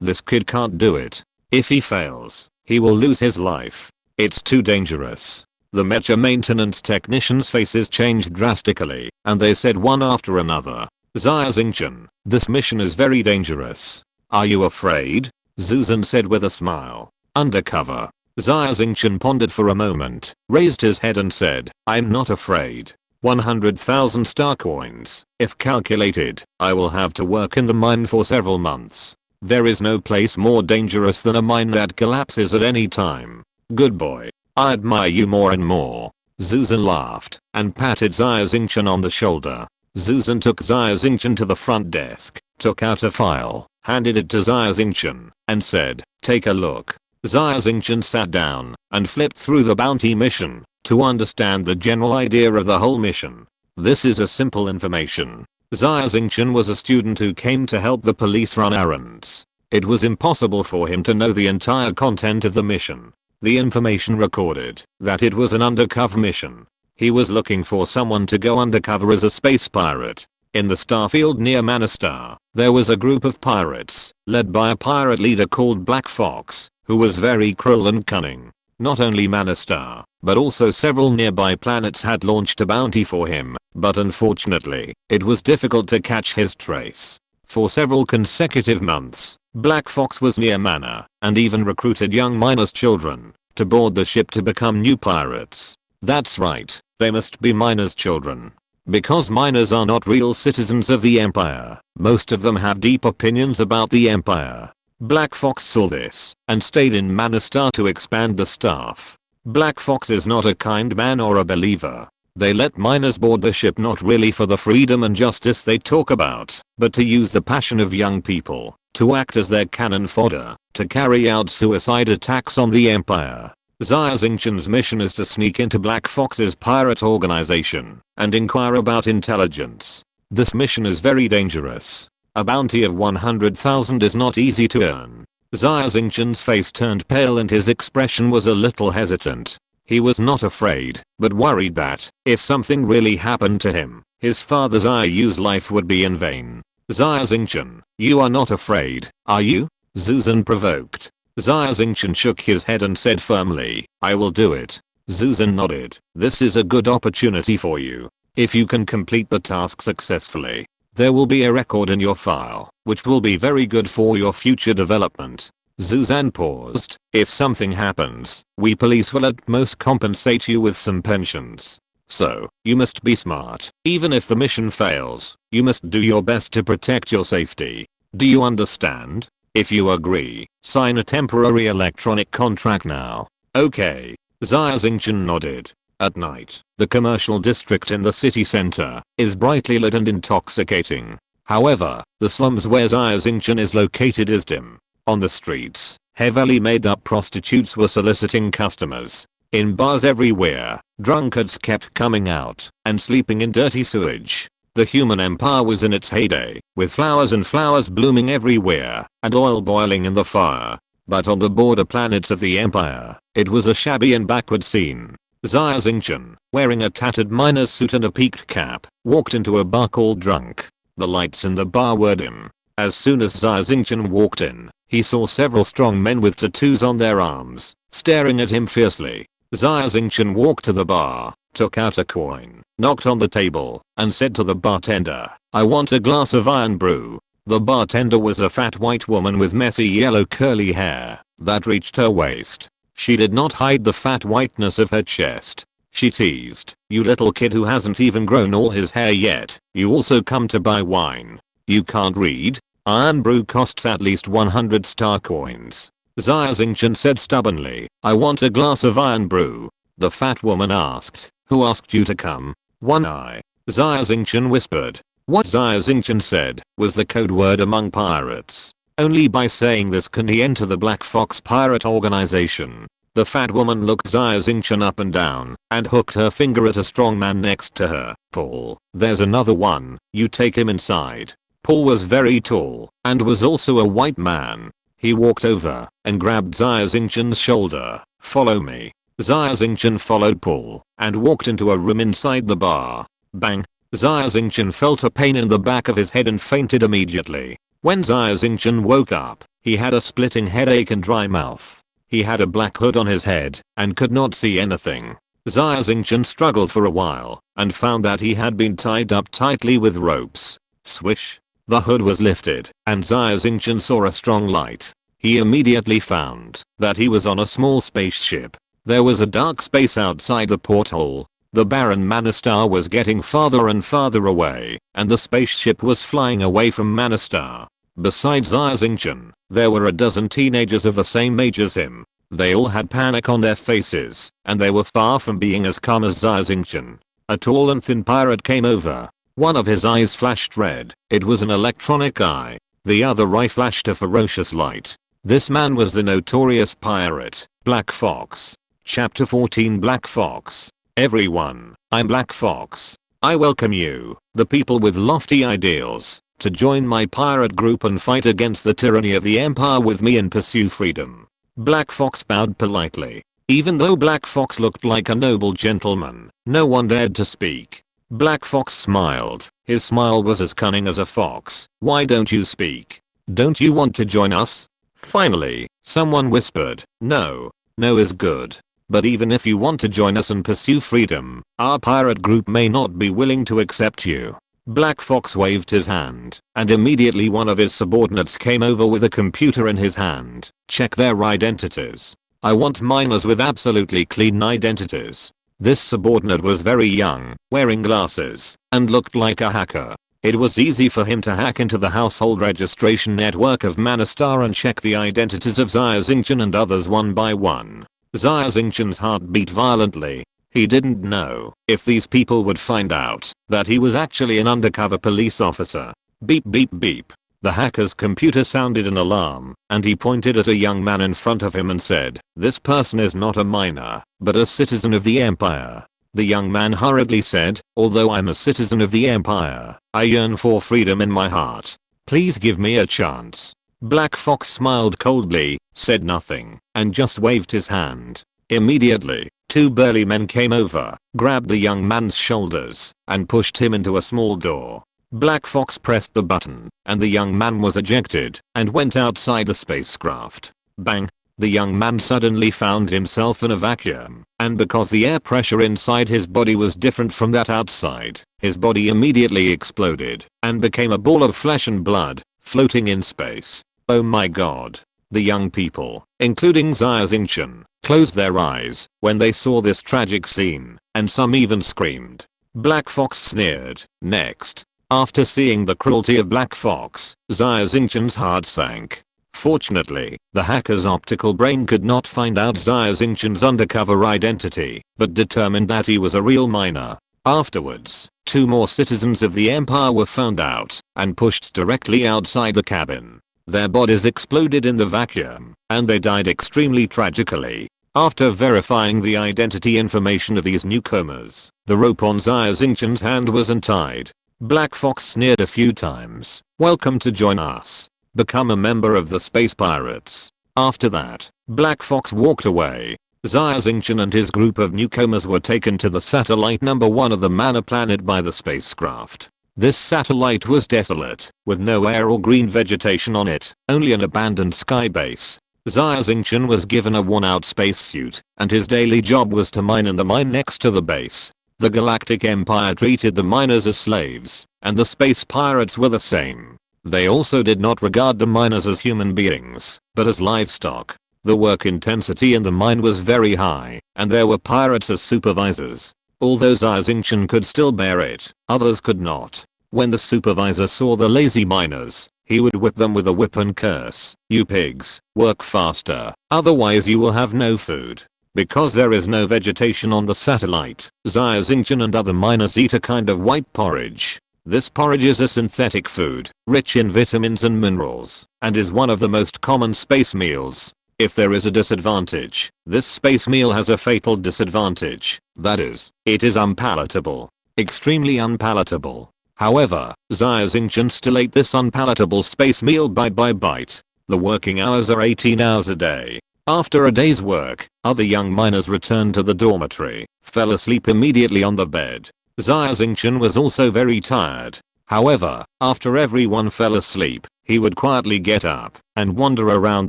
this kid can't do it. If he fails, he will lose his life. It's too dangerous." The mecha maintenance technicians' faces changed drastically, and they said one after another, "Xia Xingchen, this mission is very dangerous. Are you afraid?" Zuzan said with a smile. "Undercover." Xia Xingchen pondered for a moment, raised his head and said, "I'm not afraid. 100,000 star coins. If calculated, I will have to work in the mine for several months. There is no place more dangerous than a mine that collapses at any time. Good boy. I admire you more and more." Susan laughed and patted Xia Xingchen on the shoulder. Susan took Xia Xingchen to the front desk, took out a file, handed it to Xia Xingchen, and said, "Take a look." Xia Xingchen sat down and flipped through the bounty mission to understand the general idea of the whole mission. This is a simple information. Xia Xingchen was a student who came to help the police run errands. It was impossible for him to know the entire content of the mission. The information recorded that it was an undercover mission. He was looking for someone to go undercover as a space pirate. In the starfield near Manastar, there was a group of pirates, led by a pirate leader called Black Fox, who was very cruel and cunning. Not only Manastar, but also several nearby planets had launched a bounty for him, but unfortunately, it was difficult to catch his trace. For several consecutive months, Black Fox was near Mana, and even recruited young miners' children to board the ship to become new pirates. That's right, they must be miners' children. Because miners are not real citizens of the Empire, most of them have deep opinions about the Empire. Black Fox saw this and stayed in Manastar to expand the staff. Black Fox is not a kind man or a believer. They let miners board the ship not really for the freedom and justice they talk about, but to use the passion of young people, to act as their cannon fodder, to carry out suicide attacks on the Empire. Xia Xingchen's mission is to sneak into Black Fox's pirate organization and inquire about intelligence. This mission is very dangerous. A bounty of 100,000 is not easy to earn. Xia Xingchen's face turned pale and his expression was a little hesitant. He was not afraid, but worried that, if something really happened to him, his father's Xiao's life would be in vain. Xia Xingchen, you are not afraid, are you? Susan provoked. Xia Xingchen shook his head and said firmly, I will do it. Susan nodded. This is a good opportunity for you. If you can complete the task successfully, there will be a record in your file, which will be very good for your future development. Susan paused. If something happens, we police will at most compensate you with some pensions. So, you must be smart. Even if the mission fails, you must do your best to protect your safety. Do you understand? If you agree, sign a temporary electronic contract now. Okay. Xia Xingchen nodded. At night, the commercial district in the city center is brightly lit and intoxicating. However, the slums where Xia Xingchen is located is dim. On the streets, heavily made up prostitutes were soliciting customers. In bars everywhere, drunkards kept coming out and sleeping in dirty sewage. The human empire was in its heyday, with flowers and flowers blooming everywhere, and oil boiling in the fire. But on the border planets of the empire, it was a shabby and backward scene. Xia Xingchen, wearing a tattered miner's suit and a peaked cap, walked into a bar called Drunk. The lights in the bar were dim. As soon as Xia Xingchen walked in, he saw several strong men with tattoos on their arms, staring at him fiercely. Xia Xingchen walked to the bar, took out a coin, knocked on the table, and said to the bartender, I want a glass of iron brew. The bartender was a fat white woman with messy yellow curly hair that reached her waist. She did not hide the fat whiteness of her chest. She teased, you little kid who hasn't even grown all his hair yet, you also come to buy wine. You can't read? Iron brew costs at least 100 star coins. Xia Xingchen said stubbornly, I want a glass of iron brew. The fat woman asked, who asked you to come? One eye. Xia Xingchen whispered. What Xia Xingchen said was the code word among pirates. Only by saying this can he enter the Black Fox pirate organization. The fat woman looked Xia Xingchen up and down and hooked her finger at a strong man next to her. Paul, there's another one, you take him inside. Paul was very tall and was also a white man. He walked over and grabbed Xia Xingchen's shoulder. Follow me. Xia Xingchen followed Paul and walked into a room inside the bar. Bang. Xia Xingchen felt a pain in the back of his head and fainted immediately. When Xia Xingchen woke up, he had a splitting headache and dry mouth. He had a black hood on his head and could not see anything. Xia Xingchen struggled for a while and found that he had been tied up tightly with ropes. Swish. The hood was lifted and Xia Xingchen saw a strong light. He immediately found that he was on a small spaceship. There was a dark space outside the porthole. The barren Manastar was getting farther and farther away, and the spaceship was flying away from Manastar. Besides Xia Xingchen, there were a dozen teenagers of the same age as him. They all had panic on their faces, and they were far from being as calm as Xia Xingchen. A tall and thin pirate came over. One of his eyes flashed red. It was an electronic eye. The other eye flashed a ferocious light. This man was the notorious pirate, Black Fox. Chapter 14 Black Fox. Everyone, I'm Black Fox. I welcome you, the people with lofty ideals, to join my pirate group and fight against the tyranny of the Empire with me and pursue freedom. Black Fox bowed politely. Even though Black Fox looked like a noble gentleman, no one dared to speak. Black Fox smiled. His smile was as cunning as a fox. Why don't you speak? Don't you want to join us? Finally, someone whispered. No. No is good. But even if you want to join us and pursue freedom, our pirate group may not be willing to accept you. Black Fox waved his hand, and immediately one of his subordinates came over with a computer in his hand. Check their identities. I want miners with absolutely clean identities. This subordinate was very young, wearing glasses, and looked like a hacker. It was easy for him to hack into the household registration network of Manastar and check the identities of Xia Xingchen and others one by one. Xia Xingchen's heart beat violently. He didn't know if these people would find out that he was actually an undercover police officer. Beep beep beep. The hacker's computer sounded an alarm, and he pointed at a young man in front of him and said, "This person is not a miner, but a citizen of the Empire." The young man hurriedly said, "Although I'm a citizen of the Empire, I yearn for freedom in my heart. Please give me a chance." Black Fox smiled coldly, said nothing, and just waved his hand. Immediately, two burly men came over, grabbed the young man's shoulders, and pushed him into a small door. Black Fox pressed the button, and the young man was ejected, and went outside the spacecraft. Bang! The young man suddenly found himself in a vacuum, and because the air pressure inside his body was different from that outside, his body immediately exploded, and became a ball of flesh and blood, floating in space. Oh my god. The young people, including Xia Xingchen, closed their eyes when they saw this tragic scene, and some even screamed. Black Fox sneered. Next. After seeing the cruelty of Black Fox, Xia Xingchen's heart sank. Fortunately, the hacker's optical brain could not find out Xia Xingchen's undercover identity, but determined that he was a real miner. Afterwards, two more citizens of the Empire were found out and pushed directly outside the cabin. Their bodies exploded in the vacuum, and they died extremely tragically. After verifying the identity information of these newcomers, the rope on Xia Xingchen's hand was untied. Black Fox sneered a few times. "Welcome to join us. Become a member of the Space Pirates." After that, Black Fox walked away. Xia Xingchen and his group of newcomers were taken to the satellite number 1 of the Mana planet by the spacecraft. This satellite was desolate, with no air or green vegetation on it, only an abandoned sky base. Xia Xingchen was given a worn-out spacesuit, and his daily job was to mine in the mine next to the base. The Galactic Empire treated the miners as slaves, and the space pirates were the same. They also did not regard the miners as human beings, but as livestock. The work intensity in the mine was very high, and there were pirates as supervisors. Although Xia Xingchen could still bear it, others could not. When the supervisor saw the lazy miners, he would whip them with a whip and curse, "You pigs, work faster, otherwise you will have no food." Because there is no vegetation on the satellite, Xia Xingchen and other miners eat a kind of white porridge. This porridge is a synthetic food, rich in vitamins and minerals, and is one of the most common space meals. If there is a disadvantage, this space meal has a fatal disadvantage. That is, it is unpalatable. Extremely unpalatable. However, Xia Xingchen still ate this unpalatable space meal bite by bite. The working hours are 18 hours a day. After a day's work, other young miners returned to the dormitory, fell asleep immediately on the bed. Xia Xingchen was also very tired. However, after everyone fell asleep, he would quietly get up and wander around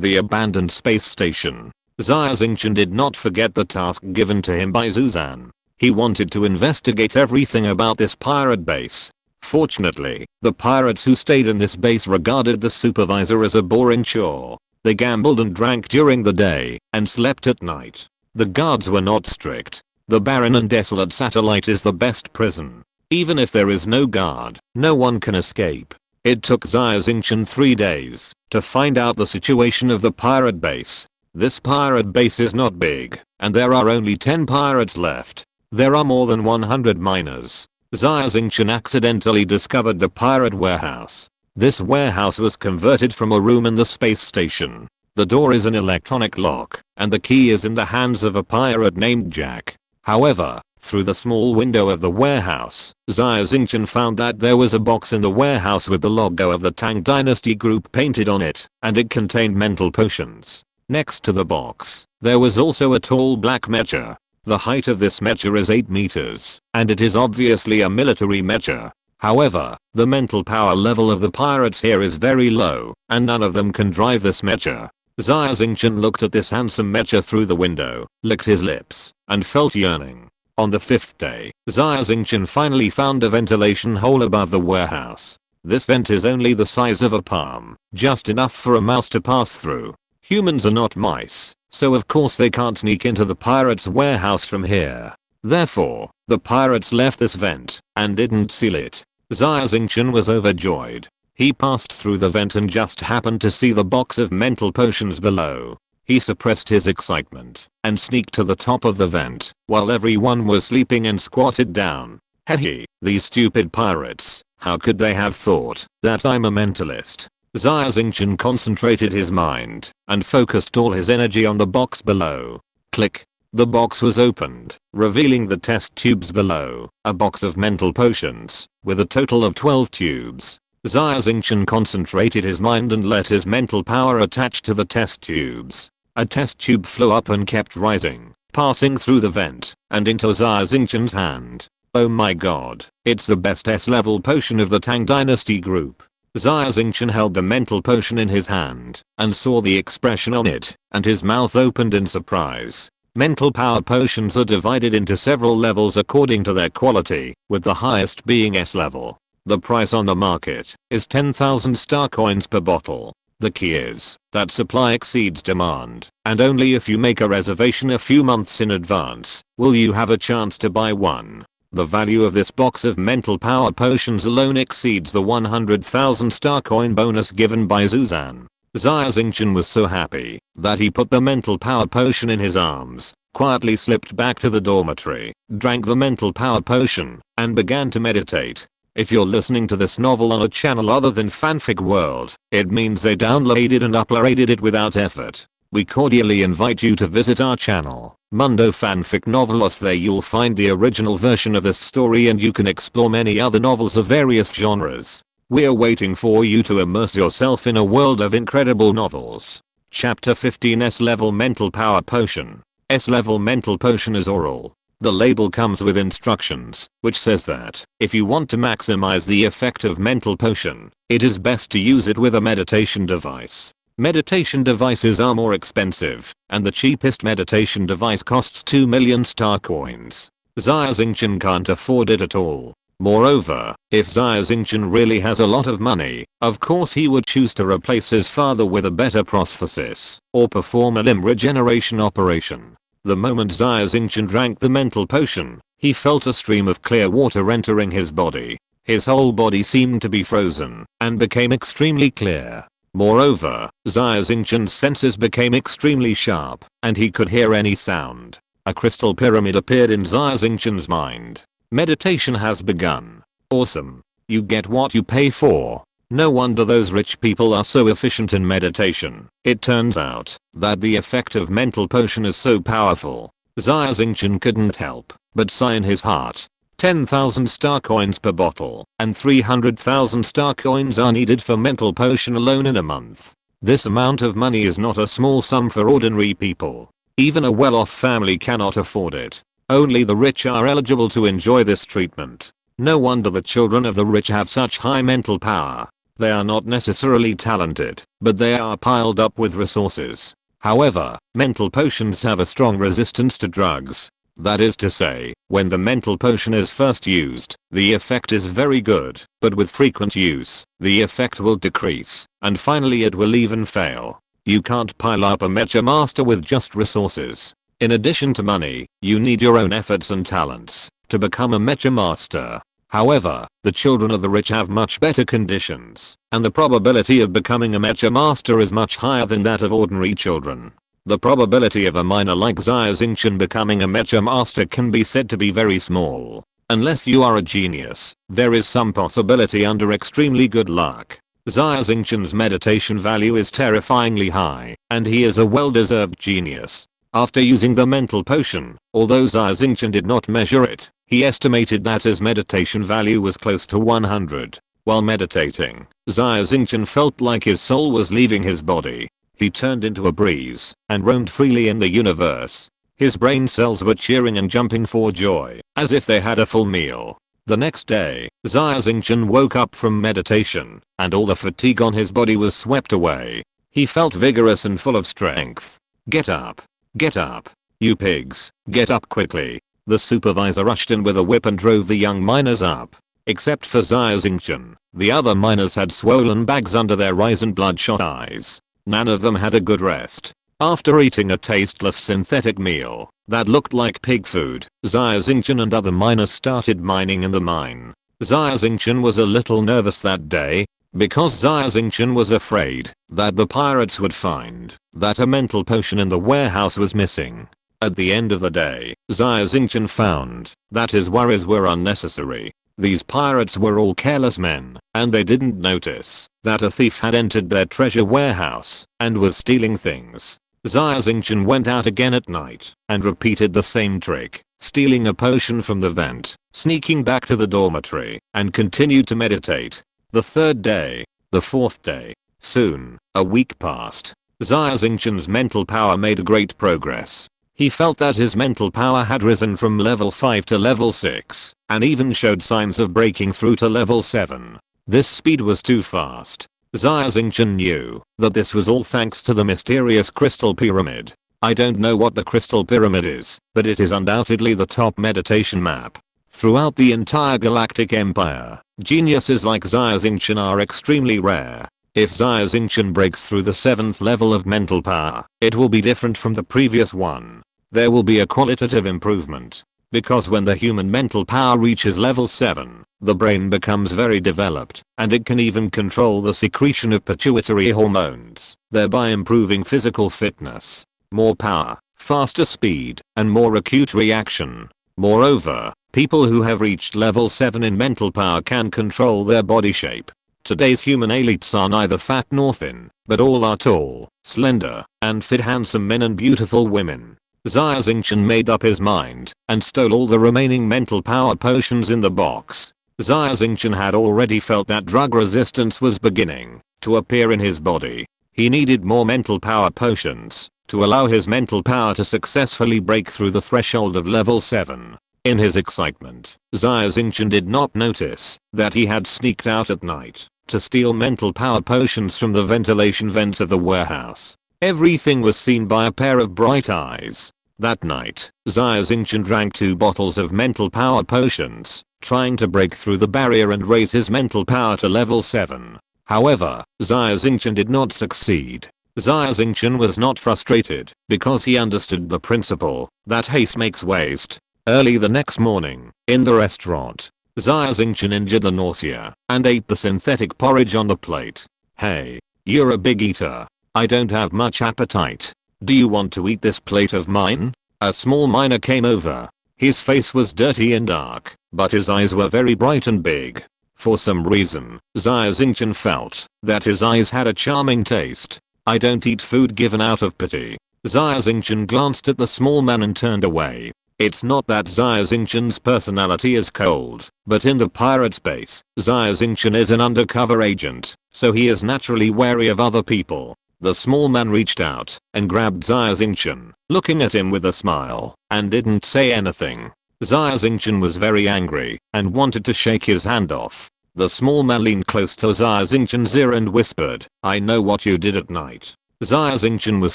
the abandoned space station. Xia Xingchen did not forget the task given to him by Zuzan. He wanted to investigate everything about this pirate base. Fortunately, the pirates who stayed in this base regarded the supervisor as a boring chore. They gambled and drank during the day and slept at night. The guards were not strict. The barren and desolate satellite is the best prison. Even if there is no guard, no one can escape. It took Xia Xingchen 3 days to find out the situation of the pirate base. This pirate base is not big, and there are only 10 pirates left. There are more than 100 miners. Xia Xingchen accidentally discovered the pirate warehouse. This warehouse was converted from a room in the space station. The door is an electronic lock, and the key is in the hands of a pirate named Jack. However, through the small window of the warehouse, Xia Xingchen found that there was a box in the warehouse with the logo of the Tang Dynasty group painted on it, and it contained mental potions. Next to the box, there was also a tall black mecha. The height of this mecha is 8 meters, and it is obviously a military mecha. However, the mental power level of the pirates here is very low, and none of them can drive this mecha. Xia Xingchen looked at this handsome mecha through the window, licked his lips, and felt yearning. On the 5th day, Xia Xingchen finally found a ventilation hole above the warehouse. This vent is only the size of a palm, just enough for a mouse to pass through. Humans are not mice, so of course they can't sneak into the pirates' warehouse from here. Therefore, the pirates left this vent, and didn't seal it. Xia Xingchen was overjoyed. He passed through the vent and just happened to see the box of mental potions below. He suppressed his excitement, and sneaked to the top of the vent, while everyone was sleeping and squatted down. Hehe, these stupid pirates, how could they have thought that I'm a mentalist? Xia Xingchen concentrated his mind, and focused all his energy on the box below. Click. The box was opened, revealing the test tubes below, a box of mental potions, with a total of 12 tubes. Xia Xingchen concentrated his mind and let his mental power attach to the test tubes. A test tube flew up and kept rising, passing through the vent, and into Xia Xingchen's hand. Oh my god, it's the best S-level potion of the Tang Dynasty group. Xia Xingchen held the mental potion in his hand, and saw the expression on it, and his mouth opened in surprise. Mental power potions are divided into several levels according to their quality, with the highest being S-level. The price on the market is 10,000 star coins per bottle. The key is that supply exceeds demand, and only if you make a reservation a few months in advance will you have a chance to buy one. The value of this box of mental power potions alone exceeds the 100,000 star coin bonus given by Zuzan. Xia Xingchen was so happy that he put the mental power potion in his arms, quietly slipped back to the dormitory, drank the mental power potion, and began to meditate. If you're listening to this novel on a channel other than Fanfic World, it means they downloaded and uploaded it without effort. We cordially invite you to visit our channel, Mundo Fanfic Novelos. There you'll find the original version of this story and you can explore many other novels of various genres. We're waiting for you to immerse yourself in a world of incredible novels. Chapter 15 S-Level Mental Power Potion. S-Level Mental Potion is oral. The label comes with instructions, which says that if you want to maximize the effect of mental potion, it is best to use it with a meditation device. Meditation devices are more expensive, and the cheapest meditation device costs 2 million star coins. Xia Xingchen can't afford it at all. Moreover, if Xia Xingchen really has a lot of money, of course he would choose to replace his father with a better prosthesis, or perform a limb regeneration operation. The moment Xia Xingchen drank the mental potion, he felt a stream of clear water entering his body. His whole body seemed to be frozen, and became extremely clear. Moreover, Xia Xingchen's senses became extremely sharp, and he could hear any sound. A crystal pyramid appeared in Xia Xingchen's mind. Meditation has begun. Awesome. You get what you pay for. No wonder those rich people are so efficient in meditation. It turns out that the effect of mental potion is so powerful. Xia Xingchen couldn't help but sigh in his heart. 10,000 star coins per bottle, and 300,000 star coins are needed for mental potion alone in a month. This amount of money is not a small sum for ordinary people. Even a well-off family cannot afford it. Only the rich are eligible to enjoy this treatment. No wonder the children of the rich have such high mental power. They are not necessarily talented, but they are piled up with resources. However, mental potions have a strong resistance to drugs. That is to say, when the mental potion is first used, the effect is very good, but with frequent use, the effect will decrease, and finally it will even fail. You can't pile up a mecha master with just resources. In addition to money, you need your own efforts and talents to become a mecha master. However, the children of the rich have much better conditions, and the probability of becoming a mecha master is much higher than that of ordinary children. The probability of a miner like Xia Xingchen becoming a mecha master can be said to be very small. Unless you are a genius, there is some possibility under extremely good luck. Xia Xingchen's meditation value is terrifyingly high, and he is a well-deserved genius. After using the mental potion, although Xia Xingchen did not measure it, he estimated that his meditation value was close to 100. While meditating, Xia Xingchen felt like his soul was leaving his body. He turned into a breeze and roamed freely in the universe. His brain cells were cheering and jumping for joy, as if they had a full meal. The next day, Xia Xingchen woke up from meditation, and all the fatigue on his body was swept away. He felt vigorous and full of strength. Get up. Get up. You pigs, get up quickly. The supervisor rushed in with a whip and drove the young miners up. Except for Xia Xingchen, the other miners had swollen bags under their eyes and bloodshot eyes. None of them had a good rest. After eating a tasteless synthetic meal that looked like pig food, Xia Xingchen and other miners started mining in the mine. Xia Xingchen was a little nervous that day, because Xia Xingchen was afraid that the pirates would find that a mental potion in the warehouse was missing. At the end of the day, Xia Xingchen found that his worries were unnecessary. These pirates were all careless men, and they didn't notice that a thief had entered their treasure warehouse and was stealing things. Xia Xingchen went out again at night and repeated the same trick, stealing a potion from the vent, sneaking back to the dormitory, and continued to meditate. The third day, the fourth day, soon, a week passed. Xia Xingchen's mental power made great progress. He felt that his mental power had risen from level 5 to level 6, and even showed signs of breaking through to level 7. This speed was too fast. Xia Xingchen knew that this was all thanks to the mysterious crystal pyramid. I don't know what the crystal pyramid is, but it is undoubtedly the top meditation map. Throughout the entire galactic empire, geniuses like Xia Xingchen are extremely rare. If Xia Xingchen breaks through the 7th level of mental power, it will be different from the previous one. There will be a qualitative improvement. Because when the human mental power reaches level 7, the brain becomes very developed, and it can even control the secretion of pituitary hormones, thereby improving physical fitness. More power, faster speed, and more acute reaction. Moreover, people who have reached level 7 in mental power can control their body shape. Today's human elites are neither fat nor thin, but all are tall, slender, and fit, handsome men and beautiful women. Xia Xingchen made up his mind and stole all the remaining mental power potions in the box. Xia Xingchen had already felt that drug resistance was beginning to appear in his body. He needed more mental power potions to allow his mental power to successfully break through the threshold of level 7. In his excitement, Xia Xingchen did not notice that he had sneaked out at night to steal mental power potions from the ventilation vents of the warehouse. Everything was seen by a pair of bright eyes. That night, Xia Xingchen drank 2 bottles of mental power potions, trying to break through the barrier and raise his mental power to level 7. However, Xia Xingchen did not succeed. Xia Xingchen was not frustrated, because he understood the principle that haste makes waste. Early the next morning, in the restaurant, Xia Xingchen injured the nausea and ate the synthetic porridge on the plate. Hey, you're a big eater. I don't have much appetite. Do you want to eat this plate of mine? A small miner came over. His face was dirty and dark, but his eyes were very bright and big. For some reason, Xia Xingchen felt that his eyes had a charming taste. I don't eat food given out of pity. Xia Xingchen glanced at the small man and turned away. It's not that Xia Xingchen's personality is cold, but in the pirate space, Xia Xingchen is an undercover agent, so he is naturally wary of other people. The small man reached out and grabbed Xia Xingchen, looking at him with a smile, and didn't say anything. Xia Xingchen was very angry and wanted to shake his hand off. The small man leaned close to Xia Xingchen's ear and whispered, I know what you did at night. Xia Xingchen was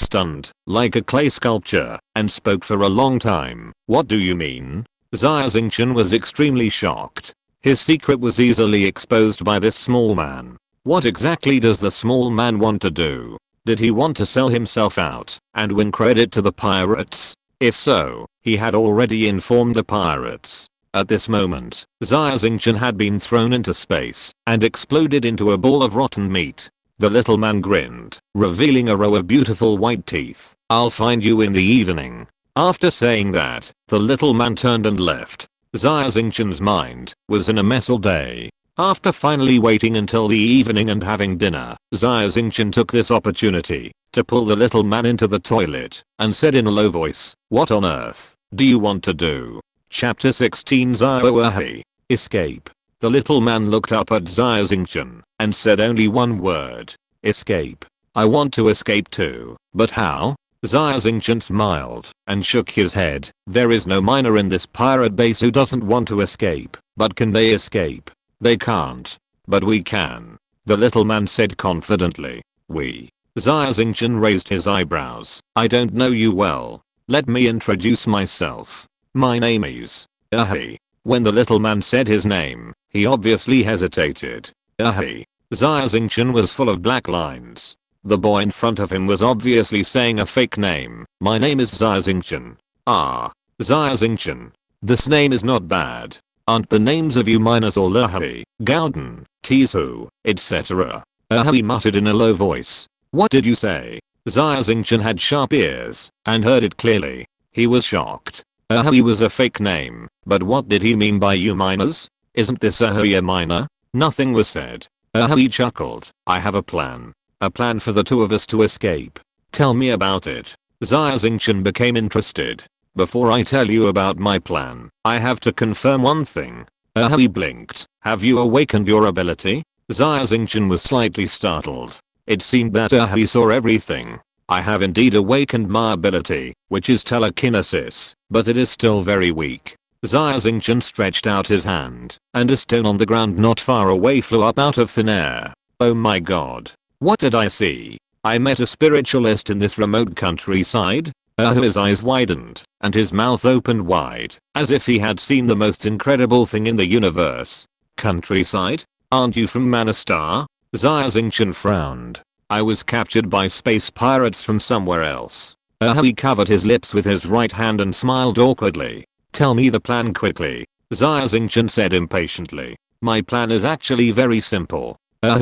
stunned, like a clay sculpture, and spoke for a long time. What do you mean? Xia Xingchen was extremely shocked. His secret was easily exposed by this small man. What exactly does the small man want to do? Did he want to sell himself out and win credit to the pirates? If so, he had already informed the pirates. At this moment, Xia Xingchen had been thrown into space and exploded into a ball of rotten meat. The little man grinned, revealing a row of beautiful white teeth. I'll find you in the evening. After saying that, the little man turned and left. Xia Xingchen's mind was in a mess all day. After finally waiting until the evening and having dinner, Xia Xingchen took this opportunity to pull the little man into the toilet and said in a low voice, "What on earth do you want to do?" Chapter 16 Xiaoahi. Escape. The little man looked up at Xia Xingchen and said only one word. Escape. I want to escape too, but how? Xia Xingchen smiled and shook his head. There is no miner in this pirate base who doesn't want to escape, but can they escape? They can't. But we can. The little man said confidently. We. Xia Xingchen raised his eyebrows. I don't know you well. Let me introduce myself. My name is Ahi. When the little man said his name, he obviously hesitated. Ahi. Xia Xingchen was full of black lines. The boy in front of him was obviously saying a fake name. My name is Xia Xingchen. Ah. Xia Xingchen. This name is not bad. Aren't the names of you miners all Ahi, Gauden, Tizu, etc.? Ahi muttered in a low voice. What did you say? Xia Xingchen had sharp ears and heard it clearly. He was shocked. Ahi was a fake name, but what did he mean by you miners? Isn't this Ahi a miner? Nothing was said. Ahi chuckled. I have a plan. A plan for the two of us to escape. Tell me about it. Xia Xingchen became interested. Before I tell you about my plan, I have to confirm one thing. Ahi blinked. Have you awakened your ability? Xia Xingchen was slightly startled. It seemed that Ahi saw everything. I have indeed awakened my ability, which is telekinesis, but it is still very weak. Xia Xingchen stretched out his hand, and a stone on the ground not far away flew up out of thin air. Oh my god. What did I see? I met a spiritualist in this remote countryside? His eyes widened, and his mouth opened wide, as if he had seen the most incredible thing in the universe. Countryside? Aren't you from Manastar? Xia Xingchen frowned. I was captured by space pirates from somewhere else. He covered his lips with his right hand and smiled awkwardly. Tell me the plan quickly. Xia Xingchen said impatiently. My plan is actually very simple.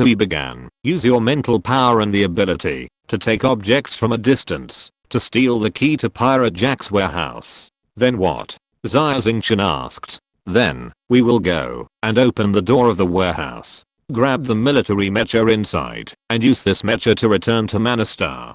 He began. Use your mental power and the ability to take objects from a distance to steal the key to Pirate Jack's warehouse. Then what? Xia Xingchen asked. Then, we will go and open the door of the warehouse. Grab the military mecha inside and use this mecha to return to Manastar.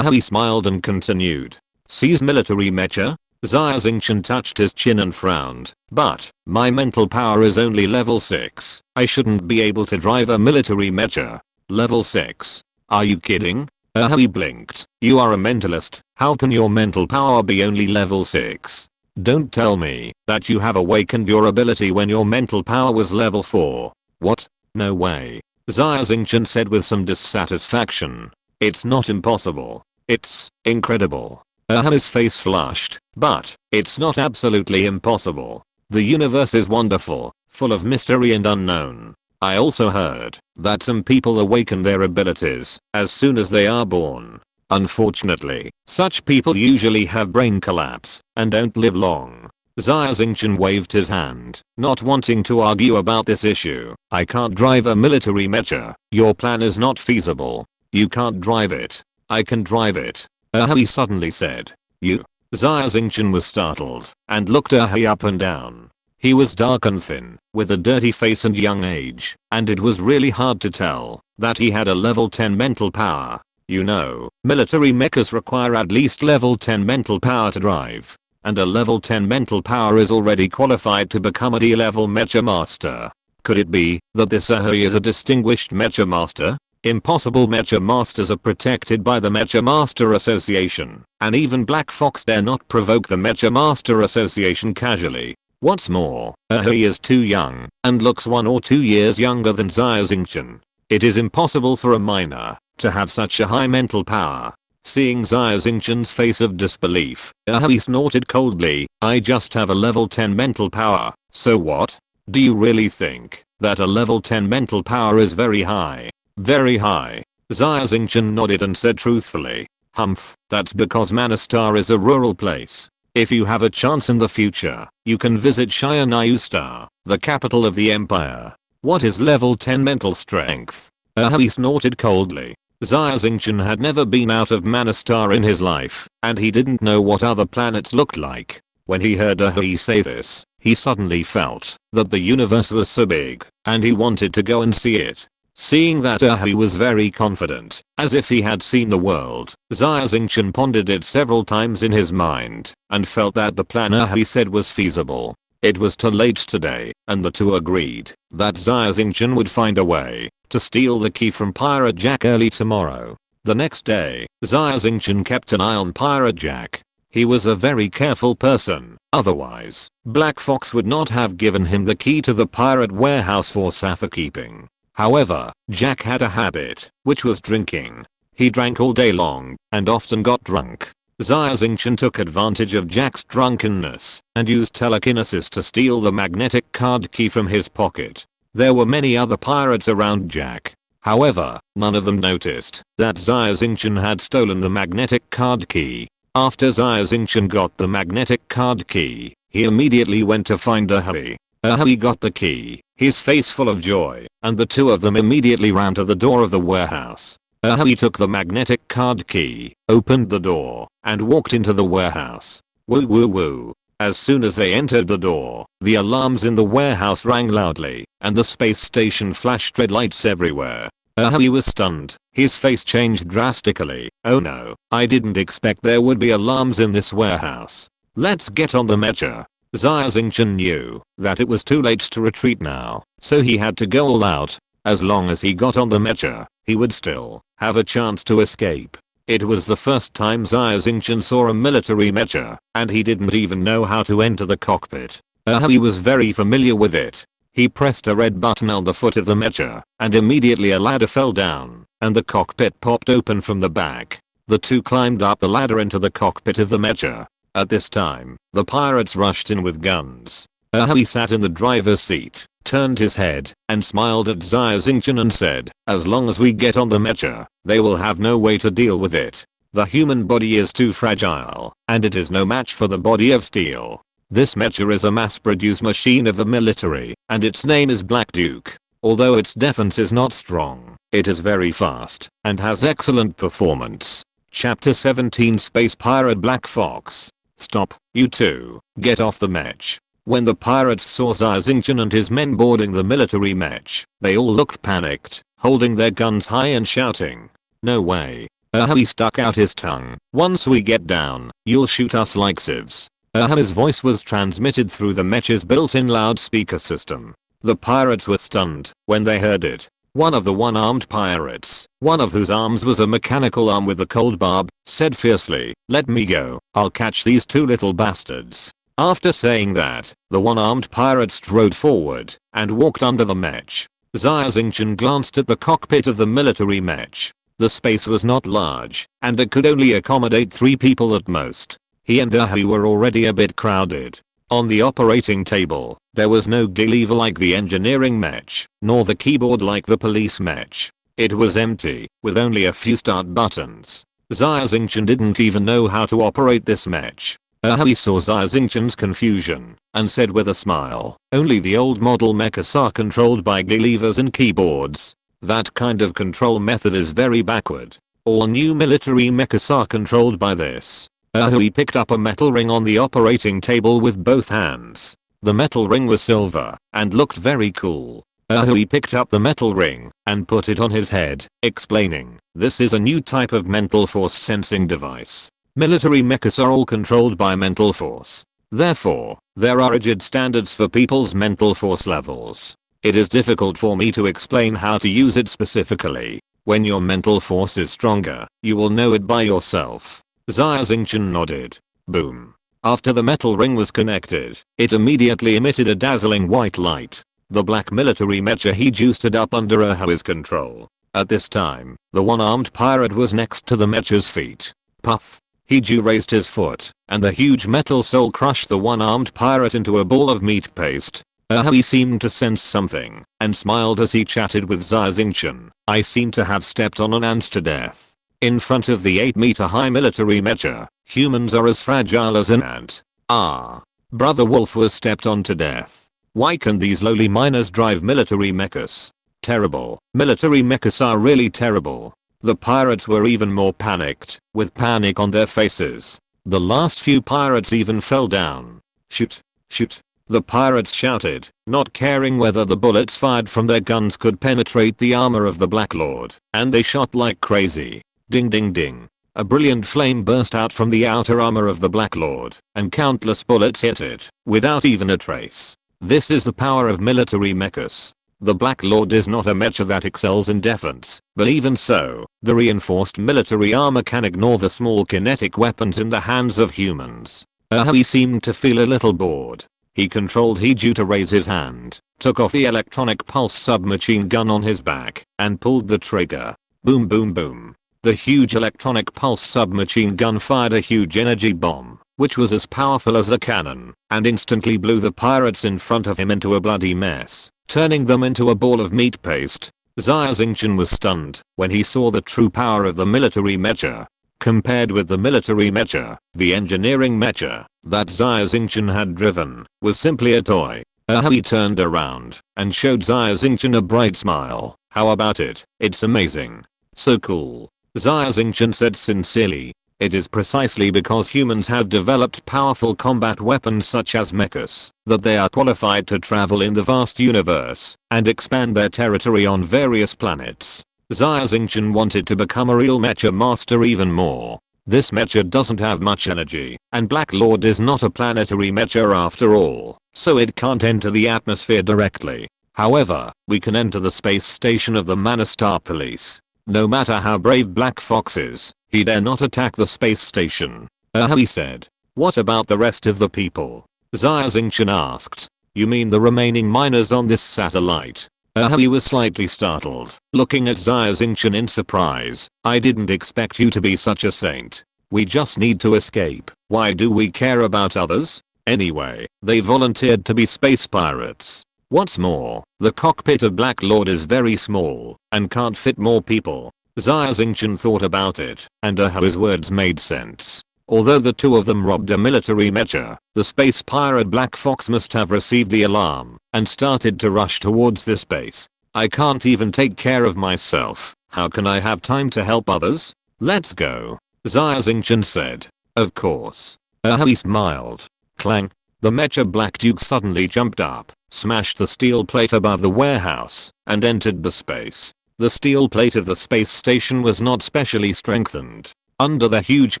He smiled and continued. Seize military mecha? Xia Xingchen touched his chin and frowned. But, my mental power is only level 6. I shouldn't be able to drive a military mecha. Level 6? Are you kidding? He blinked. You are a mentalist. How can your mental power be only level 6? Don't tell me that you have awakened your ability when your mental power was level 4. What? No way. Xia Xingchen said with some dissatisfaction. It's not impossible. It's incredible. His face flushed. But, it's not absolutely impossible. The universe is wonderful, full of mystery and unknown. I also heard that some people awaken their abilities as soon as they are born. Unfortunately, such people usually have brain collapse and don't live long. Xia Xingchen waved his hand, not wanting to argue about this issue. I can't drive a military mecha. Your plan is not feasible. You can't drive it. I can drive it. He suddenly said. You. Xia Xingchen was startled and looked Ahi up and down. He was dark and thin, with a dirty face and young age, and it was really hard to tell that he had a level 10 mental power. You know, military mechas require at least level 10 mental power to drive, and a level 10 mental power is already qualified to become a D-level mecha master. Could it be that this Ahi is a distinguished mecha master? Impossible mecha masters are protected by the Mecha Master Association, and even Black Fox dare not provoke the Mecha Master Association casually. What's more, Ahi is too young and looks 1 or 2 years younger than Xia Xingchen. It is impossible for a miner to have such a high mental power. Seeing Xia Xingchen's face of disbelief, Ahi snorted coldly. I just have a level 10 mental power, so what? Do you really think that a level 10 mental power is very high? Very high. Xia Xingchen nodded and said truthfully. Humph, that's because Manastar is a rural place. If you have a chance in the future, you can visit Xianyu, the capital of the empire. What is level 10 mental strength? He snorted coldly. Xia Xingchen had never been out of Manastar in his life, and he didn't know what other planets looked like. When he heard Ahui say this, he suddenly felt that the universe was so big, and he wanted to go and see it. Seeing that Ahui was very confident, as if he had seen the world, Xia Xingchen pondered it several times in his mind, and felt that the plan Ahui said was feasible. It was too late today, and the two agreed that Xia Xingchen would find a way to steal the key from Pirate Jack early tomorrow. The next day, Xia Xingchen kept an eye on Pirate Jack. He was a very careful person, otherwise, Black Fox would not have given him the key to the pirate warehouse for safekeeping. However, Jack had a habit, which was drinking. He drank all day long, and often got drunk. Xia Xingchen took advantage of Jack's drunkenness, and used telekinesis to steal the magnetic card key from his pocket. There were many other pirates around Jack. However, none of them noticed that Xia Xingchen had stolen the magnetic card key. After Xia Xingchen got the magnetic card key, he immediately went to find Ahui. Ahui got the key, his face full of joy, and the two of them immediately ran to the door of the warehouse. Ahui took the magnetic card key, opened the door, and walked into the warehouse. Woo woo woo. As soon as they entered the door, the alarms in the warehouse rang loudly, and the space station flashed red lights everywhere. Ahui was stunned, his face changed drastically. Oh no, I didn't expect there would be alarms in this warehouse. Let's get on the mecha. Xia Xingchen knew that it was too late to retreat now, so he had to go all out. As long as he got on the mecha, he would still have a chance to escape. It was the first time Xia Xingchen saw a military mecha, and he didn't even know how to enter the cockpit. He was very familiar with it. He pressed a red button on the foot of the mecha, and immediately a ladder fell down, and the cockpit popped open from the back. The two climbed up the ladder into the cockpit of the mecha. At this time, the pirates rushed in with guns. He sat in the driver's seat, turned his head, and smiled at Xia Xingchen and said, as long as we get on the mecha, they will have no way to deal with it. The human body is too fragile, and it is no match for the body of steel. This mecha is a mass-produced machine of the military, and its name is Black Duke. Although its defense is not strong, it is very fast, and has excellent performance. Chapter 17 Space Pirate Black Fox. Stop, you two, get off the mech. When the pirates saw Xia Xingchen and his men boarding the military mech, they all looked panicked, holding their guns high and shouting, no way. He stuck out his tongue. Once we get down, you'll shoot us like sieves. His voice was transmitted through the mech's built-in loudspeaker system. The pirates were stunned when they heard it. One of the one-armed pirates, one of whose arms was a mechanical arm with a cold barb, said fiercely, let me go, I'll catch these two little bastards. After saying that, the one-armed pirate strode forward and walked under the mech. Xia Xingchen glanced at the cockpit of the military mech. The space was not large, and it could only accommodate 3 people at most. He and Ahui were already a bit crowded. On the operating table, there was no lever like the engineering mech, nor the keyboard like the police mech. It was empty, with only a few start buttons. Xia Xingchen didn't even know how to operate this mech. Ahui saw Xia Xingchen's confusion, and said with a smile, only the old model mechas are controlled by levers and keyboards. That kind of control method is very backward. All new military mechas are controlled by this. Ahui picked up a metal ring on the operating table with both hands. The metal ring was silver, and looked very cool. Ahui picked up the metal ring, and put it on his head, explaining, this is a new type of mental force sensing device. Military mechas are all controlled by mental force. Therefore, there are rigid standards for people's mental force levels. It is difficult for me to explain how to use it specifically. When your mental force is stronger, you will know it by yourself. Xia Xingchen nodded. Boom. After the metal ring was connected, it immediately emitted a dazzling white light. The black military mecha he juiced it up under Ahui's control. At this time, the one-armed pirate was next to the mecha's feet. Puff. Hiju raised his foot, and the huge metal soul crushed the one-armed pirate into a ball of meat paste. Ahui seemed to sense something, and smiled as he chatted with Xia Xingchen. I seem to have stepped on an ant to death. In front of the 8-meter-high military mecha, humans are as fragile as an ant. Ah. Brother Wolf was stepped on to death. Why can these lowly miners drive military mechas? Terrible. Military mechas are really terrible. The pirates were even more panicked, with panic on their faces. The last few pirates even fell down. Shoot! Shoot! The pirates shouted, not caring whether the bullets fired from their guns could penetrate the armor of the Black Lord, and they shot like crazy. Ding ding ding. A brilliant flame burst out from the outer armor of the Black Lord, and countless bullets hit it, without even a trace. This is the power of military mechas. The Black Lord is not a mecha that excels in defense, but even so, the reinforced military armor can ignore the small kinetic weapons in the hands of humans. He seemed to feel a little bored. He controlled Hiju to raise his hand, took off the electronic pulse submachine gun on his back, and pulled the trigger. Boom boom boom. The huge electronic pulse submachine gun fired a huge energy bomb, which was as powerful as a cannon, and instantly blew the pirates in front of him into a bloody mess, turning them into a ball of meat paste. Xia Xingchen was stunned when he saw the true power of the military mecha. Compared with the military mecha, the engineering mecha that Xia Xingchen had driven was simply a toy. He turned around and showed Xia Xingchen a bright smile. How about it? It's amazing. So cool. Xia Xingchen said sincerely. It is precisely because humans have developed powerful combat weapons such as mechas that they are qualified to travel in the vast universe and expand their territory on various planets. Xia Xingchen wanted to become a real mecha master even more. This mecha doesn't have much energy, and Black Lord is not a planetary mecha after all, so it can't enter the atmosphere directly. However, we can enter the space station of the Manastar Police. No matter how brave Black Fox is, he dare not attack the space station. He said. What about the rest of the people? Xia Xingchen asked. You mean the remaining miners on this satellite? He was slightly startled, looking at Xia Xingchen in surprise. I didn't expect you to be such a saint. We just need to escape. Why do we care about others? Anyway, they volunteered to be space pirates. What's more, the cockpit of Black Lord is very small and can't fit more people. Xia Xingchen thought about it, and his words made sense. Although the two of them robbed a military mecha, the space pirate Black Fox must have received the alarm and started to rush towards this base. I can't even take care of myself. How can I have time to help others? Let's go. Xia Xingchen said. Of course. He smiled. Clang. The mecha Black Duke suddenly jumped up, smashed the steel plate above the warehouse, and entered the space. The steel plate of the space station was not specially strengthened. Under the huge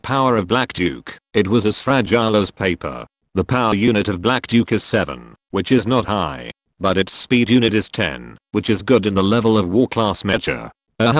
power of Black Duke, it was as fragile as paper. The power unit of Black Duke is 7, which is not high, but its speed unit is 10, which is good in the level of war class mecha.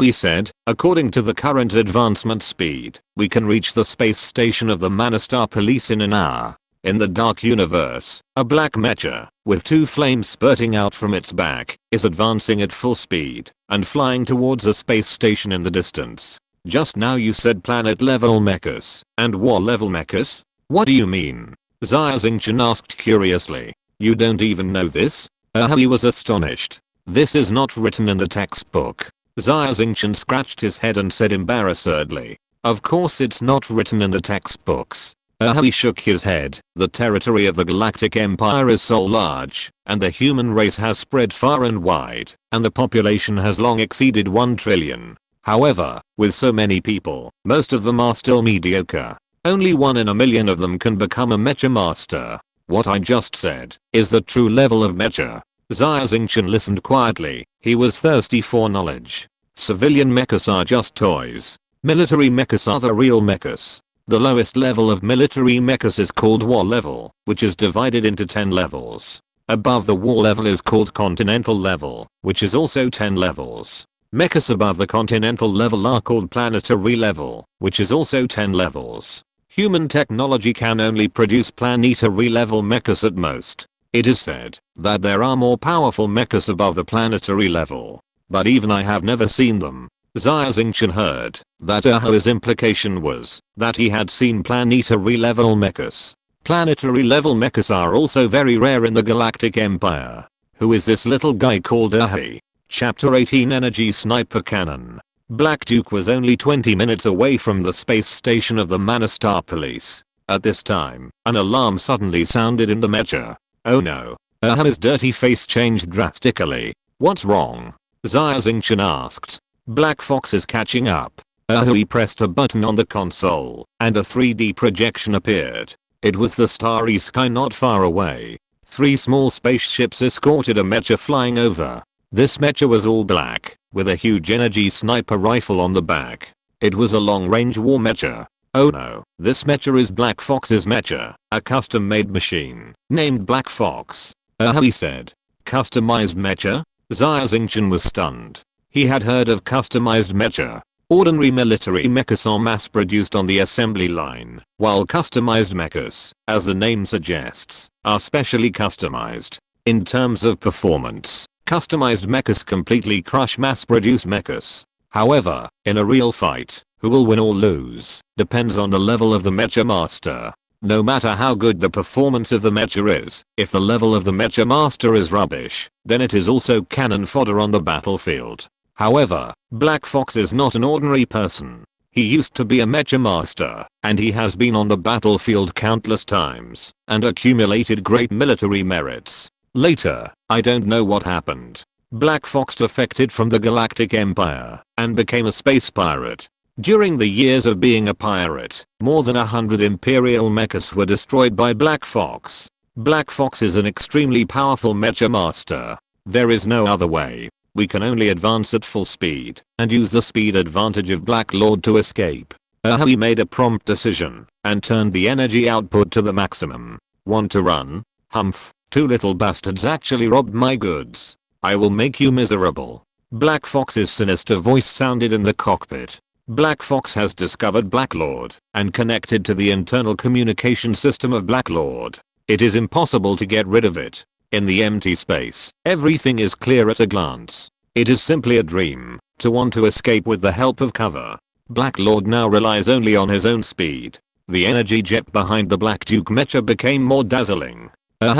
He said, according to the current advancement speed, we can reach the space station of the Manastar Police in an hour. In the dark universe, a black mecha, with 2 flames spurting out from its back, is advancing at full speed and flying towards a space station in the distance. Just now you said planet level mechas and war level mechas? What do you mean? Xia Xingchen asked curiously. You don't even know this? He was astonished. This is not written in the textbook. Xia Xingchen scratched his head and said embarrassedly. Of course it's not written in the textbooks. He shook his head. The territory of the Galactic Empire is so large, and the human race has spread far and wide, and the population has long exceeded 1 trillion. However, with so many people, most of them are still mediocre. Only 1 in a million of them can become a mecha master. What I just said is the true level of mecha. Xia Xingchen listened quietly. He was thirsty for knowledge. Civilian mechas are just toys. Military mechas are the real mechas. The lowest level of military mechas is called war level, which is divided into 10 levels. Above the war level is called continental level, which is also 10 levels. Mechas above the continental level are called planetary level, which is also 10 levels. Human technology can only produce planetary level mechas at most. It is said that there are more powerful mechas above the planetary level, but even I have never seen them. Xia Xingchen heard that his implication was that he had seen planetary level mechas. Planetary level mechas are also very rare in the Galactic Empire. Who is this little guy called Chapter 18 Energy Sniper Cannon. Black Duke was only 20 minutes away from the space station of the Manastar Police. At this time, an alarm suddenly sounded in the mecha. Oh no. His dirty face changed drastically. What's wrong? Xia Xingchen asked. Black Fox is catching up. He pressed a button on the console, and a 3D projection appeared. It was the starry sky not far away. 3 small spaceships escorted a mecha flying over. This mecha was all black, with a huge energy sniper rifle on the back. It was a long-range war mecha. Oh no, this mecha is Black Fox's mecha, a custom-made machine, named Black Fox. He said. Customized mecha? Xia Xingchen was stunned. He had heard of customized mecha. Ordinary military mechas are mass-produced on the assembly line, while customized mechas, as the name suggests, are specially customized. In terms of performance, customized mechas completely crush mass-produced mechas. However, in a real fight, who will win or lose, depends on the level of the mecha master. No matter how good the performance of the mecha is, if the level of the mecha master is rubbish, then it is also cannon fodder on the battlefield. However, Black Fox is not an ordinary person. He used to be a mecha master, and he has been on the battlefield countless times, and accumulated great military merits. Later, I don't know what happened. Black Fox defected from the Galactic Empire, and became a space pirate. During the years of being a pirate, more than 100 Imperial mechas were destroyed by Black Fox. Black Fox is an extremely powerful mecha master. There is no other way. We can only advance at full speed, and use the speed advantage of Black Lord to escape. He made a prompt decision, and turned the energy output to the maximum. Want to run? Humph, 2 little bastards actually robbed my goods. I will make you miserable. Black Fox's sinister voice sounded in the cockpit. Black Fox has discovered Black Lord, and connected to the internal communication system of Black Lord. It is impossible to get rid of it. In the empty space, everything is clear at a glance. It is simply a dream, to want to escape with the help of cover. Black Lord now relies only on his own speed. The energy jet behind the Black Duke mecha became more dazzling.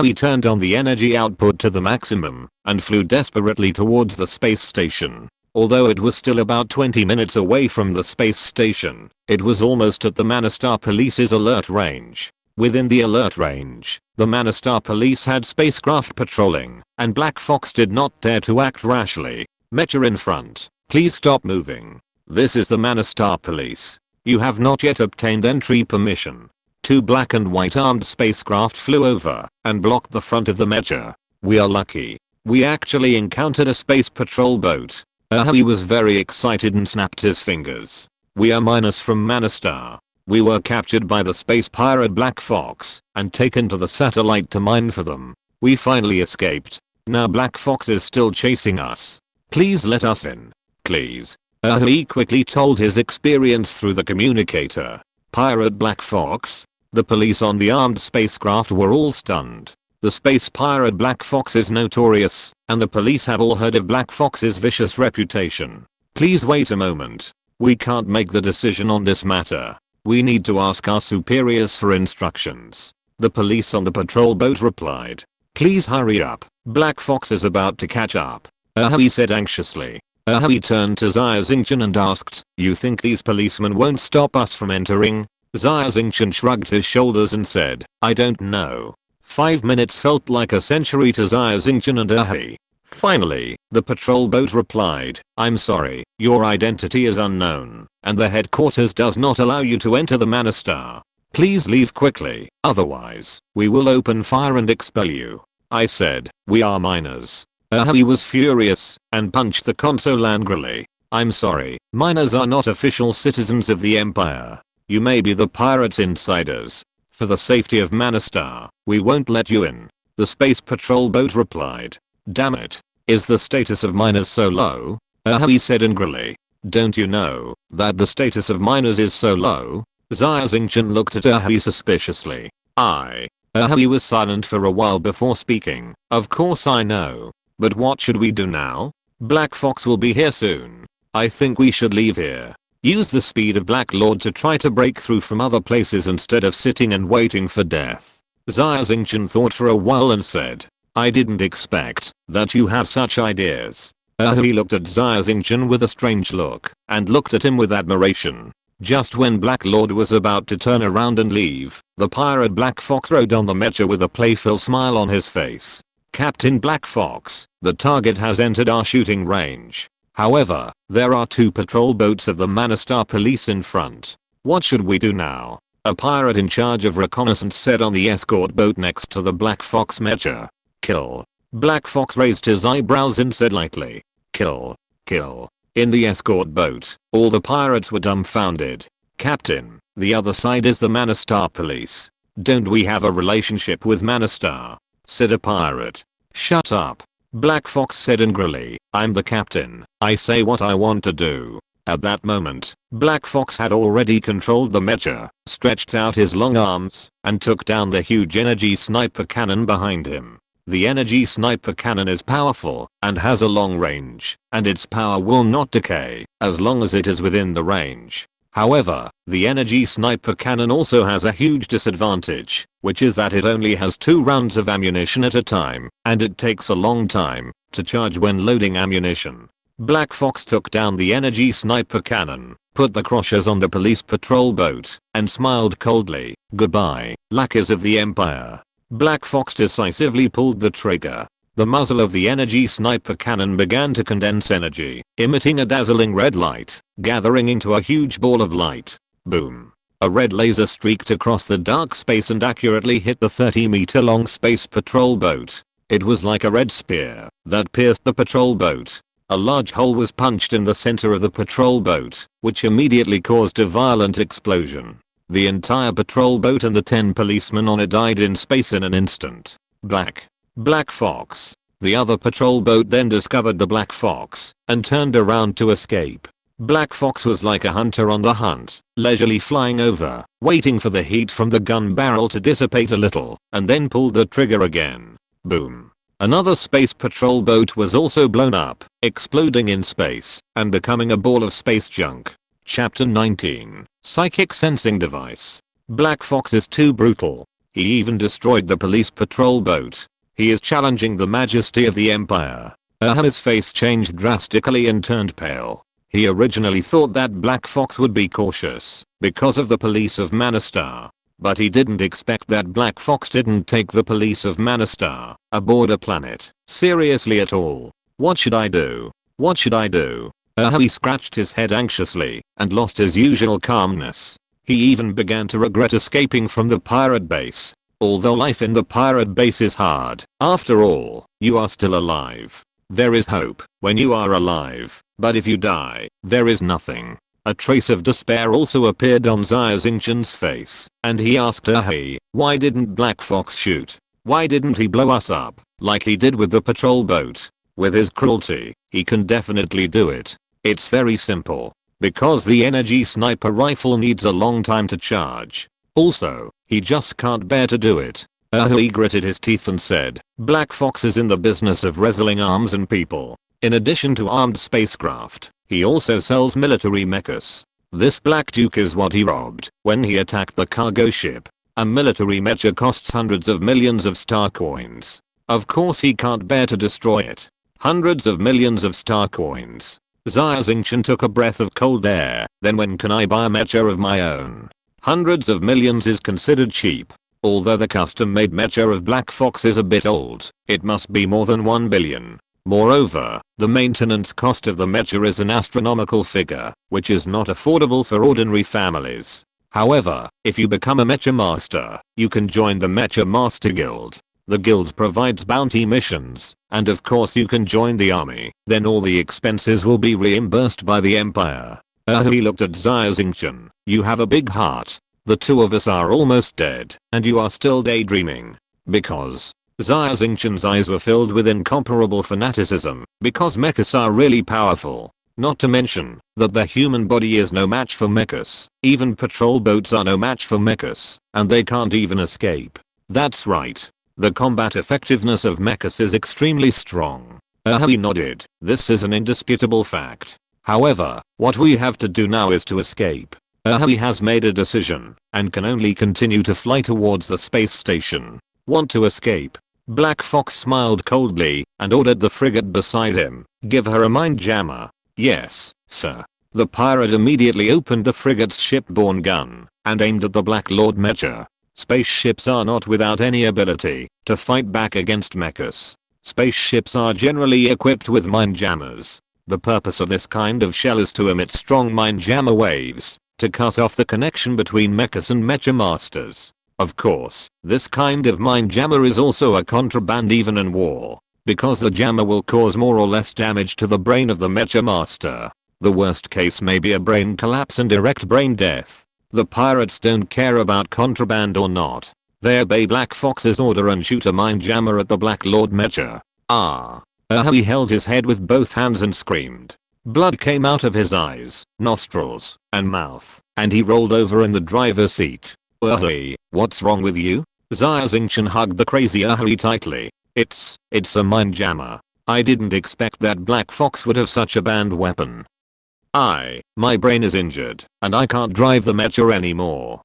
He turned on the energy output to the maximum, and flew desperately towards the space station. Although it was still about 20 minutes away from the space station, it was almost at the Manastar Police's alert range. Within the alert range, the Manastar Police had spacecraft patrolling, and Black Fox did not dare to act rashly. Mecha in front, please stop moving. This is the Manastar Police. You have not yet obtained entry permission. 2 black and white armed spacecraft flew over, and blocked the front of the mecha. We are lucky. We actually encountered a space patrol boat. He was very excited and snapped his fingers. We are miners from Manastar. We were captured by the space pirate Black Fox, and taken to the satellite to mine for them. We finally escaped. Now Black Fox is still chasing us. Please let us in. Please. He quickly told his experience through the communicator. Pirate Black Fox? The police on the armed spacecraft were all stunned. The space pirate Black Fox is notorious, and the police have all heard of Black Fox's vicious reputation. Please wait a moment. We can't make the decision on this matter. We need to ask our superiors for instructions. The police on the patrol boat replied. Please hurry up. Black Fox is about to catch up. He said anxiously. He turned to Xia Xingchen and asked, you think these policemen won't stop us from entering? Xia Xingchen shrugged his shoulders and said, I don't know. 5 minutes felt like a century to Xia Xingchen and Finally, the patrol boat replied, I'm sorry, your identity is unknown, and the headquarters does not allow you to enter the Manastar. Please leave quickly, otherwise, we will open fire and expel you. I said, we are miners. He was furious, and punched the console angrily. I'm sorry, miners are not official citizens of the Empire. You may be the pirates' insiders. For the safety of Manastar, we won't let you in. The space patrol boat replied. Damn it. Is the status of miners so low? He said angrily. Don't you know that the status of miners is so low? Xia Xingchen looked at He suspiciously. He was silent for a while before speaking. Of course I know. But what should we do now? Black Fox will be here soon. I think we should leave here. Use the speed of Black Lord to try to break through from other places instead of sitting and waiting for death. Xia Xingchen thought for a while and said. I didn't expect that you have such ideas. He looked at Xia Xingchen with a strange look, and looked at him with admiration. Just when Black Lord was about to turn around and leave, the pirate Black Fox rode on the mecha with a playful smile on his face. Captain Black Fox, the target has entered our shooting range. However, there are 2 patrol boats of the Manastar police in front. What should we do now? A pirate in charge of reconnaissance said on the escort boat next to the Black Fox mecha. Kill. Black Fox raised his eyebrows and said lightly. Kill. Kill. In the escort boat, all the pirates were dumbfounded. Captain, the other side is the Manastar police. Don't we have a relationship with Manastar? Said a pirate. Shut up. Black Fox said angrily. I'm the captain. I say what I want to do. At that moment, Black Fox had already controlled the mecha, stretched out his long arms, and took down the huge energy sniper cannon behind him. The energy sniper cannon is powerful and has a long range, and its power will not decay as long as it is within the range. However, the energy sniper cannon also has a huge disadvantage, which is that it only has 2 rounds of ammunition at a time, and it takes a long time to charge when loading ammunition. Black Fox took down the energy sniper cannon, put the crosshairs on the police patrol boat, and smiled coldly. Goodbye, lackeys of the Empire. Black Fox decisively pulled the trigger. The muzzle of the energy sniper cannon began to condense energy, emitting a dazzling red light, gathering into a huge ball of light. Boom. A red laser streaked across the dark space and accurately hit the 30-meter long space patrol boat. It was like a red spear that pierced the patrol boat. A large hole was punched in the center of the patrol boat, which immediately caused a violent explosion. The entire patrol boat and the 10 policemen on it died in space in an instant. Black Fox. The other patrol boat then discovered the Black Fox and turned around to escape. Black Fox was like a hunter on the hunt, leisurely flying over, waiting for the heat from the gun barrel to dissipate a little, and then pulled the trigger again. Boom. Another space patrol boat was also blown up, exploding in space and becoming a ball of space junk. Chapter 19. Psychic Sensing Device. Black Fox is too brutal. He even destroyed the police patrol boat. He is challenging the majesty of the Empire. His face changed drastically and turned pale. He originally thought that Black Fox would be cautious because of the police of Manastar. But he didn't expect that Black Fox didn't take the police of Manastar aboard a planet seriously at all. What should I do? What should I do? He scratched his head anxiously and lost his usual calmness. He even began to regret escaping from the pirate base. Although life in the pirate base is hard, after all, you are still alive. There is hope when you are alive, but if you die, there is nothing. A trace of despair also appeared on Xia Xingchen's face, and he asked her, hey, why didn't Black Fox shoot? Why didn't he blow us up, like he did with the patrol boat? With his cruelty, he can definitely do it. It's very simple. Because the energy sniper rifle needs a long time to charge. Also, he just can't bear to do it. He gritted his teeth and said, Black Fox is in the business of wrestling arms and people. In addition to armed spacecraft, he also sells military mechas. This Black Duke is what he robbed when he attacked the cargo ship. A military mecha costs hundreds of millions of star coins. Of course he can't bear to destroy it. Hundreds of millions of star coins. Xia Xingchen took a breath of cold air. Then when can I buy a mecha of my own? Hundreds of millions is considered cheap. Although the custom-made mecha of Black Fox is a bit old, it must be more than 1 billion. Moreover, the maintenance cost of the mecha is an astronomical figure, which is not affordable for ordinary families. However, if you become a mecha master, you can join the Mecha Master Guild. The guild provides bounty missions, and of course you can join the army. Then all the expenses will be reimbursed by the Empire. He looked at Xia Xingchen. You have a big heart. The two of us are almost dead, and you are still daydreaming. Because Xia Xingchen's eyes were filled with incomparable fanaticism, because mechas are really powerful. Not to mention that the human body is no match for mechas. Even patrol boats are no match for mechas, and they can't even escape. That's right. The combat effectiveness of mechas is extremely strong. He nodded. This is an indisputable fact. However, what we have to do now is to escape. He has made a decision and can only continue to fly towards the space station. Want to escape? Black Fox smiled coldly and ordered the frigate beside him, give her a mind jammer. Yes, sir. The pirate immediately opened the frigate's shipborne gun and aimed at the Black Lord mecha. Spaceships are not without any ability to fight back against mechas. Spaceships are generally equipped with mind jammers. The purpose of this kind of shell is to emit strong mind jammer waves, to cut off the connection between mechas and mecha masters. Of course, this kind of mind jammer is also a contraband even in war, because the jammer will cause more or less damage to the brain of the mecha master. The worst case may be a brain collapse and direct brain death. The pirates don't care about contraband or not. They obey Black Fox's order and shoot a mind jammer at the Black Lord mecha. He held his head with both hands and screamed. Blood came out of his eyes, nostrils, and mouth, and he rolled over in the driver's seat. What's wrong with you? Xia Xingchen hugged the crazy tightly. It's a mind jammer. I didn't expect that Black Fox would have such a banned weapon. My brain is injured, and I can't drive the mecha anymore.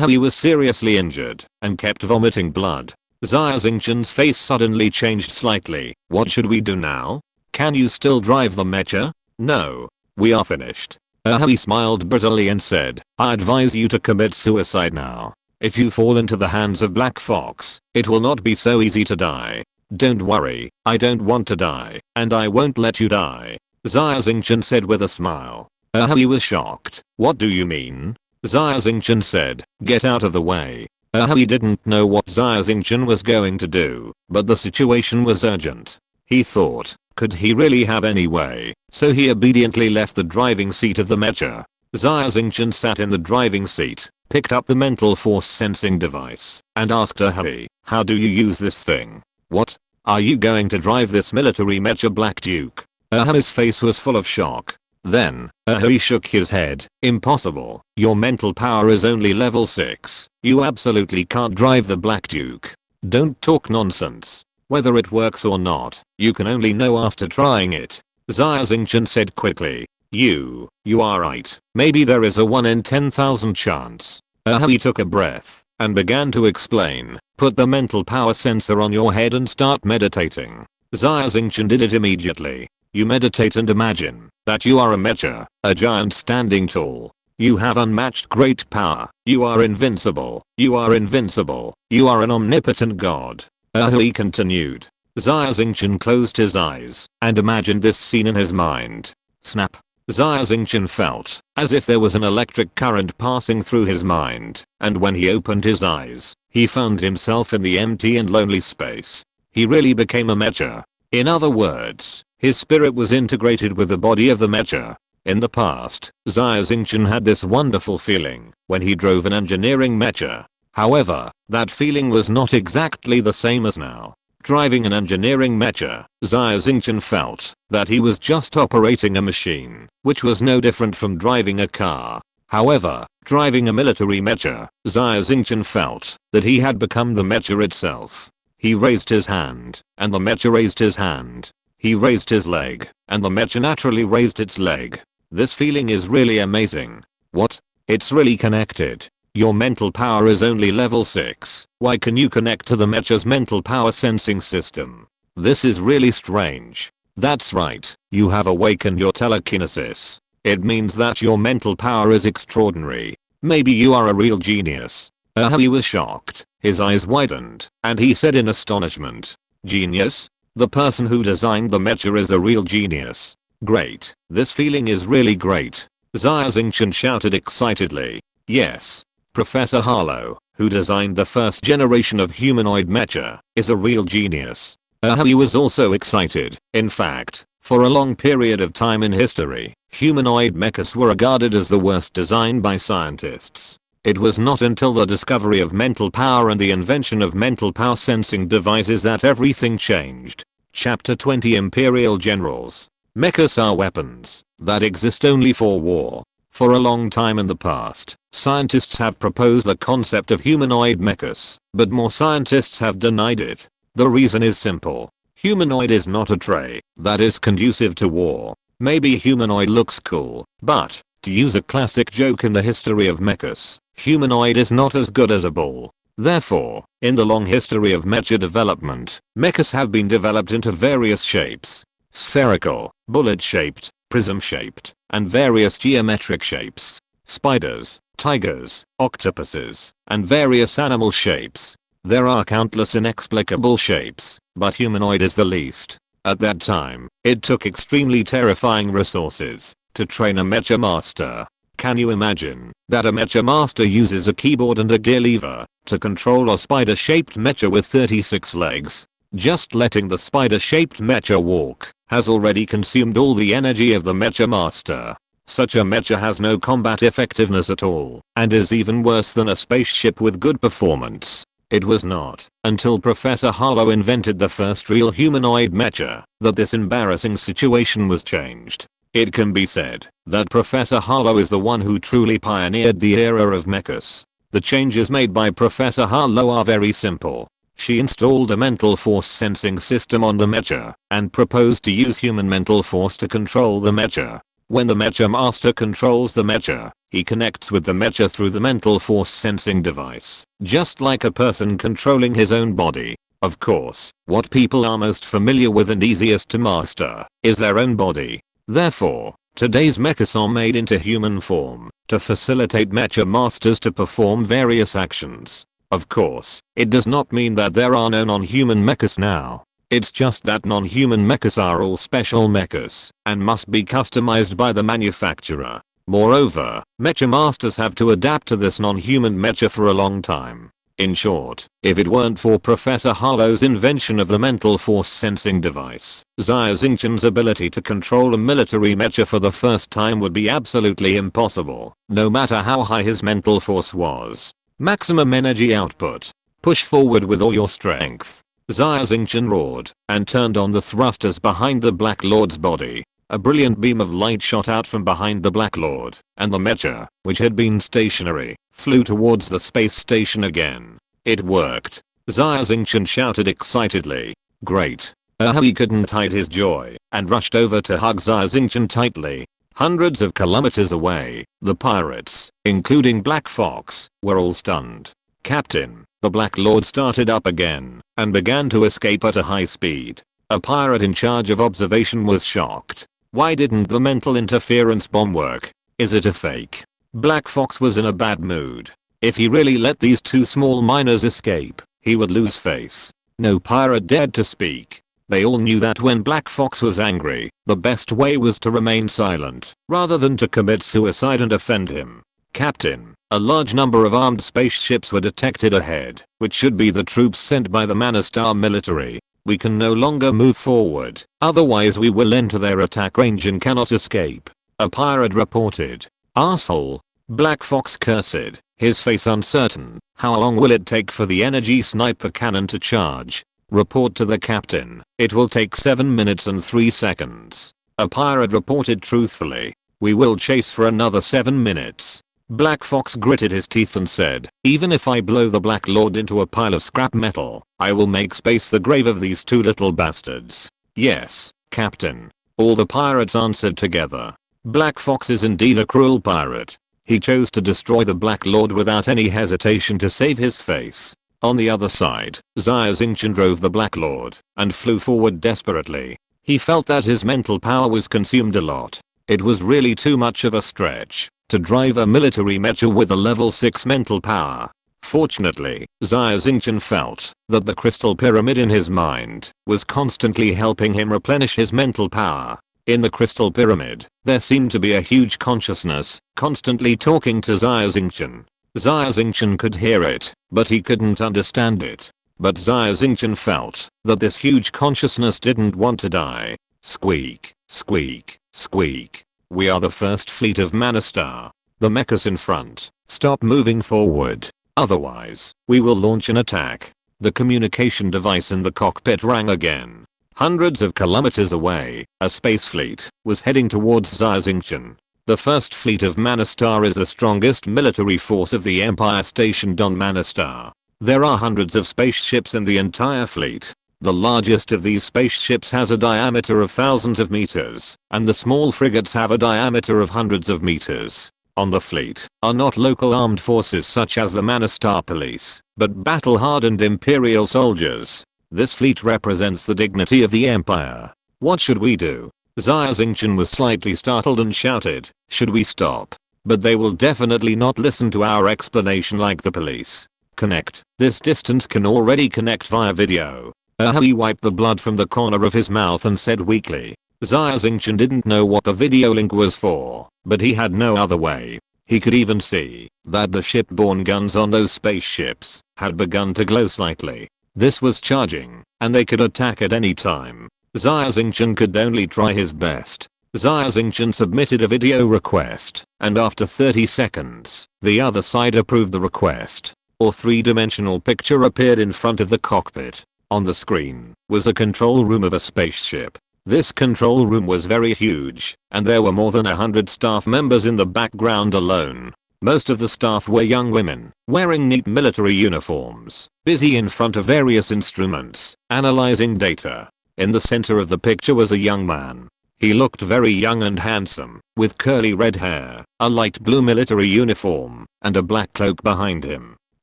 He was seriously injured, and kept vomiting blood. Xia Xingchen's face suddenly changed slightly. What should we do now? Can you still drive the mecha? No. We are finished. He smiled bitterly and said, I advise you to commit suicide now. If you fall into the hands of Black Fox, it will not be so easy to die. Don't worry, I don't want to die, and I won't let you die. Xia Xingchen said with a smile. He was shocked. What do you mean? Xia Xingchen said, get out of the way. He didn't know what Xia Xingchen was going to do, but the situation was urgent. He thought, could he really have any way? So he obediently left the driving seat of the mecha. Xia Xingchen sat in the driving seat, picked up the mental force sensing device, and asked how do you use this thing? What? Are you going to drive this military mecha Black Duke? His face was full of shock. Then, he shook his head. Impossible. Your mental power is only level 6. You absolutely can't drive the Black Duke. Don't talk nonsense. Whether it works or not, you can only know after trying it. Xia Xingchen said quickly. You are right. Maybe there is a 1 in 10,000 chance. He took a breath, and began to explain. Put the mental power sensor on your head and start meditating. Xia Xingchen did it immediately. You meditate and imagine that you are a mecha, a giant standing tall. You have unmatched great power. You are invincible. You are invincible. You are an omnipotent god. He continued. Xia Xingchen closed his eyes and imagined this scene in his mind. Snap. Xia Xingchen felt as if there was an electric current passing through his mind, and when he opened his eyes, he found himself in the empty and lonely space. He really became a mecha. In other words, his spirit was integrated with the body of the mecha. In the past, Xia Xingchen had this wonderful feeling when he drove an engineering mecha. However, that feeling was not exactly the same as now. Driving an engineering mecha, Xia Xingchen felt that he was just operating a machine, which was no different from driving a car. However, driving a military mecha, Xia Xingchen felt that he had become the mecha itself. He raised his hand, and the mecha raised his hand. He raised his leg, and the mecha naturally raised its leg. This feeling is really amazing. What? It's really connected. Your mental power is only level 6. Why can you connect to the mecha's mental power sensing system? This is really strange. That's right, you have awakened your telekinesis. It means that your mental power is extraordinary. Maybe you are a real genius. He was shocked. His eyes widened, and he said in astonishment. Genius? The person who designed the mecha is a real genius. Great. This feeling is really great. Xia Xingchen shouted excitedly. Yes. Professor Harlow, who designed the first generation of humanoid mecha, is a real genius. He was also excited. In fact, for a long period of time in history, humanoid mechas were regarded as the worst design by scientists. It was not until the discovery of mental power and the invention of mental power sensing devices that everything changed. Chapter 20 Imperial Generals. Mechas are weapons that exist only for war. For a long time in the past, scientists have proposed the concept of humanoid mechas, but more scientists have denied it. The reason is simple. Humanoid is not a trait that is conducive to war. Maybe humanoid looks cool, but, to use a classic joke in the history of mechas, humanoid is not as good as a bull. Therefore, in the long history of mecha development, mechas have been developed into various shapes. Spherical, bullet-shaped, prism-shaped, and various geometric shapes. Spiders, tigers, octopuses, and various animal shapes. There are countless inexplicable shapes, but humanoid is the least. At that time, it took extremely terrifying resources to train a mecha master. Can you imagine that a mecha master uses a keyboard and a gear lever to control a spider-shaped mecha with 36 legs? Just letting the spider-shaped mecha walk has already consumed all the energy of the mecha master. Such a mecha has no combat effectiveness at all and is even worse than a spaceship with good performance. It was not until Professor Harlow invented the first real humanoid mecha that this embarrassing situation was changed. It can be said that Professor Harlow is the one who truly pioneered the era of mechas. The changes made by Professor Harlow are very simple. She installed a mental force sensing system on the mecha and proposed to use human mental force to control the mecha. When the mecha master controls the mecha, he connects with the mecha through the mental force sensing device, just like a person controlling his own body. Of course, what people are most familiar with and easiest to master is their own body. Therefore, today's mechas are made into human form to facilitate mecha masters to perform various actions. Of course, it does not mean that there are no non-human mechas now. It's just that non-human mechas are all special mechas and must be customized by the manufacturer. Moreover, mecha masters have to adapt to this non-human mecha for a long time. In short, if it weren't for Professor Harlow's invention of the mental force sensing device, Xia Xingchen's ability to control a military mecha for the first time would be absolutely impossible, no matter how high his mental force was. Maximum energy output. Push forward with all your strength. Xia Xingchen roared and turned on the thrusters behind the Black Lord's body. A brilliant beam of light shot out from behind the Black Lord, and the mecha, which had been stationary, flew towards the space station again. It worked. Xia Xingchen shouted excitedly. Great. He couldn't hide his joy and rushed over to hug Xia Xingchen tightly. Hundreds of kilometers away, the pirates, including Black Fox, were all stunned. Captain, the Black Lord started up again and began to escape at a high speed. A pirate in charge of observation was shocked. Why didn't the mental interference bomb work? Is it a fake? Black Fox was in a bad mood. If he really let these two small miners escape, he would lose face. No pirate dared to speak. They all knew that when Black Fox was angry, the best way was to remain silent, rather than to commit suicide and offend him. Captain, a large number of armed spaceships were detected ahead, which should be the troops sent by the Manastar military. We can no longer move forward, otherwise we will enter their attack range and cannot escape. A pirate reported. Arsehole. Black Fox cursed, his face uncertain. How long will it take for the energy sniper cannon to charge? Report to the captain. It will take 7 minutes and 3 seconds. A pirate reported truthfully. We will chase for another 7 minutes. Black Fox gritted his teeth and said, even if I blow the Black Lord into a pile of scrap metal, I will make space the grave of these two little bastards. Yes, Captain. All the pirates answered together. Black Fox is indeed a cruel pirate. He chose to destroy the Black Lord without any hesitation to save his face. On the other side, Xia Xingchen drove the Black Lord and flew forward desperately. He felt that his mental power was consumed a lot. It was really too much of a stretch to drive a military mecha with a level 6 mental power. Fortunately, Xia Xingchen felt that the crystal pyramid in his mind was constantly helping him replenish his mental power. In the crystal pyramid, there seemed to be a huge consciousness constantly talking to Xia Xingchen. Xia Xingchen could hear it, but he couldn't understand it. But Xia Xingchen felt that this huge consciousness didn't want to die. Squeak, squeak, squeak. We are the first fleet of Manastar. The mechas in front, stop moving forward. Otherwise, we will launch an attack. The communication device in the cockpit rang again. Hundreds of kilometers away, a space fleet was heading towards Xia Xingchen. The first fleet of Manastar is the strongest military force of the Empire stationed on Manastar. There are hundreds of spaceships in the entire fleet. The largest of these spaceships has a diameter of thousands of meters, and the small frigates have a diameter of hundreds of meters. On the fleet are not local armed forces such as the Manastar police, but battle-hardened Imperial soldiers. This fleet represents the dignity of the Empire. What should we do? Xia Xingchen was slightly startled and shouted, should we stop? But they will definitely not listen to our explanation like the police. Connect. This distance can already connect via video. He wiped the blood from the corner of his mouth and said weakly. Xia Xingchen didn't know what the video link was for, but he had no other way. He could even see that the shipborne guns on those spaceships had begun to glow slightly. This was charging, and they could attack at any time. Xia Xingchen could only try his best. Xia Xingchen submitted a video request, and after 30 seconds, the other side approved the request. A three-dimensional picture appeared in front of the cockpit. On the screen was a control room of a spaceship. This control room was very huge, and there were more than 100 staff members in the background alone. Most of the staff were young women, wearing neat military uniforms, busy in front of various instruments, analyzing data. In the center of the picture was a young man. He looked very young and handsome, with curly red hair, a light blue military uniform, and a black cloak behind him.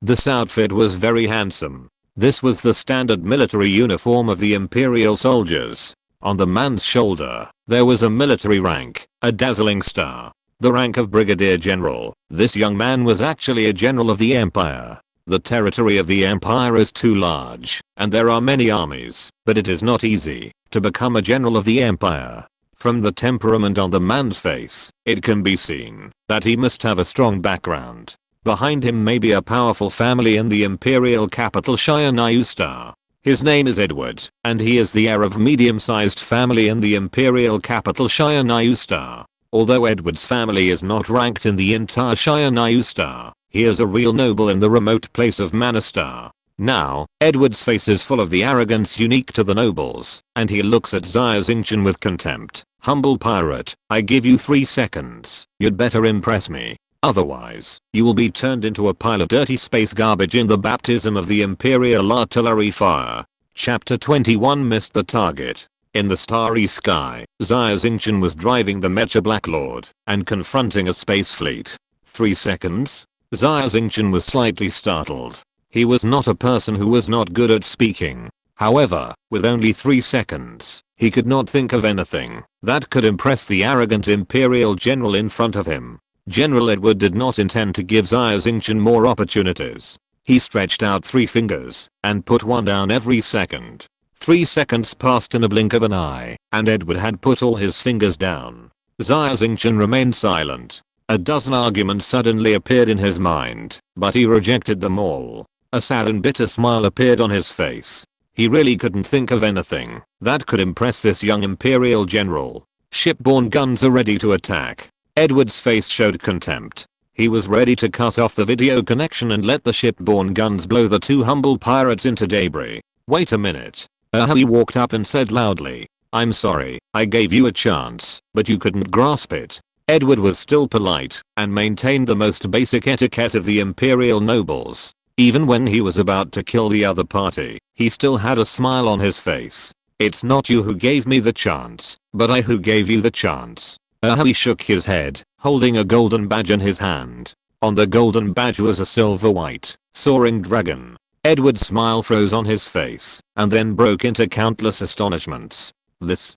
This outfit was very handsome. This was the standard military uniform of the Imperial soldiers. On the man's shoulder, there was a military rank, a dazzling star. The rank of Brigadier General. This young man was actually a general of the Empire. The territory of the Empire is too large, and there are many armies, but it is not easy to become a general of the Empire. From the temperament on the man's face, it can be seen that he must have a strong background. Behind him may be a powerful family in the Imperial capital Xia. His name is Edward, and he is the heir of medium-sized family in the Imperial capital Xia. Although Edward's family is not ranked in the entire Xia, he is a real noble in the remote place of Manastar. Now, Edward's face is full of the arrogance unique to the nobles, and he looks at Xia Xingchen with contempt. Humble pirate, I give you 3 seconds. You'd better impress me. Otherwise, you will be turned into a pile of dirty space garbage in the baptism of the Imperial artillery fire. Chapter 21 missed the target. In the starry sky, Xia Xingchen was driving the Mecha Black Lord and confronting a space fleet. 3 seconds? Xia Xingchen was slightly startled. He was not a person who was not good at speaking. However, with only 3 seconds, he could not think of anything that could impress the arrogant Imperial general in front of him. General Edward did not intend to give Xia Xingchen more opportunities. He stretched out 3 fingers and put one down every second. 3 seconds passed in a blink of an eye, and Edward had put all his fingers down. Xia Xingchen remained silent. A dozen arguments suddenly appeared in his mind, but he rejected them all. A sad and bitter smile appeared on his face. He really couldn't think of anything that could impress this young Imperial general. Shipborne guns are ready to attack. Edward's face showed contempt. He was ready to cut off the video connection and let the shipborne guns blow the 2 humble pirates into debris. Wait a minute. He walked up and said loudly, I'm sorry, I gave you a chance, but you couldn't grasp it. Edward was still polite and maintained the most basic etiquette of the Imperial nobles. Even when he was about to kill the other party, he still had a smile on his face. It's not you who gave me the chance, but I who gave you the chance. He shook his head, holding a golden badge in his hand. On the golden badge was a silver white, soaring dragon. Edward's smile froze on his face, and then broke into countless astonishments. This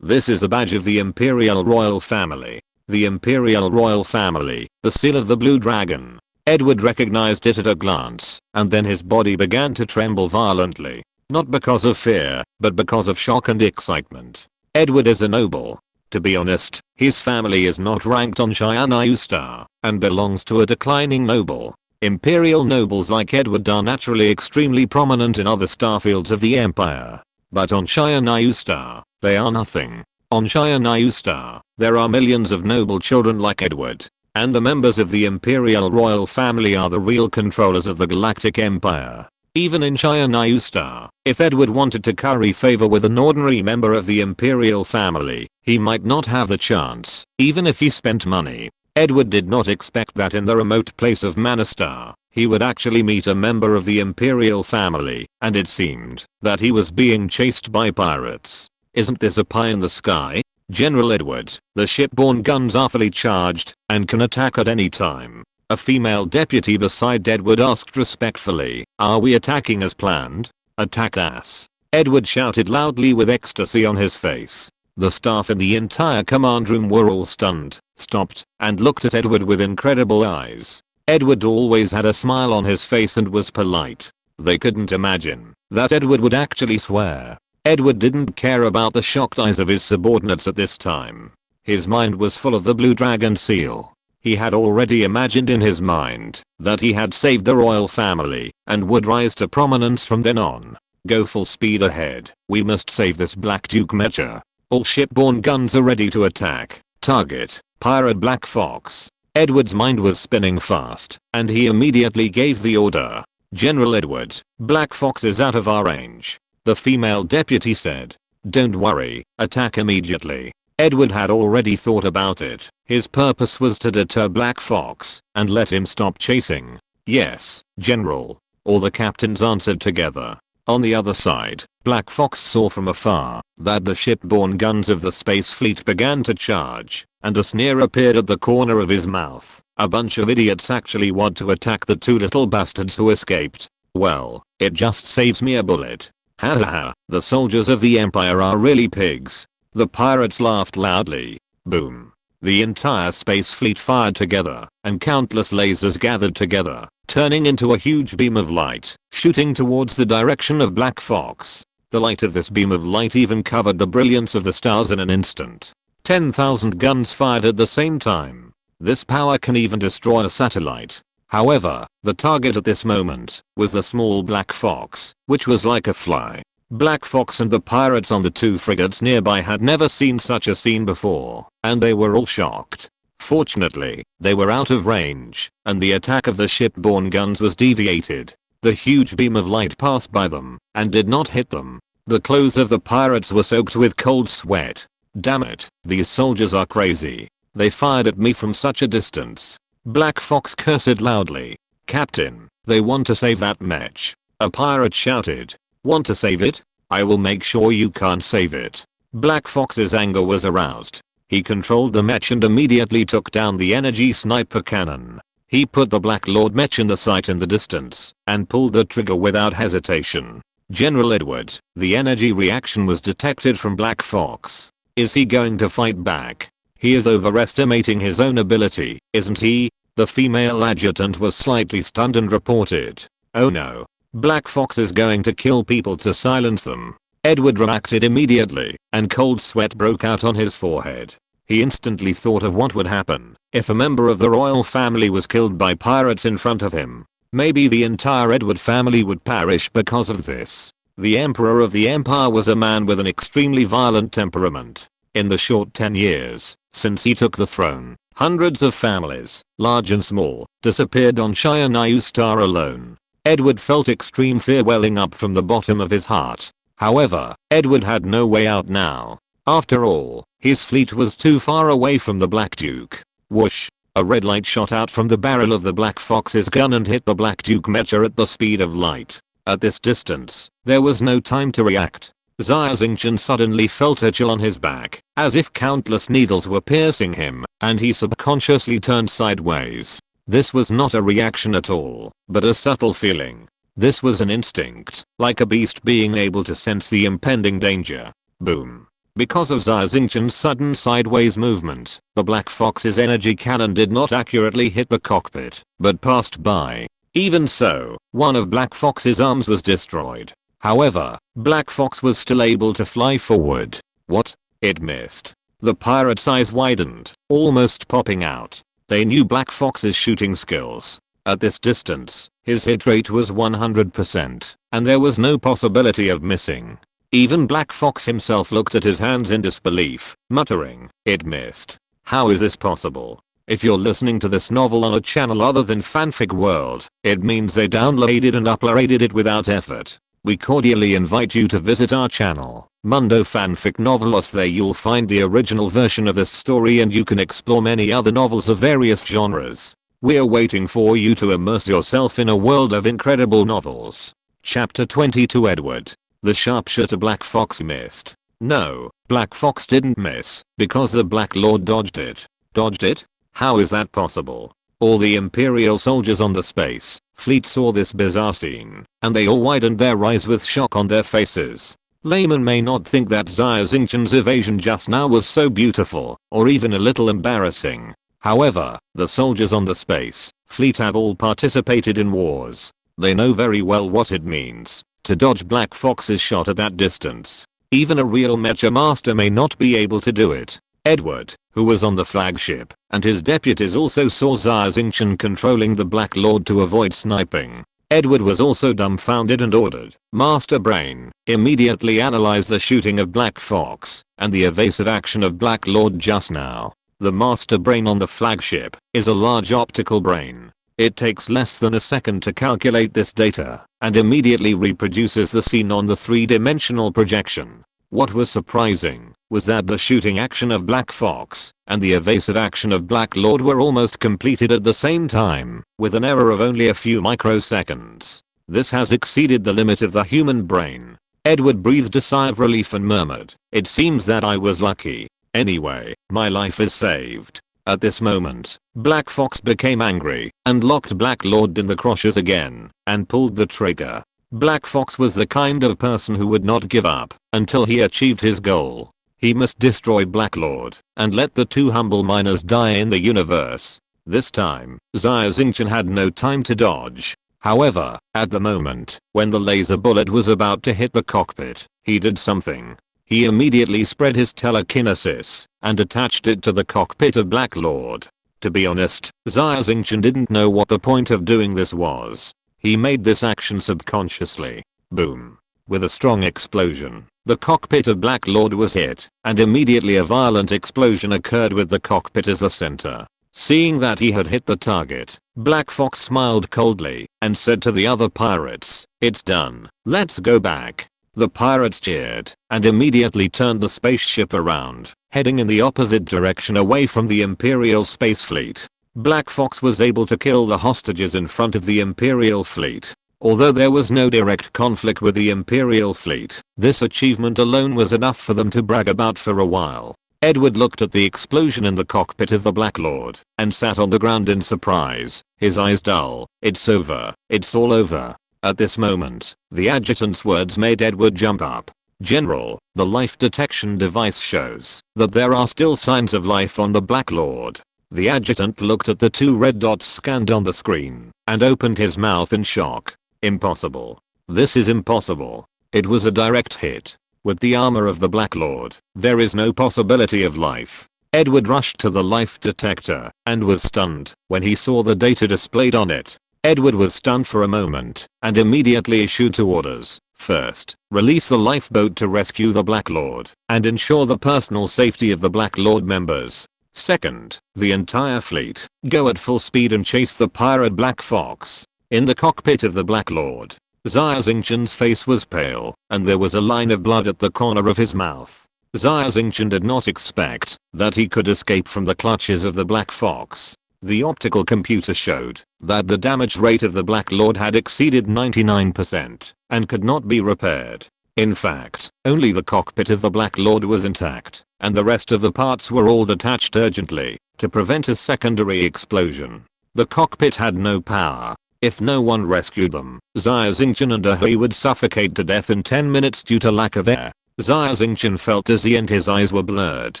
is the badge of the Imperial Royal Family. The Imperial Royal Family, the seal of the Blue Dragon. Edward recognized it at a glance, and then his body began to tremble violently. Not because of fear, but because of shock and excitement. Edward is a noble. To be honest, his family is not ranked on Xia and belongs to a declining noble. Imperial nobles like Edward are naturally extremely prominent in other starfields of the Empire. But on Xia, they are nothing. On Xia, there are millions of noble children like Edward. And the members of the Imperial Royal Family are the real controllers of the Galactic Empire. Even in Xia, if Edward wanted to curry favor with an ordinary member of the Imperial family, he might not have the chance, even if he spent money. Edward did not expect that in the remote place of Manastar, he would actually meet a member of the Imperial family, and it seemed that he was being chased by pirates. Isn't this a pie in the sky? General Edward, the shipborne guns are fully charged and can attack at any time. A female deputy beside Edward asked respectfully, are we attacking as planned? Attack us. Edward shouted loudly with ecstasy on his face. The staff in the entire command room were all stunned, stopped, and looked at Edward with incredible eyes. Edward always had a smile on his face and was polite. They couldn't imagine that Edward would actually swear. Edward didn't care about the shocked eyes of his subordinates at this time. His mind was full of the blue dragon seal. He had already imagined in his mind that he had saved the royal family and would rise to prominence from then on. Go full speed ahead. We must save this Black Duke mecha. All shipborne guns are ready to attack. Target, pirate Black Fox. Edward's mind was spinning fast, and he immediately gave the order. General Edward, Black Fox is out of our range. The female deputy said. Don't worry, attack immediately. Edward had already thought about it. His purpose was to deter Black Fox and let him stop chasing. Yes, General. All the captains answered together. On the other side, Black Fox saw from afar that the shipborne guns of the space fleet began to charge, and a sneer appeared at the corner of his mouth. A bunch of idiots actually want to attack the two little bastards who escaped. Well, it just saves me a bullet. Ha ha ha, the soldiers of the Empire are really pigs. The pirates laughed loudly. Boom. The entire space fleet fired together, and countless lasers gathered together, turning into a huge beam of light, shooting towards the direction of Black Fox. The light of this beam of light even covered the brilliance of the stars in an instant. 10,000 guns fired at the same time. This power can even destroy a satellite. However, the target at this moment was the small Black Fox, which was like a fly. Black Fox and the pirates on the two frigates nearby had never seen such a scene before, and they were all shocked. Fortunately, they were out of range, and the attack of the shipborne guns was deviated. The huge beam of light passed by them, and did not hit them. The clothes of the pirates were soaked with cold sweat. Damn it, these soldiers are crazy. They fired at me from such a distance. Black Fox cursed loudly. Captain, they want to save that mech. A pirate shouted. Want to save it? I will make sure you can't save it. Black Fox's anger was aroused. He controlled the mech and immediately took down the energy sniper cannon. He put the Black Lord mech in the sight in the distance and pulled the trigger without hesitation. General Edward, the energy reaction was detected from Black Fox. Is he going to fight back? He is overestimating his own ability, isn't he? The female adjutant was slightly stunned and reported. Oh no. Black Fox is going to kill people to silence them. Edward reacted immediately, and cold sweat broke out on his forehead. He instantly thought of what would happen if a member of the royal family was killed by pirates in front of him. Maybe the entire Edward family would perish because of this. The Emperor of the Empire was a man with an extremely violent temperament. In the short 10 years since he took the throne, hundreds of families, large and small, disappeared on Xia Star alone. Edward felt extreme fear welling up from the bottom of his heart. However, Edward had no way out now. After all, his fleet was too far away from the Black Duke. Whoosh! A red light shot out from the barrel of the Black Fox's gun and hit the Black Duke mecha at the speed of light. At this distance, there was no time to react. Xia Xingchen suddenly felt a chill on his back, as if countless needles were piercing him, and he subconsciously turned sideways. This was not a reaction at all, but a subtle feeling. This was an instinct, like a beast being able to sense the impending danger. Boom. Because of Xia Xingchen's sudden sideways movement, the Black Fox's energy cannon did not accurately hit the cockpit, but passed by. Even so, one of Black Fox's arms was destroyed. However, Black Fox was still able to fly forward. What? It missed. The pirate's eyes widened, almost popping out. They knew Black Fox's shooting skills. At this distance, his hit rate was 100%, and there was no possibility of missing. Even Black Fox himself looked at his hands in disbelief, muttering, "It missed. How is this possible?" If you're listening to this novel on a channel other than Fanfic World, it means they downloaded and uploaded it without effort. We cordially invite you to visit our channel, Mundo Fanfic Novelos. There you'll find the original version of this story and you can explore many other novels of various genres. We're waiting for you to immerse yourself in a world of incredible novels. Chapter 22 Edward. The sharpshooter Black Fox missed. No, Black Fox didn't miss, because the Black Lord dodged it. Dodged it? How is that possible? All the Imperial soldiers on the space fleet saw this bizarre scene, and they all widened their eyes with shock on their faces. Laymen may not think that Xia Xingchen's evasion just now was so beautiful, or even a little embarrassing. However, the soldiers on the space fleet have all participated in wars. They know very well what it means to dodge Black Fox's shot at that distance. Even a real mecha master may not be able to do it. Edward, who was on the flagship, and his deputies also saw Xia Xingchen controlling the Black Lord to avoid sniping. Edward was also dumbfounded and ordered, "Master Brain, immediately analyze the shooting of Black Fox and the evasive action of Black Lord just now." The Master Brain on the flagship is a large optical brain. It takes less than a second to calculate this data and immediately reproduces the scene on the three-dimensional projection. What was surprising was that the shooting action of Black Fox and the evasive action of Black Lord were almost completed at the same time, with an error of only a few microseconds. This has exceeded the limit of the human brain. Edward breathed a sigh of relief and murmured, "It seems that I was lucky. Anyway, my life is saved." At this moment, Black Fox became angry and locked Black Lord in the crotches again and pulled the trigger. Black Fox was the kind of person who would not give up until he achieved his goal. He must destroy Black Lord and let the two humble miners die in the universe. This time, Xia Xingchen had no time to dodge. However, at the moment, when the laser bullet was about to hit the cockpit, he did something. He immediately spread his telekinesis and attached it to the cockpit of Black Lord. To be honest, Xia Xingchen didn't know what the point of doing this was. He made this action subconsciously. Boom. With a strong explosion, the cockpit of Black Lord was hit, and immediately a violent explosion occurred with the cockpit as the center. Seeing that he had hit the target, Black Fox smiled coldly and said to the other pirates, "It's done. Let's go back." The pirates cheered and immediately turned the spaceship around, heading in the opposite direction away from the Imperial Space Fleet. Black Fox was able to kill the hostages in front of the Imperial Fleet. Although there was no direct conflict with the Imperial Fleet, this achievement alone was enough for them to brag about for a while. Edward looked at the explosion in the cockpit of the Black Lord and sat on the ground in surprise, his eyes dull. "It's over. It's all over." At this moment, the adjutant's words made Edward jump up. "General, the life detection device shows that there are still signs of life on the Black Lord." The adjutant looked at the two red dots scanned on the screen and opened his mouth in shock. "Impossible. This is impossible. It was a direct hit. With the armor of the Black Lord, there is no possibility of life." Edward rushed to the life detector and was stunned when he saw the data displayed on it. Edward was stunned for a moment and immediately issued two orders. First, release the lifeboat to rescue the Black Lord and ensure the personal safety of the Black Lord members. Second, the entire fleet, go at full speed and chase the pirate Black Fox. In the cockpit of the Black Lord, Xia Xingchen's face was pale and there was a line of blood at the corner of his mouth. Xia Xingchen did not expect that he could escape from the clutches of the Black Fox. The optical computer showed that the damage rate of the Black Lord had exceeded 99% and could not be repaired. In fact, only the cockpit of the Black Lord was intact, and the rest of the parts were all detached urgently to prevent a secondary explosion. The cockpit had no power. If no one rescued them, Xia Xingchen and He would suffocate to death in 10 minutes due to lack of air. Xia Xingchen felt dizzy and his eyes were blurred.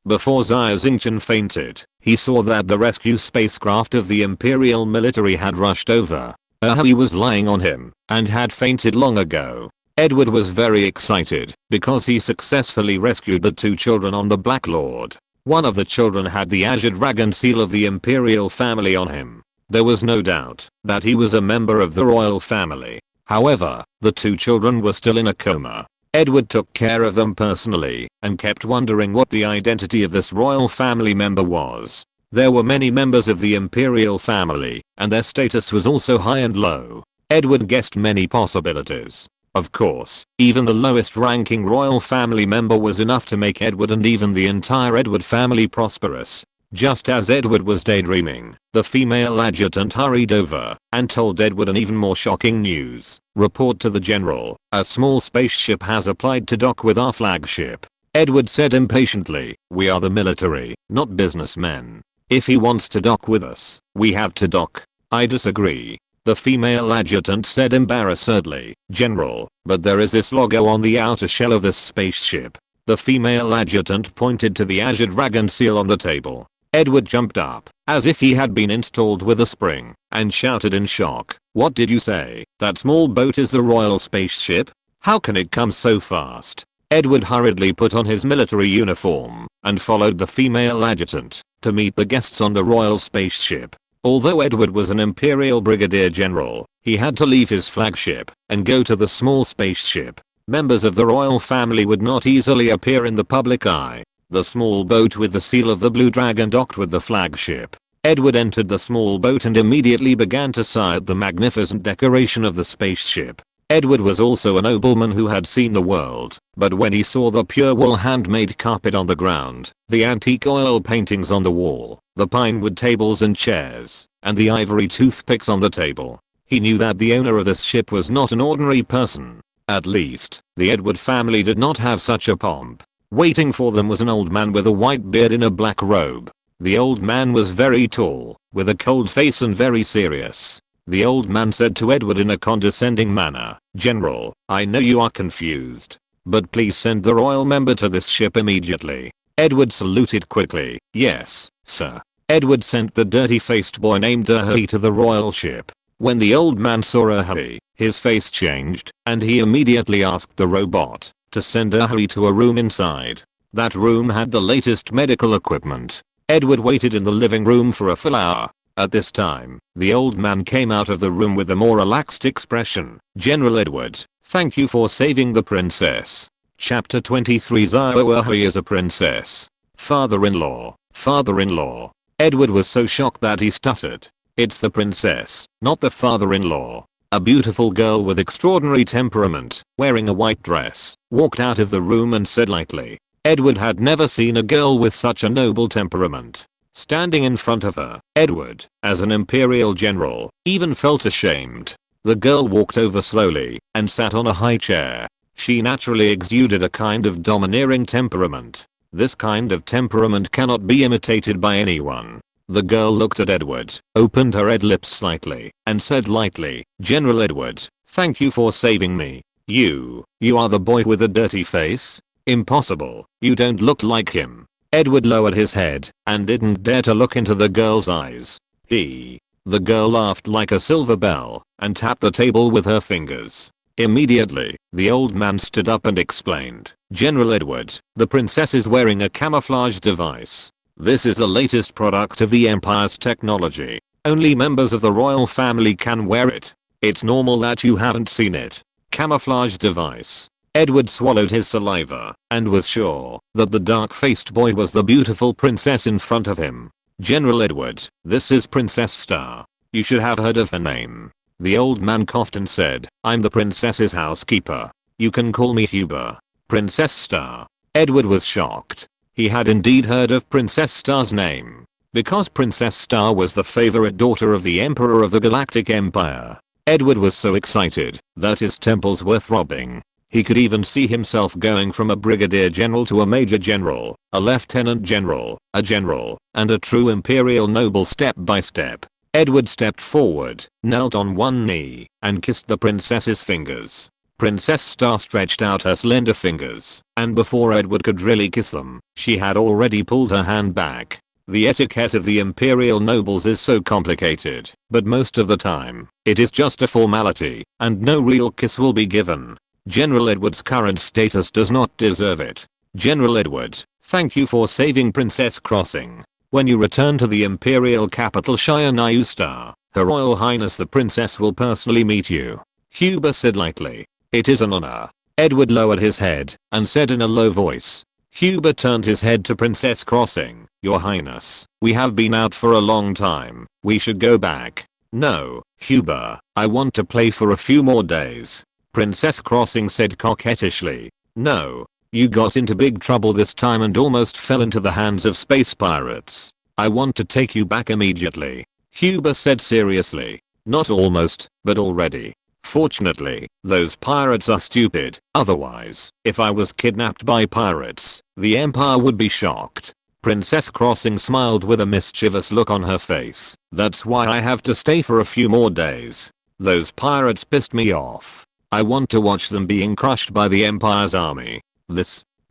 Before Xia Xingchen fainted, he saw that the rescue spacecraft of the Imperial military had rushed over. He was lying on him and had fainted long ago. Edward was very excited because he successfully rescued the two children on the Black Lord. One of the children had the Azure Dragon seal of the Imperial family on him. There was no doubt that he was a member of the royal family. However, the two children were still in a coma. Edward took care of them personally and kept wondering what the identity of this royal family member was. There were many members of the Imperial family, and their status was also high and low. Edward guessed many possibilities. Of course, even the lowest ranking royal family member was enough to make Edward and even the entire Edward family prosperous. Just as Edward was daydreaming, the female adjutant hurried over and told Edward an even more shocking news. "Report to the general, a small spaceship has applied to dock with our flagship." Edward said impatiently, "We are the military, not businessmen. If he wants to dock with us, we have to dock." "I disagree." The female adjutant said embarrassedly, "General, but there is this logo on the outer shell of this spaceship." The female adjutant pointed to the Azure Dragon seal on the table. Edward jumped up, as if he had been installed with a spring, and shouted in shock, What did you say? That small boat is the royal spaceship? How can it come so fast? Edward hurriedly put on his military uniform and followed the female adjutant to meet the guests on the royal spaceship. Although Edward was an Imperial Brigadier General, he had to leave his flagship and go to the small spaceship. Members of the royal family would not easily appear in the public eye. The small boat with the seal of the Blue Dragon docked with the flagship. Edward entered the small boat and immediately began to sigh at the magnificent decoration of the spaceship. Edward was also a nobleman who had seen the world, but when he saw the pure wool handmade carpet on the ground, the antique oil paintings on the wall, the pine wood tables and chairs, and the ivory toothpicks on the table, he knew that the owner of this ship was not an ordinary person. At least, the Edward family did not have such a pomp. Waiting for them was an old man with a white beard in a black robe. The old man was very tall, with a cold face and very serious. The old man said to Edward in a condescending manner, "General, I know you are confused, but please send the royal member to this ship immediately." Edward saluted quickly. "Yes, sir." Edward sent the dirty-faced boy named Ahuri to the royal ship. When the old man saw Ahuri, his face changed, and he immediately asked the robot to send Ahuri to a room inside. That room had the latest medical equipment. Edward waited in the living room for a full hour. At this time, the old man came out of the room with a more relaxed expression. "General Edward, thank you for saving the princess." Chapter 23. Xia Ahuri is a princess. Father-in-law. Father-in-law. Edward was so shocked that he stuttered. "It's the princess, not the father-in-law." A beautiful girl with extraordinary temperament, wearing a white dress, walked out of the room and said lightly. Edward had never seen a girl with such a noble temperament. Standing in front of her, Edward, as an imperial general, even felt ashamed. The girl walked over slowly and sat on a high chair. She naturally exuded a kind of domineering temperament. This kind of temperament cannot be imitated by anyone. The girl looked at Edward, opened her red lips slightly, and said lightly, "General Edward, thank you for saving me. You are the boy with the dirty face? Impossible, you don't look like him." Edward lowered his head and didn't dare to look into the girl's eyes. The girl laughed like a silver bell and tapped the table with her fingers. Immediately, the old man stood up and explained, "General Edward, the princess is wearing a camouflage device. This is the latest product of the Empire's technology. Only members of the royal family can wear it. It's normal that you haven't seen it." Camouflage device. Edward swallowed his saliva and was sure that the dark-faced boy was the beautiful princess in front of him. "General Edward, this is Princess Star. You should have heard of her name." The old man coughed and said, "I'm the princess's housekeeper. You can call me Huber." Princess Star. Edward was shocked. He had indeed heard of Princess Star's name, because Princess Star was the favorite daughter of the Emperor of the Galactic Empire. Edward was so excited that his temples were throbbing. He could even see himself going from a brigadier general to a major general, a lieutenant general, a general, and a true imperial noble step by step. Edward stepped forward, knelt on one knee, and kissed the princess's fingers. Princess Star stretched out her slender fingers, and before Edward could really kiss them, she had already pulled her hand back. The etiquette of the imperial nobles is so complicated, but most of the time, it is just a formality, and no real kiss will be given. General Edward's current status does not deserve it. "General Edward, thank you for saving Princess Crossing. When you return to the imperial capital Xia Star, Her Royal Highness the Princess will personally meet you." Huber said lightly. "It is an honor." Edward lowered his head and said in a low voice. Huber turned his head to Princess Crossing. "Your Highness, we have been out for a long time. We should go back." "No, Huber, I want to play for a few more days." Princess Crossing said coquettishly. "No, you got into big trouble this time and almost fell into the hands of space pirates. I want to take you back immediately." Huber said seriously. "Not almost, but already. Fortunately, those pirates are stupid. Otherwise, if I was kidnapped by pirates, the Empire would be shocked." Princess Crossing smiled with a mischievous look on her face. "That's why I have to stay for a few more days. Those pirates pissed me off. I want to watch them being crushed by the Empire's army."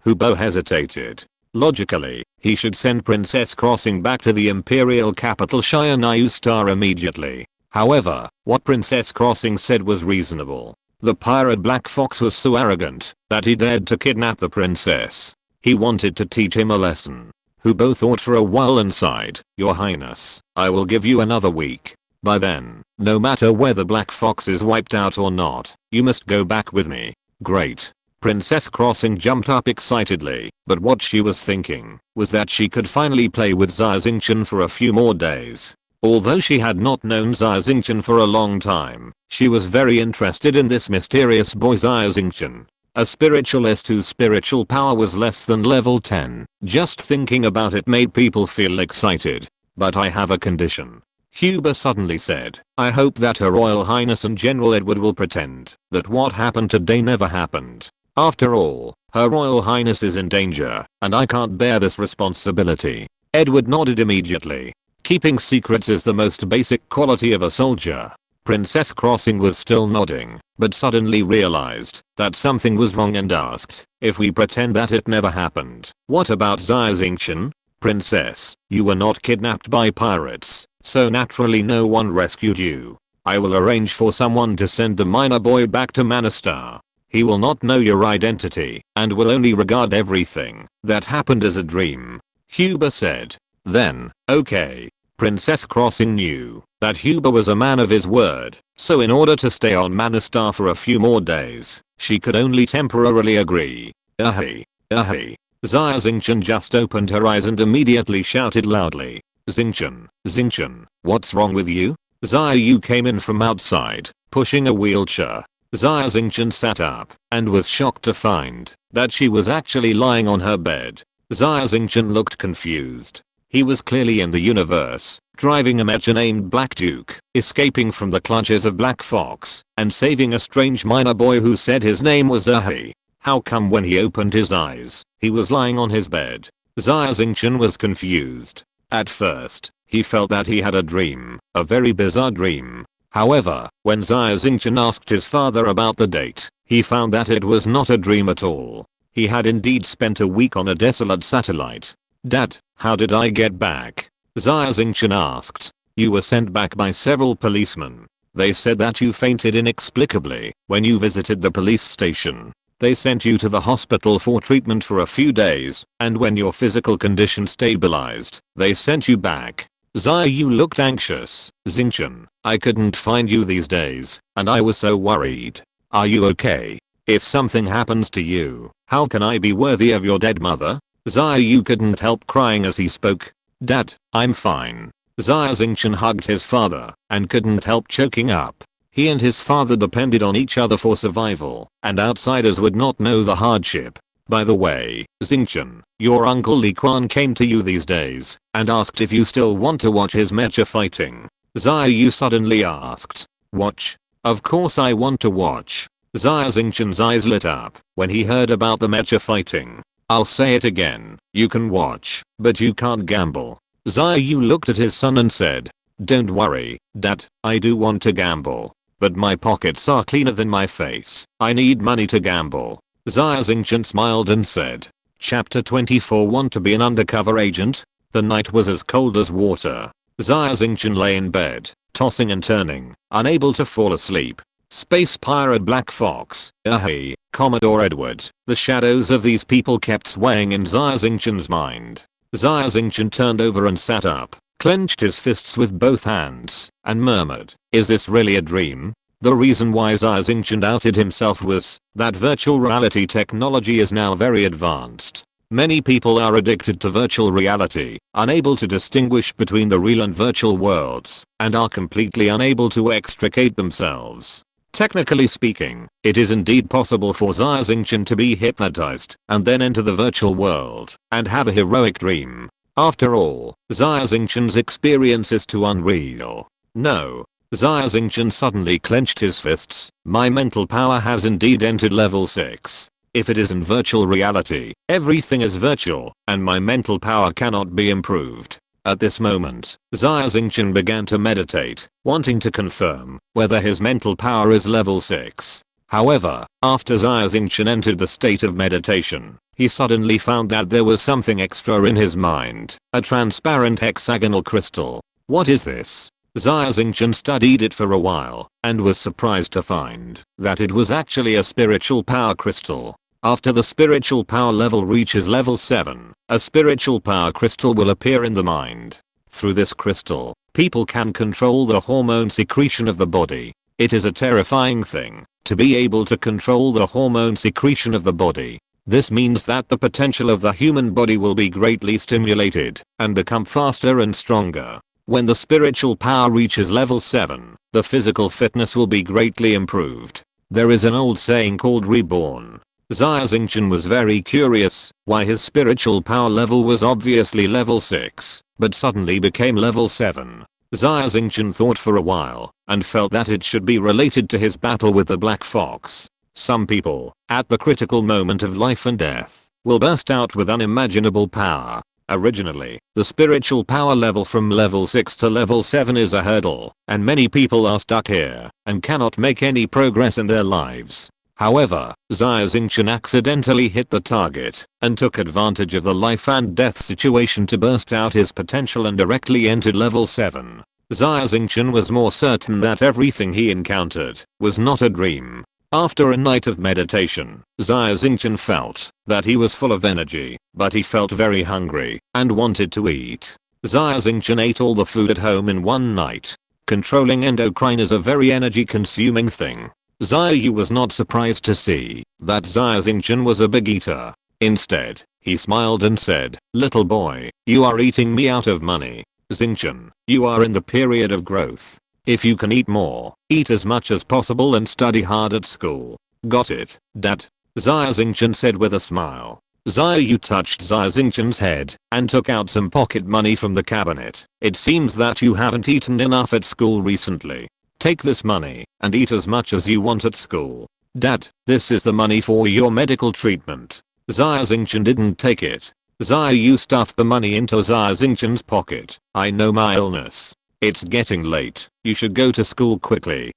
Huber hesitated. Logically, he should send Princess Crossing back to the imperial capital Xia Star immediately. However, what Princess Crossing said was reasonable. The pirate Black Fox was so arrogant that he dared to kidnap the princess. He wanted to teach him a lesson. Hubo thought for a while and sighed, "Your Highness, I will give you another week. By then, no matter whether Black Fox is wiped out or not, you must go back with me." Great. Princess Crossing jumped up excitedly, but what she was thinking was that she could finally play with Xia Xingchen for a few more days. Although she had not known Xia Xingchen for a long time, she was very interested in this mysterious boy Xia Xingchen, a spiritualist whose spiritual power was less than level 10. Just thinking about it made people feel excited. "But I have a condition," Huber suddenly said. "I hope that Her Royal Highness and General Edward will pretend that what happened today never happened. After all, Her Royal Highness is in danger, and I can't bear this responsibility." Edward nodded immediately. Keeping secrets is the most basic quality of a soldier. Princess Crossing was still nodding, but suddenly realized that something was wrong and asked, "If we pretend that it never happened, what about Xia Xingchen?" "Princess, you were not kidnapped by pirates, so naturally no one rescued you. I will arrange for someone to send the miner boy back to Manastar. He will not know your identity and will only regard everything that happened as a dream," Huber said. Then, okay. Princess Crossing knew that Huber was a man of his word, so in order to stay on Manastar for a few more days, she could only temporarily agree. Ahi. Xia Xingchen just opened her eyes and immediately shouted loudly, Xingchen, what's wrong with you?" Xia Yu came in from outside, pushing a wheelchair. Xia Xingchen sat up and was shocked to find that she was actually lying on her bed. Xia Xingchen looked confused. He was clearly in the universe, driving a mecha named Black Duke, escaping from the clutches of Black Fox, and saving a strange miner boy who said his name was Ahi. How come when he opened his eyes, he was lying on his bed? Xia Xingchen was confused. At first, he felt that he had a dream, a very bizarre dream. However, when Xia Xingchen asked his father about the date, he found that it was not a dream at all. He had indeed spent a week on a desolate satellite. "Dad, how did I get back?" Xia Xingchen asked. "You were sent back by several policemen. They said that you fainted inexplicably when you visited the police station. They sent you to the hospital for treatment for a few days, and when your physical condition stabilized, they sent you back." Xia Yu looked anxious. "Xingchen, I couldn't find you these days, and I was so worried. Are you okay? If something happens to you, how can I be worthy of your dead mother?" Xia Yu couldn't help crying as he spoke. "Dad, I'm fine." Xia Xingchen hugged his father and couldn't help choking up. He and his father depended on each other for survival, and outsiders would not know the hardship. "By the way, Xingchen, your uncle Li Quan came to you these days and asked if you still want to watch his mecha fighting." Xia Yu suddenly asked. "Watch? Of course I want to watch." Xia Xingchen's eyes lit up when he heard about the mecha fighting. "I'll say it again, you can watch, but you can't gamble." Xia Yu looked at his son and said, "Don't worry, Dad, I do want to gamble. But my pockets are cleaner than my face. I need money to gamble." Xia Xingchen smiled and said, Chapter 24. Want to be an undercover agent? The night was as cold as water. Xia Xingchen lay in bed, tossing and turning, unable to fall asleep. Space Pirate Black Fox, Ahi, Commodore Edward, the shadows of these people kept swaying in Xia Xingchen's mind. Xia Xingchen turned over and sat up, clenched his fists with both hands, and murmured, "Is this really a dream?" The reason why Xia Xingchen doubted himself was that virtual reality technology is now very advanced. Many people are addicted to virtual reality, unable to distinguish between the real and virtual worlds, and are completely unable to extricate themselves. Technically speaking, it is indeed possible for Xia Xingchen to be hypnotized and then enter the virtual world and have a heroic dream. After all, Xia Xingchen's experience is too unreal. No. Xia Xingchen suddenly clenched his fists. "My mental power has indeed entered level 6. If it is in virtual reality, everything is virtual, and my mental power cannot be improved." At this moment, Xia Xingchen began to meditate, wanting to confirm whether his mental power is level 6. However, after Xia Xingchen entered the state of meditation, he suddenly found that there was something extra in his mind, a transparent hexagonal crystal. "What is this?" Xia Xingchen studied it for a while and was surprised to find that it was actually a spiritual power crystal. After the spiritual power level reaches level 7, a spiritual power crystal will appear in the mind. Through this crystal, people can control the hormone secretion of the body. It is a terrifying thing to be able to control the hormone secretion of the body. This means that the potential of the human body will be greatly stimulated and become faster and stronger. When the spiritual power reaches level 7, the physical fitness will be greatly improved. There is an old saying called reborn. Xia Xingchen was very curious why his spiritual power level was obviously level 6, but suddenly became level 7. Xia Xingchen thought for a while and felt that it should be related to his battle with the black fox. Some people, at the critical moment of life and death, will burst out with unimaginable power. Originally, the spiritual power level from level 6 to level 7 is a hurdle, and many people are stuck here and cannot make any progress in their lives. However, Xia Xingchen accidentally hit the target and took advantage of the life and death situation to burst out his potential and directly entered level 7. Xia Xingchen was more certain that everything he encountered was not a dream. After a night of meditation, Xia Xingchen felt that he was full of energy, but he felt very hungry and wanted to eat. Xia Xingchen ate all the food at home in one night. Controlling endocrine is a very energy consuming thing. Xia Yu was not surprised to see that Xia Xingchen was a big eater. Instead, he smiled and said, "Little boy, you are eating me out of money. Xingchen, you are in the period of growth. If you can eat more, eat as much as possible and study hard at school. Got it, Dad?" Xia Xingchen said with a smile. Xia Yu touched Xia Xingchen's head and took out some pocket money from the cabinet. "It seems that you haven't eaten enough at school recently. Take this money and eat as much as you want at school. Dad, this is the money for your medical treatment." Xia Xingchen didn't take it. Xia Yu stuffed the money into Xia Xingchen's pocket. "I know my illness. It's getting late. You should go to school quickly."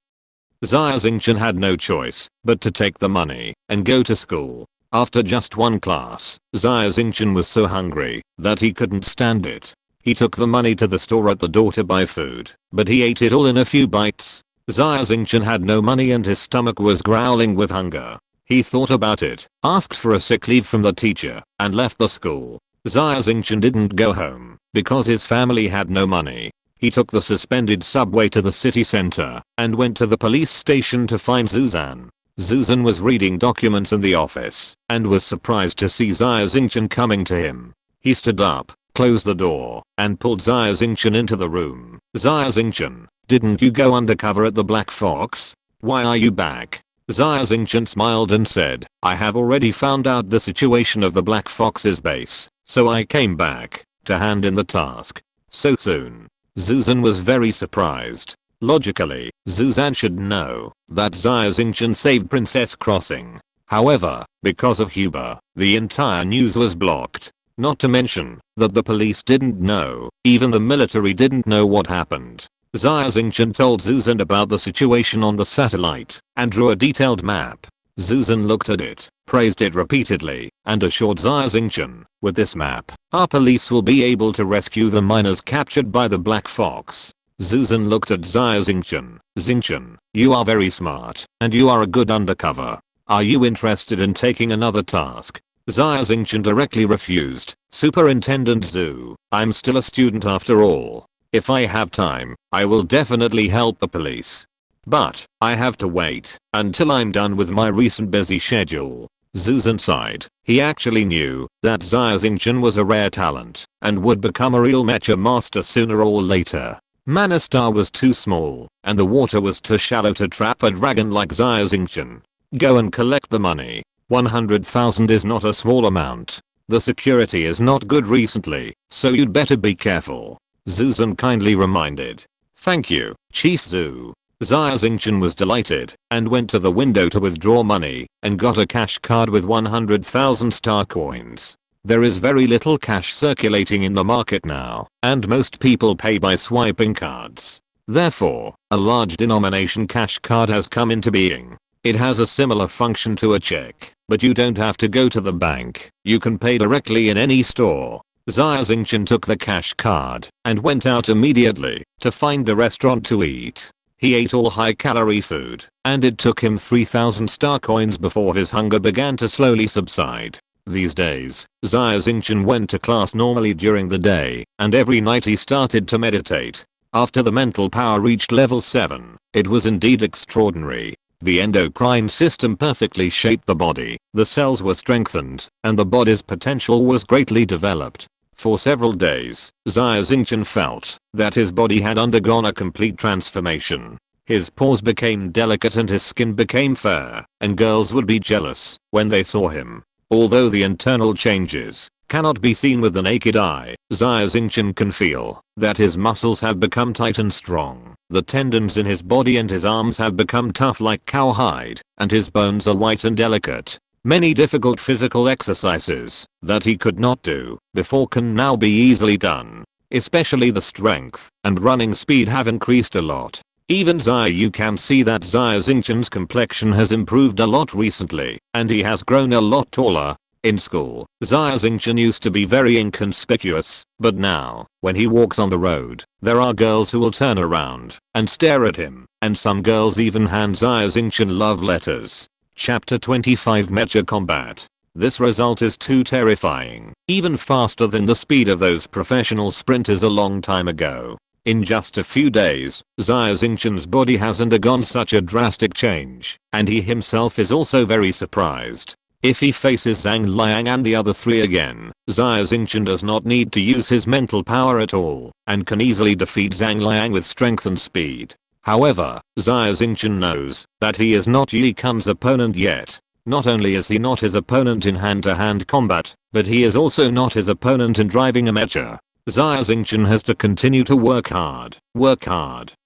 Xia Xingchen had no choice but to take the money and go to school. After just one class, Xia Xingchen was so hungry that he couldn't stand it. He took the money to the store at the door to buy food, but he ate it all in a few bites. Xia Xingchen had no money and his stomach was growling with hunger. He thought about it, asked for a sick leave from the teacher, and left the school. Xia Xingchen didn't go home because his family had no money. He took the suspended subway to the city center and went to the police station to find Zuzan. Zuzan was reading documents in the office and was surprised to see Xia Xingchen coming to him. He stood up, closed the door, and pulled Xia Xingchen into the room. "Xia Xingchen, didn't you go undercover at the Black Fox? Why are you back?" Xia Xingchen smiled and said, "I have already found out the situation of the Black Fox's base, so I came back to hand in the task." "So soon?" Zuzan was very surprised. Logically, Zuzan should know that Xia Xingchen saved Princess Crossing. However, because of Huber, the entire news was blocked. Not to mention that the police didn't know, even the military didn't know what happened. Xia Xingchen told Zuzan about the situation on the satellite and drew a detailed map. Zuzan looked at it, praised it repeatedly, and assured Xia Xingchen, "With this map, our police will be able to rescue the miners captured by the Black Fox." Zuzan looked at Xia Xingchen. "Xingchen, you are very smart, and you are a good undercover. Are you interested in taking another task?" Xia Xingchen directly refused. "Superintendent Zhu, I'm still a student after all. If I have time, I will definitely help the police. But I have to wait until I'm done with my recent busy schedule." Zuzan sighed. He actually knew that Xia Xingchen was a rare talent and would become a real mecha master sooner or later. Mana Star was too small, and the water was too shallow to trap a dragon like Xia Xingchen. "Go and collect the money. 100,000 is not a small amount. The security is not good recently, so you'd better be careful," Zuzan kindly reminded. "Thank you, Chief Zhu." Xia Xingchen was delighted and went to the window to withdraw money and got a cash card with 100,000 star coins. There is very little cash circulating in the market now, and most people pay by swiping cards. Therefore, a large denomination cash card has come into being. It has a similar function to a check, but you don't have to go to the bank. You can pay directly in any store. Xia Xingchen took the cash card and went out immediately to find a restaurant to eat. He ate all high-calorie food, and it took him 3,000 star coins before his hunger began to slowly subside. These days, Xia Xingchen went to class normally during the day, and every night he started to meditate. After the mental power reached level 7, it was indeed extraordinary. The endocrine system perfectly shaped the body, the cells were strengthened, and the body's potential was greatly developed. For several days, Xia Xingchen felt that his body had undergone a complete transformation. His pores became delicate and his skin became fair, and girls would be jealous when they saw him. Although the internal changes cannot be seen with the naked eye, Xia Xingchen can feel that his muscles have become tight and strong. The tendons in his body and his arms have become tough like cowhide, and his bones are white and delicate. Many difficult physical exercises that he could not do before can now be easily done. Especially the strength and running speed have increased a lot. Even you can see that Xia Xingchen's complexion has improved a lot recently, and he has grown a lot taller. In school, Xia Xingchen used to be very inconspicuous, but now, when he walks on the road, there are girls who will turn around and stare at him, and some girls even hand Xia Xingchen love letters. Chapter 25 Mecha Combat. This result is too terrifying, even faster than the speed of those professional sprinters a long time ago. In just a few days, Xia Xingchen's body has undergone such a drastic change, and he himself is also very surprised. If he faces Zhang Liang and the other three again, Xia Xingchen does not need to use his mental power at all, and can easily defeat Zhang Liang with strength and speed. However, Xia Xingchen knows that he is not Yi Kun's opponent yet. Not only is he not his opponent in hand-to-hand combat, but he is also not his opponent in driving a mecha. Xia Xingchen has to continue to work hard,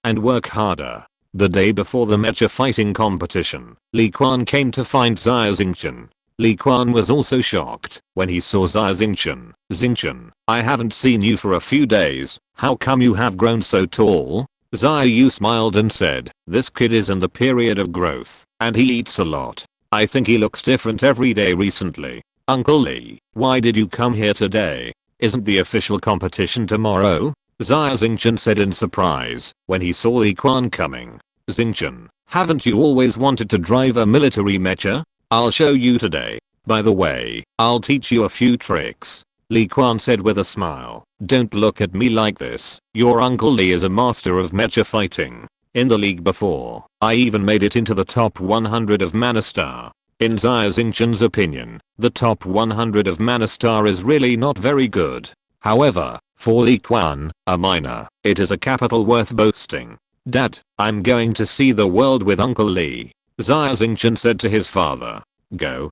and work harder. The day before the mecha fighting competition, Li Quan came to find Xia Xingchen. Li Quan was also shocked when he saw Xia Xingchen. Xingchen, I haven't seen you for a few days, how come you have grown so tall? Xia Yu smiled and said, this kid is in the period of growth, and he eats a lot. I think he looks different every day recently. Uncle Li, why did you come here today? Isn't the official competition tomorrow? Xia Xingchen said in surprise when he saw Li Quan coming. Xingchen, haven't you always wanted to drive a military mecha? I'll show you today. By the way, I'll teach you a few tricks. Li Quan said with a smile. Don't look at me like this. Your Uncle Li is a master of mecha fighting. In the league before, I even made it into the top 100 of Manastar. In Xia Xingchen's opinion, the top 100 of Manastar is really not very good. However, for Li Quan, a minor, it is a capital worth boasting. Dad, I'm going to see the world with Uncle Li. Xia Xingchen said to his father. Go.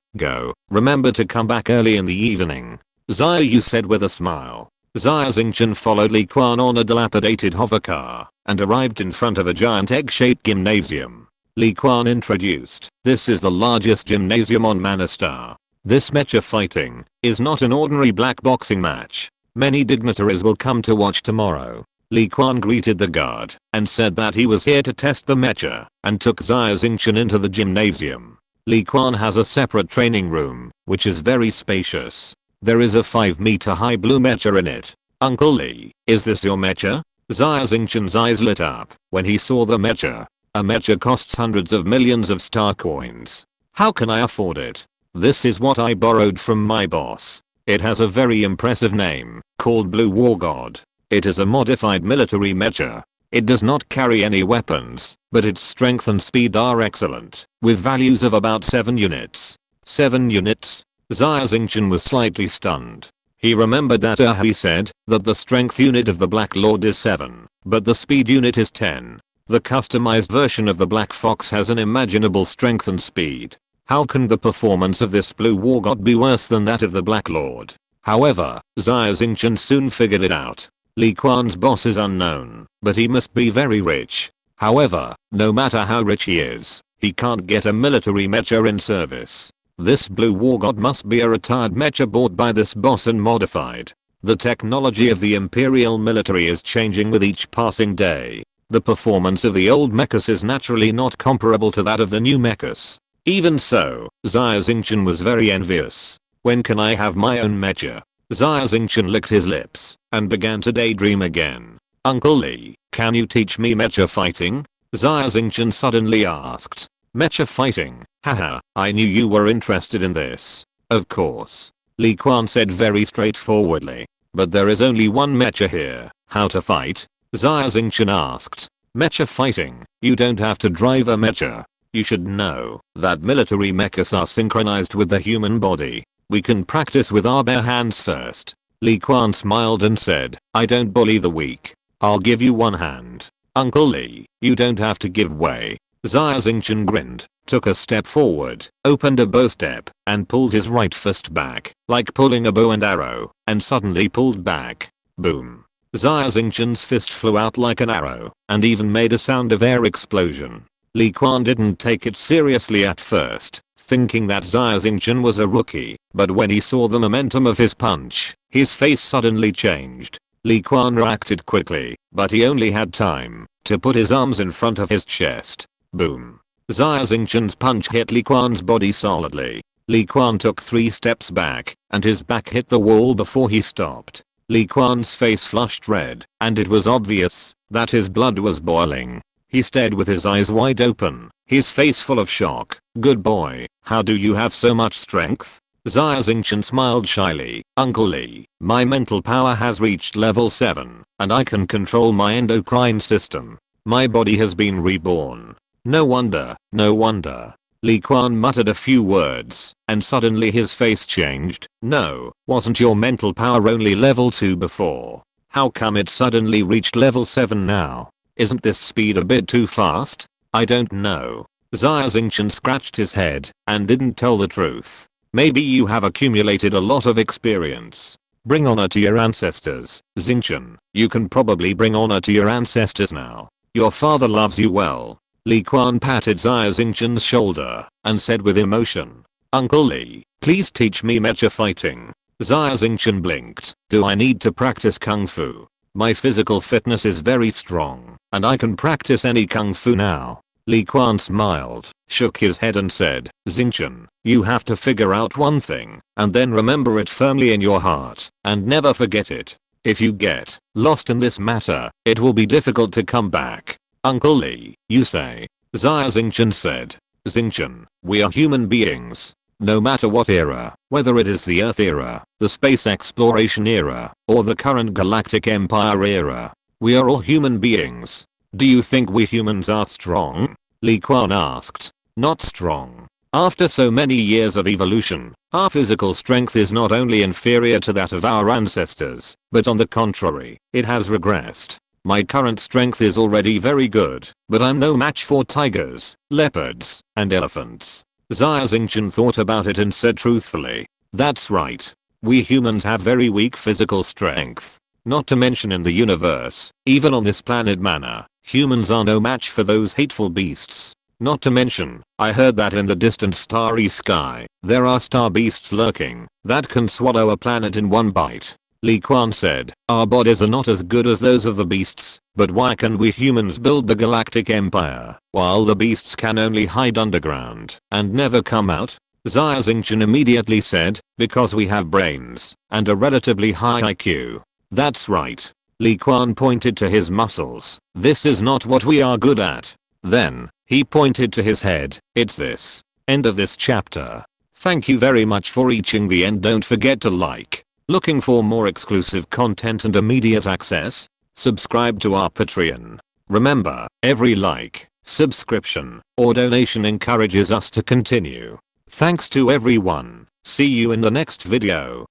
Remember to come back early in the evening. Xia Yu said with a smile. Xia Xingchen followed Li Quan on a dilapidated hovercar and arrived in front of a giant egg-shaped gymnasium. Li Quan introduced, this is the largest gymnasium on Manastar. This mecha fighting is not an ordinary black boxing match. Many dignitaries will come to watch tomorrow. Li Quan greeted the guard and said that he was here to test the mecha and took Xia Xingchen into the gymnasium. Li Quan has a separate training room, which is very spacious. There is a 5-meter high blue mecha in it. Uncle Li, is this your mecha? Xia Xingchen's eyes lit up when he saw the mecha. A mecha costs hundreds of millions of star coins. How can I afford it? This is what I borrowed from my boss. It has a very impressive name, called Blue War God. It is a modified military mecha. It does not carry any weapons, but its strength and speed are excellent, with values of about 7 units. 7 units? Xia Xingchen was slightly stunned. He remembered that he said that the strength unit of the Black Lord is 7, but the speed unit is 10. The customized version of the Black Fox has unimaginable strength and speed. How can the performance of this Blue War God be worse than that of the Black Lord? However, Xia Xingchen soon figured it out. Li Quan's boss is unknown, but he must be very rich. However, no matter how rich he is, he can't get a military mecha in service. This Blue War God must be a retired mecha bought by this boss and modified. The technology of the Imperial military is changing with each passing day. The performance of the old Mechas is naturally not comparable to that of the new Mechas. Even so, Xia Xingchen was very envious. When can I have my own mecha? Xia Xingchen licked his lips and began to daydream again. Uncle Lee, can you teach me mecha fighting? Xia Xingchen suddenly asked. Mecha fighting, haha, I knew you were interested in this. Of course. Li Quan said very straightforwardly. But there is only one mecha here, how to fight? Xia Xingchen asked. Mecha fighting, you don't have to drive a mecha. You should know that military mechas are synchronized with the human body. We can practice with our bare hands first. Li Quan smiled and said, I don't bully the weak. I'll give you one hand. Uncle Lee, you don't have to give way. Xia Xingchen grinned, took a step forward, opened a bow step, and pulled his right fist back, like pulling a bow and arrow, and suddenly pulled back. Boom. Xia Xingchen's fist flew out like an arrow, and even made a sound of air explosion. Li Quan didn't take it seriously at first, thinking that Xia Xingchen was a rookie, but when he saw the momentum of his punch, his face suddenly changed. Li Quan reacted quickly, but he only had time to put his arms in front of his chest. Boom. Xia Xingchen's punch hit Li Quan's body solidly. Li Quan took 3 steps back, and his back hit the wall before he stopped. Li Quan's face flushed red, and it was obvious that his blood was boiling. He stared with his eyes wide open, his face full of shock. Good boy, how do you have so much strength? Xia Xingchen smiled shyly. Uncle Lee, my mental power has reached level 7, and I can control my endocrine system. My body has been reborn. No wonder, no wonder. Li Quan muttered a few words, and suddenly his face changed. No, wasn't your mental power only level 2 before? How come it suddenly reached level 7 now? Isn't this speed a bit too fast? I don't know. Xia Xingchen scratched his head, and didn't tell the truth. Maybe you have accumulated a lot of experience. Bring honor to your ancestors, Xingchen. You can probably bring honor to your ancestors now. Your father loves you well. Li Quan patted Xia Xingchen's shoulder and said with emotion. Uncle Lee, please teach me mecha fighting. Xia Xingchen blinked. Do I need to practice kung fu? My physical fitness is very strong, and I can practice any kung fu now. Li Quan smiled, shook his head and said, Xingchen, you have to figure out one thing, and then remember it firmly in your heart, and never forget it. If you get lost in this matter, it will be difficult to come back. Uncle Lee, you say? Xia Xingchen said. Xingchen, we are human beings. No matter what era, whether it is the Earth era, the space exploration era, or the current Galactic Empire era, we are all human beings. Do you think we humans are strong? Li Quan asked. Not strong. After so many years of evolution, our physical strength is not only inferior to that of our ancestors, but on the contrary, it has regressed. My current strength is already very good, but I'm no match for tigers, leopards, and elephants. Xia Xingchen thought about it and said truthfully. That's right. We humans have very weak physical strength. Not to mention in the universe, even on this planet Mana, humans are no match for those hateful beasts. Not to mention, I heard that in the distant starry sky, there are star beasts lurking that can swallow a planet in one bite. Li Quan said, our bodies are not as good as those of the beasts, but why can we humans build the Galactic Empire, while the beasts can only hide underground and never come out? Xia Xingchen immediately said, because we have brains and a relatively high IQ. That's right. Li Quan pointed to his muscles. This is not what we are good at. Then, he pointed to his head. It's this. End of this chapter. Thank you very much for reaching the end. Don't forget to like. Looking for more exclusive content and immediate access? Subscribe to our Patreon. Remember, every like, subscription, or donation encourages us to continue. Thanks to everyone. See you in the next video.